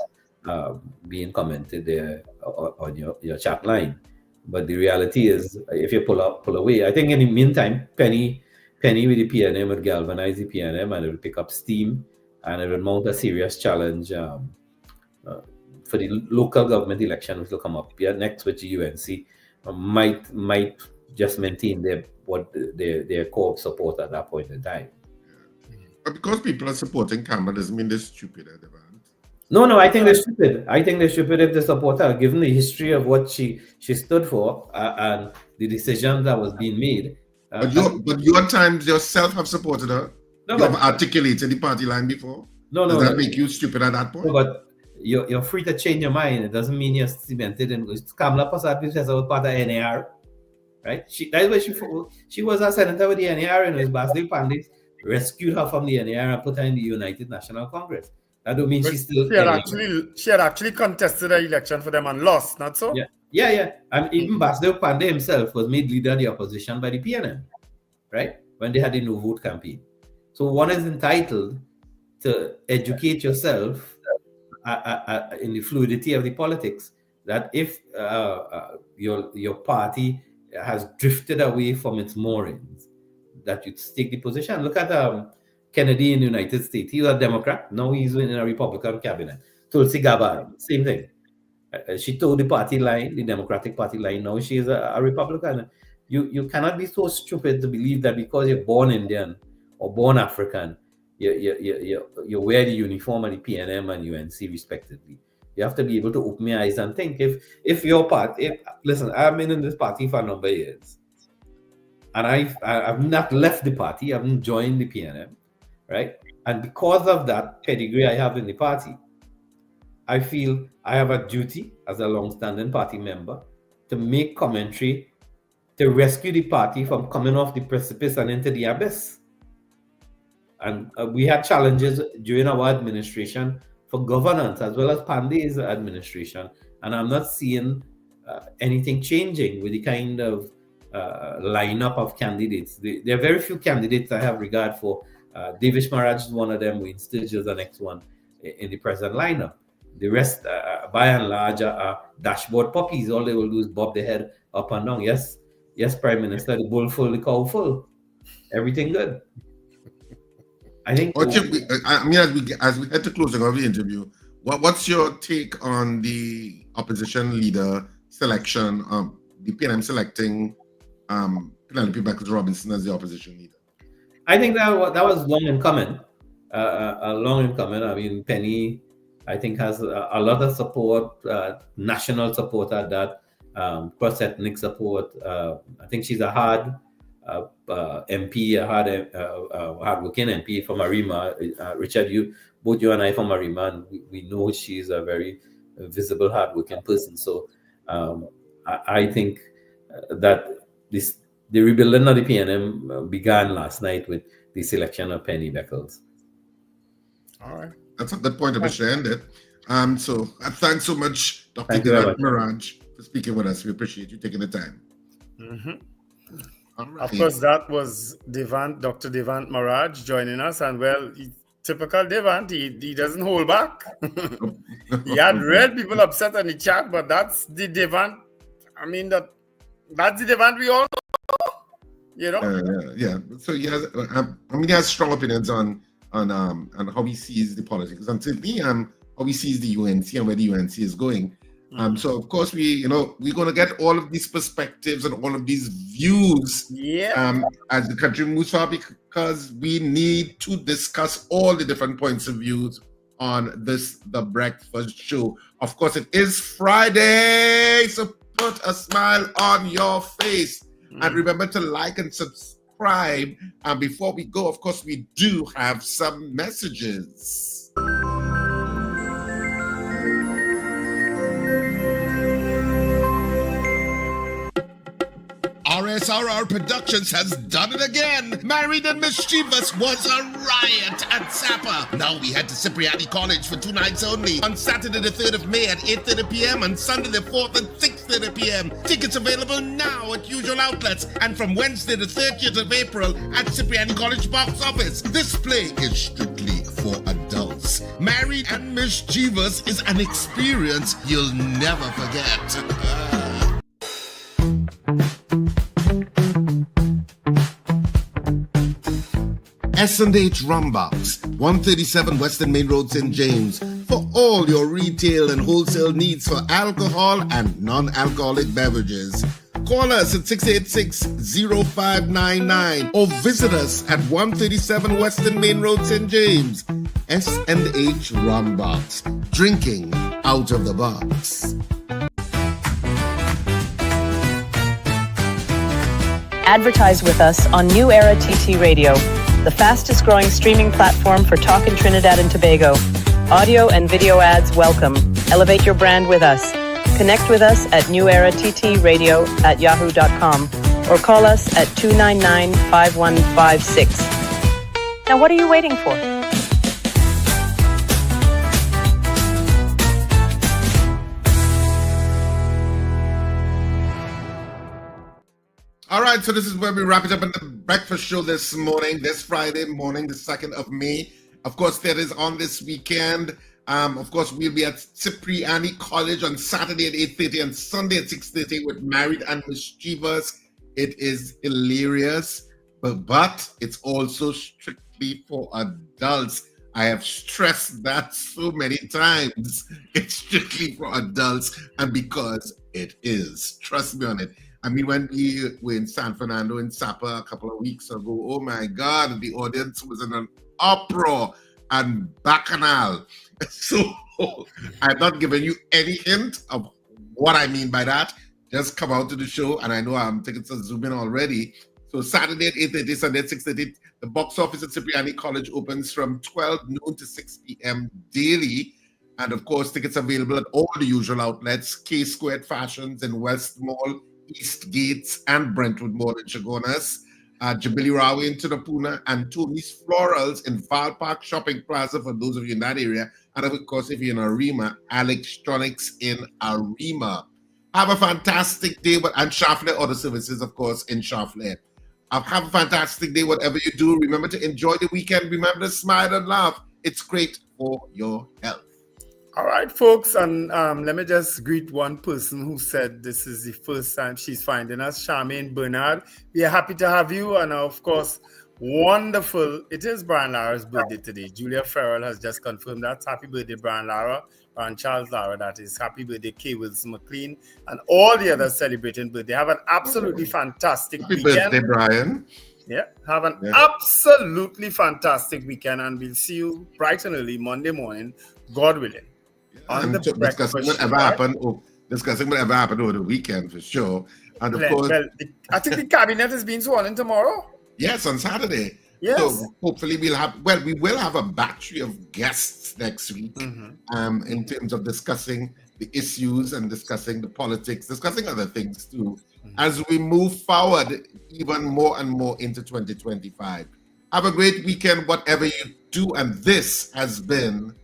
being commented there on your chat line. But the reality is, if you pull away, I think in the meantime, Penny with the PNM would galvanize the PNM, and it will pick up steam, and it will mount a serious challenge for the local government election, which will come up next, which the UNC might just maintain their core support at that point in time. But because people are supporting Campbell doesn't mean they're stupid at the moment. No, I think they're stupid. I think they're stupid if they support her, given the history of what she stood for and the decision that was being made. But you at times yourself have supported her. No, you have articulated the party line before. Does that make you stupid at that point? No, but you're free to change your mind. It doesn't mean you're cemented in. Kamala Prasad was part of NAR, right? That's where she was a senator with the NAR, and it was Basdeo Pandit rescued her from the NAR and put her in the United National Congress. That don't mean she's still. She had actually contested an election for them and lost, not so? Yeah. And even Basdeo Pandit himself was made leader of the opposition by the PNM, right? When they had the no vote campaign. So one is entitled to educate yourself in the fluidity of the politics, that if your party has drifted away from its moorings, that you take the position. Look at Kennedy in the United States. He was a Democrat. Now he's in a Republican cabinet. Tulsi Gabbard, same thing. She told the party line, the Democratic Party line. Now she is a Republican. You cannot be so stupid to believe that because you're born Indian or born African, you wear the uniform of the PNM and UNC respectively. You have to be able to open your eyes and think. If your party, listen, I've been in this party for a number of years, and I've not left the party. I haven't joined the PNM, right? And because of that pedigree I have in the party, I feel I have a duty as a long-standing party member to make commentary to rescue the party from coming off the precipice and into the abyss. And we had challenges during our administration for governance as well as Pandey's administration. And I'm not seeing anything changing with the kind of lineup of candidates. There are very few candidates I have regard for. Devant Maharaj is one of them. Wayne Sturgis is the next one in the present lineup. The rest, by and large, are dashboard puppies. All they will do is bob their head up and down. Yes, Prime Minister, the bull full, the cow full. Everything good. I think. As we head to closing of the interview, what's your take on the opposition leader selection, the PNM selecting Penelope Beckles Robinson as the opposition leader? I think that was long in coming. Long in coming. I mean, Penny, I think, has a lot of support, national support at that, cross-ethnic support. I think she's a hard MP, a hard-working MP from Arima. Richard, both you and I from Arima, and we know she's a very visible, hard-working person. So I think that the rebuilding of the PNM began last night with the selection of Penny Beckles. All right. That's a good point of sharing it. So thanks so much, Dr. Devant Maharaj, for speaking with us. We appreciate you taking the time. Right. Of course, that was Dr. Devant Maharaj joining us. And well, typical Devant, he doesn't hold back. He had real people upset on the chat, but that's the Devant. I mean, that's the Devant we all know, you know? Yeah. So he has, he has strong opinions on how he sees the politics, and to me, how he sees the UNC and where the UNC is going. So of course we're going to get all of these perspectives and all of these views as the country moves forward, because we need to discuss all the different points of views on the breakfast show. Of course, it is Friday, so put a smile on your face and remember to like and subscribe. And before we go, of course, we do have some messages. RSRR Productions has done it again. Married and Mischievous was a riot at Sapa. Now we head to Cipriani College for 2 nights only. On Saturday the 3rd of May at 8:30 p.m. and Sunday the 4th at 6:30 p.m. Tickets available now at usual outlets and from Wednesday the 30th of April at Cipriani College box office. This play is strictly for adults. Married and Mischievous is an experience you'll never forget. S&H Rumbox, 137 Western Main Road, St. James, for all your retail and wholesale needs for alcohol and non-alcoholic beverages. Call us at 686-0599 or visit us at 137 Western Main Road, St. James. S&H Rumbox, drinking out of the box. Advertise with us on New Era TT Radio, the fastest growing streaming platform for talk in Trinidad and Tobago. Audio and video ads welcome. Elevate your brand with us. Connect with us at newerattradio@yahoo.com or call us at 299-5156. Now what are you waiting for? All right, so this is where we wrap it up in the breakfast show this morning, this Friday morning, the 2nd of May. Of course, that is on this weekend. Of course, we'll be at Cipriani College on Saturday at 8:30 and Sunday at 6:30 with Married and Mischievous. It is hilarious, but it's also strictly for adults. I have stressed that so many times. It's strictly for adults, and because it is. Trust me on it. I mean, when we were in San Fernando in Sapa a couple of weeks ago, oh my God, the audience was in an uproar and bacchanal. So I'm not giving you any hint of what I mean by that. Just come out to the show, and I know I'm tickets are zooming already. So Saturday at 8:30, Sunday at 6:30, the box office at Cipriani College opens from 12 noon to 6 p.m. daily. And of course, tickets available at all the usual outlets, K-Squared Fashions in West Mall, East Gates, and Brentwood Mall in Chagonas, Jubilee Rawe in Tunapuna, and Tony's Florals in Val Park Shopping Plaza for those of you in that area. And of course, if you're in Arima, Electronics in Arima. Have a fantastic day, and Shafle Auto Services, of course, in Shafle. Have a fantastic day, whatever you do. Remember to enjoy the weekend. Remember to smile and laugh. It's great for your health. All right, folks, and let me just greet one person who said this is the first time she's finding us, Charmaine Bernard. We are happy to have you, and of course, Wonderful. It is Brian Lara's birthday today. Julia Farrell has just confirmed that. Happy birthday, Brian Lara. Brian Charles Lara, that is. Happy birthday, Kay Wilson McLean, and all the others celebrating birthday. Have an absolutely fantastic weekend. Happy birthday, Brian. Yeah, have an absolutely fantastic weekend, and we'll see you bright and early Monday morning, God willing. On the discussing whatever happened over the weekend for sure. And of course, I think the cabinet is being sworn in tomorrow. Yes, on Saturday. Yes. So hopefully we will have a battery of guests next week in terms of discussing the issues and discussing the politics, discussing other things too, as we move forward even more and more into 2025. Have a great weekend, whatever you do. And this has been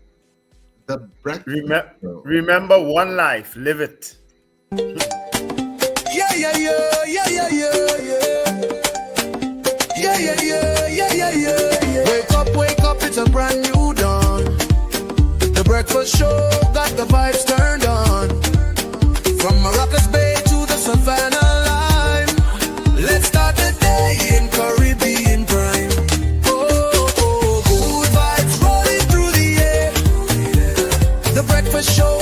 the Breakfast Show. Remember one life, live it. Yeah, yeah, yeah, yeah, yeah, yeah, yeah. Yeah, yeah, yeah, yeah, yeah, yeah. Wake up, it's a brand new dawn. The Breakfast Show got the vibes turned on. From Maracas Bay to the Savannah line. Let's start the day in Caribbean prime. Oh, good vibes rolling through the air. The Breakfast Show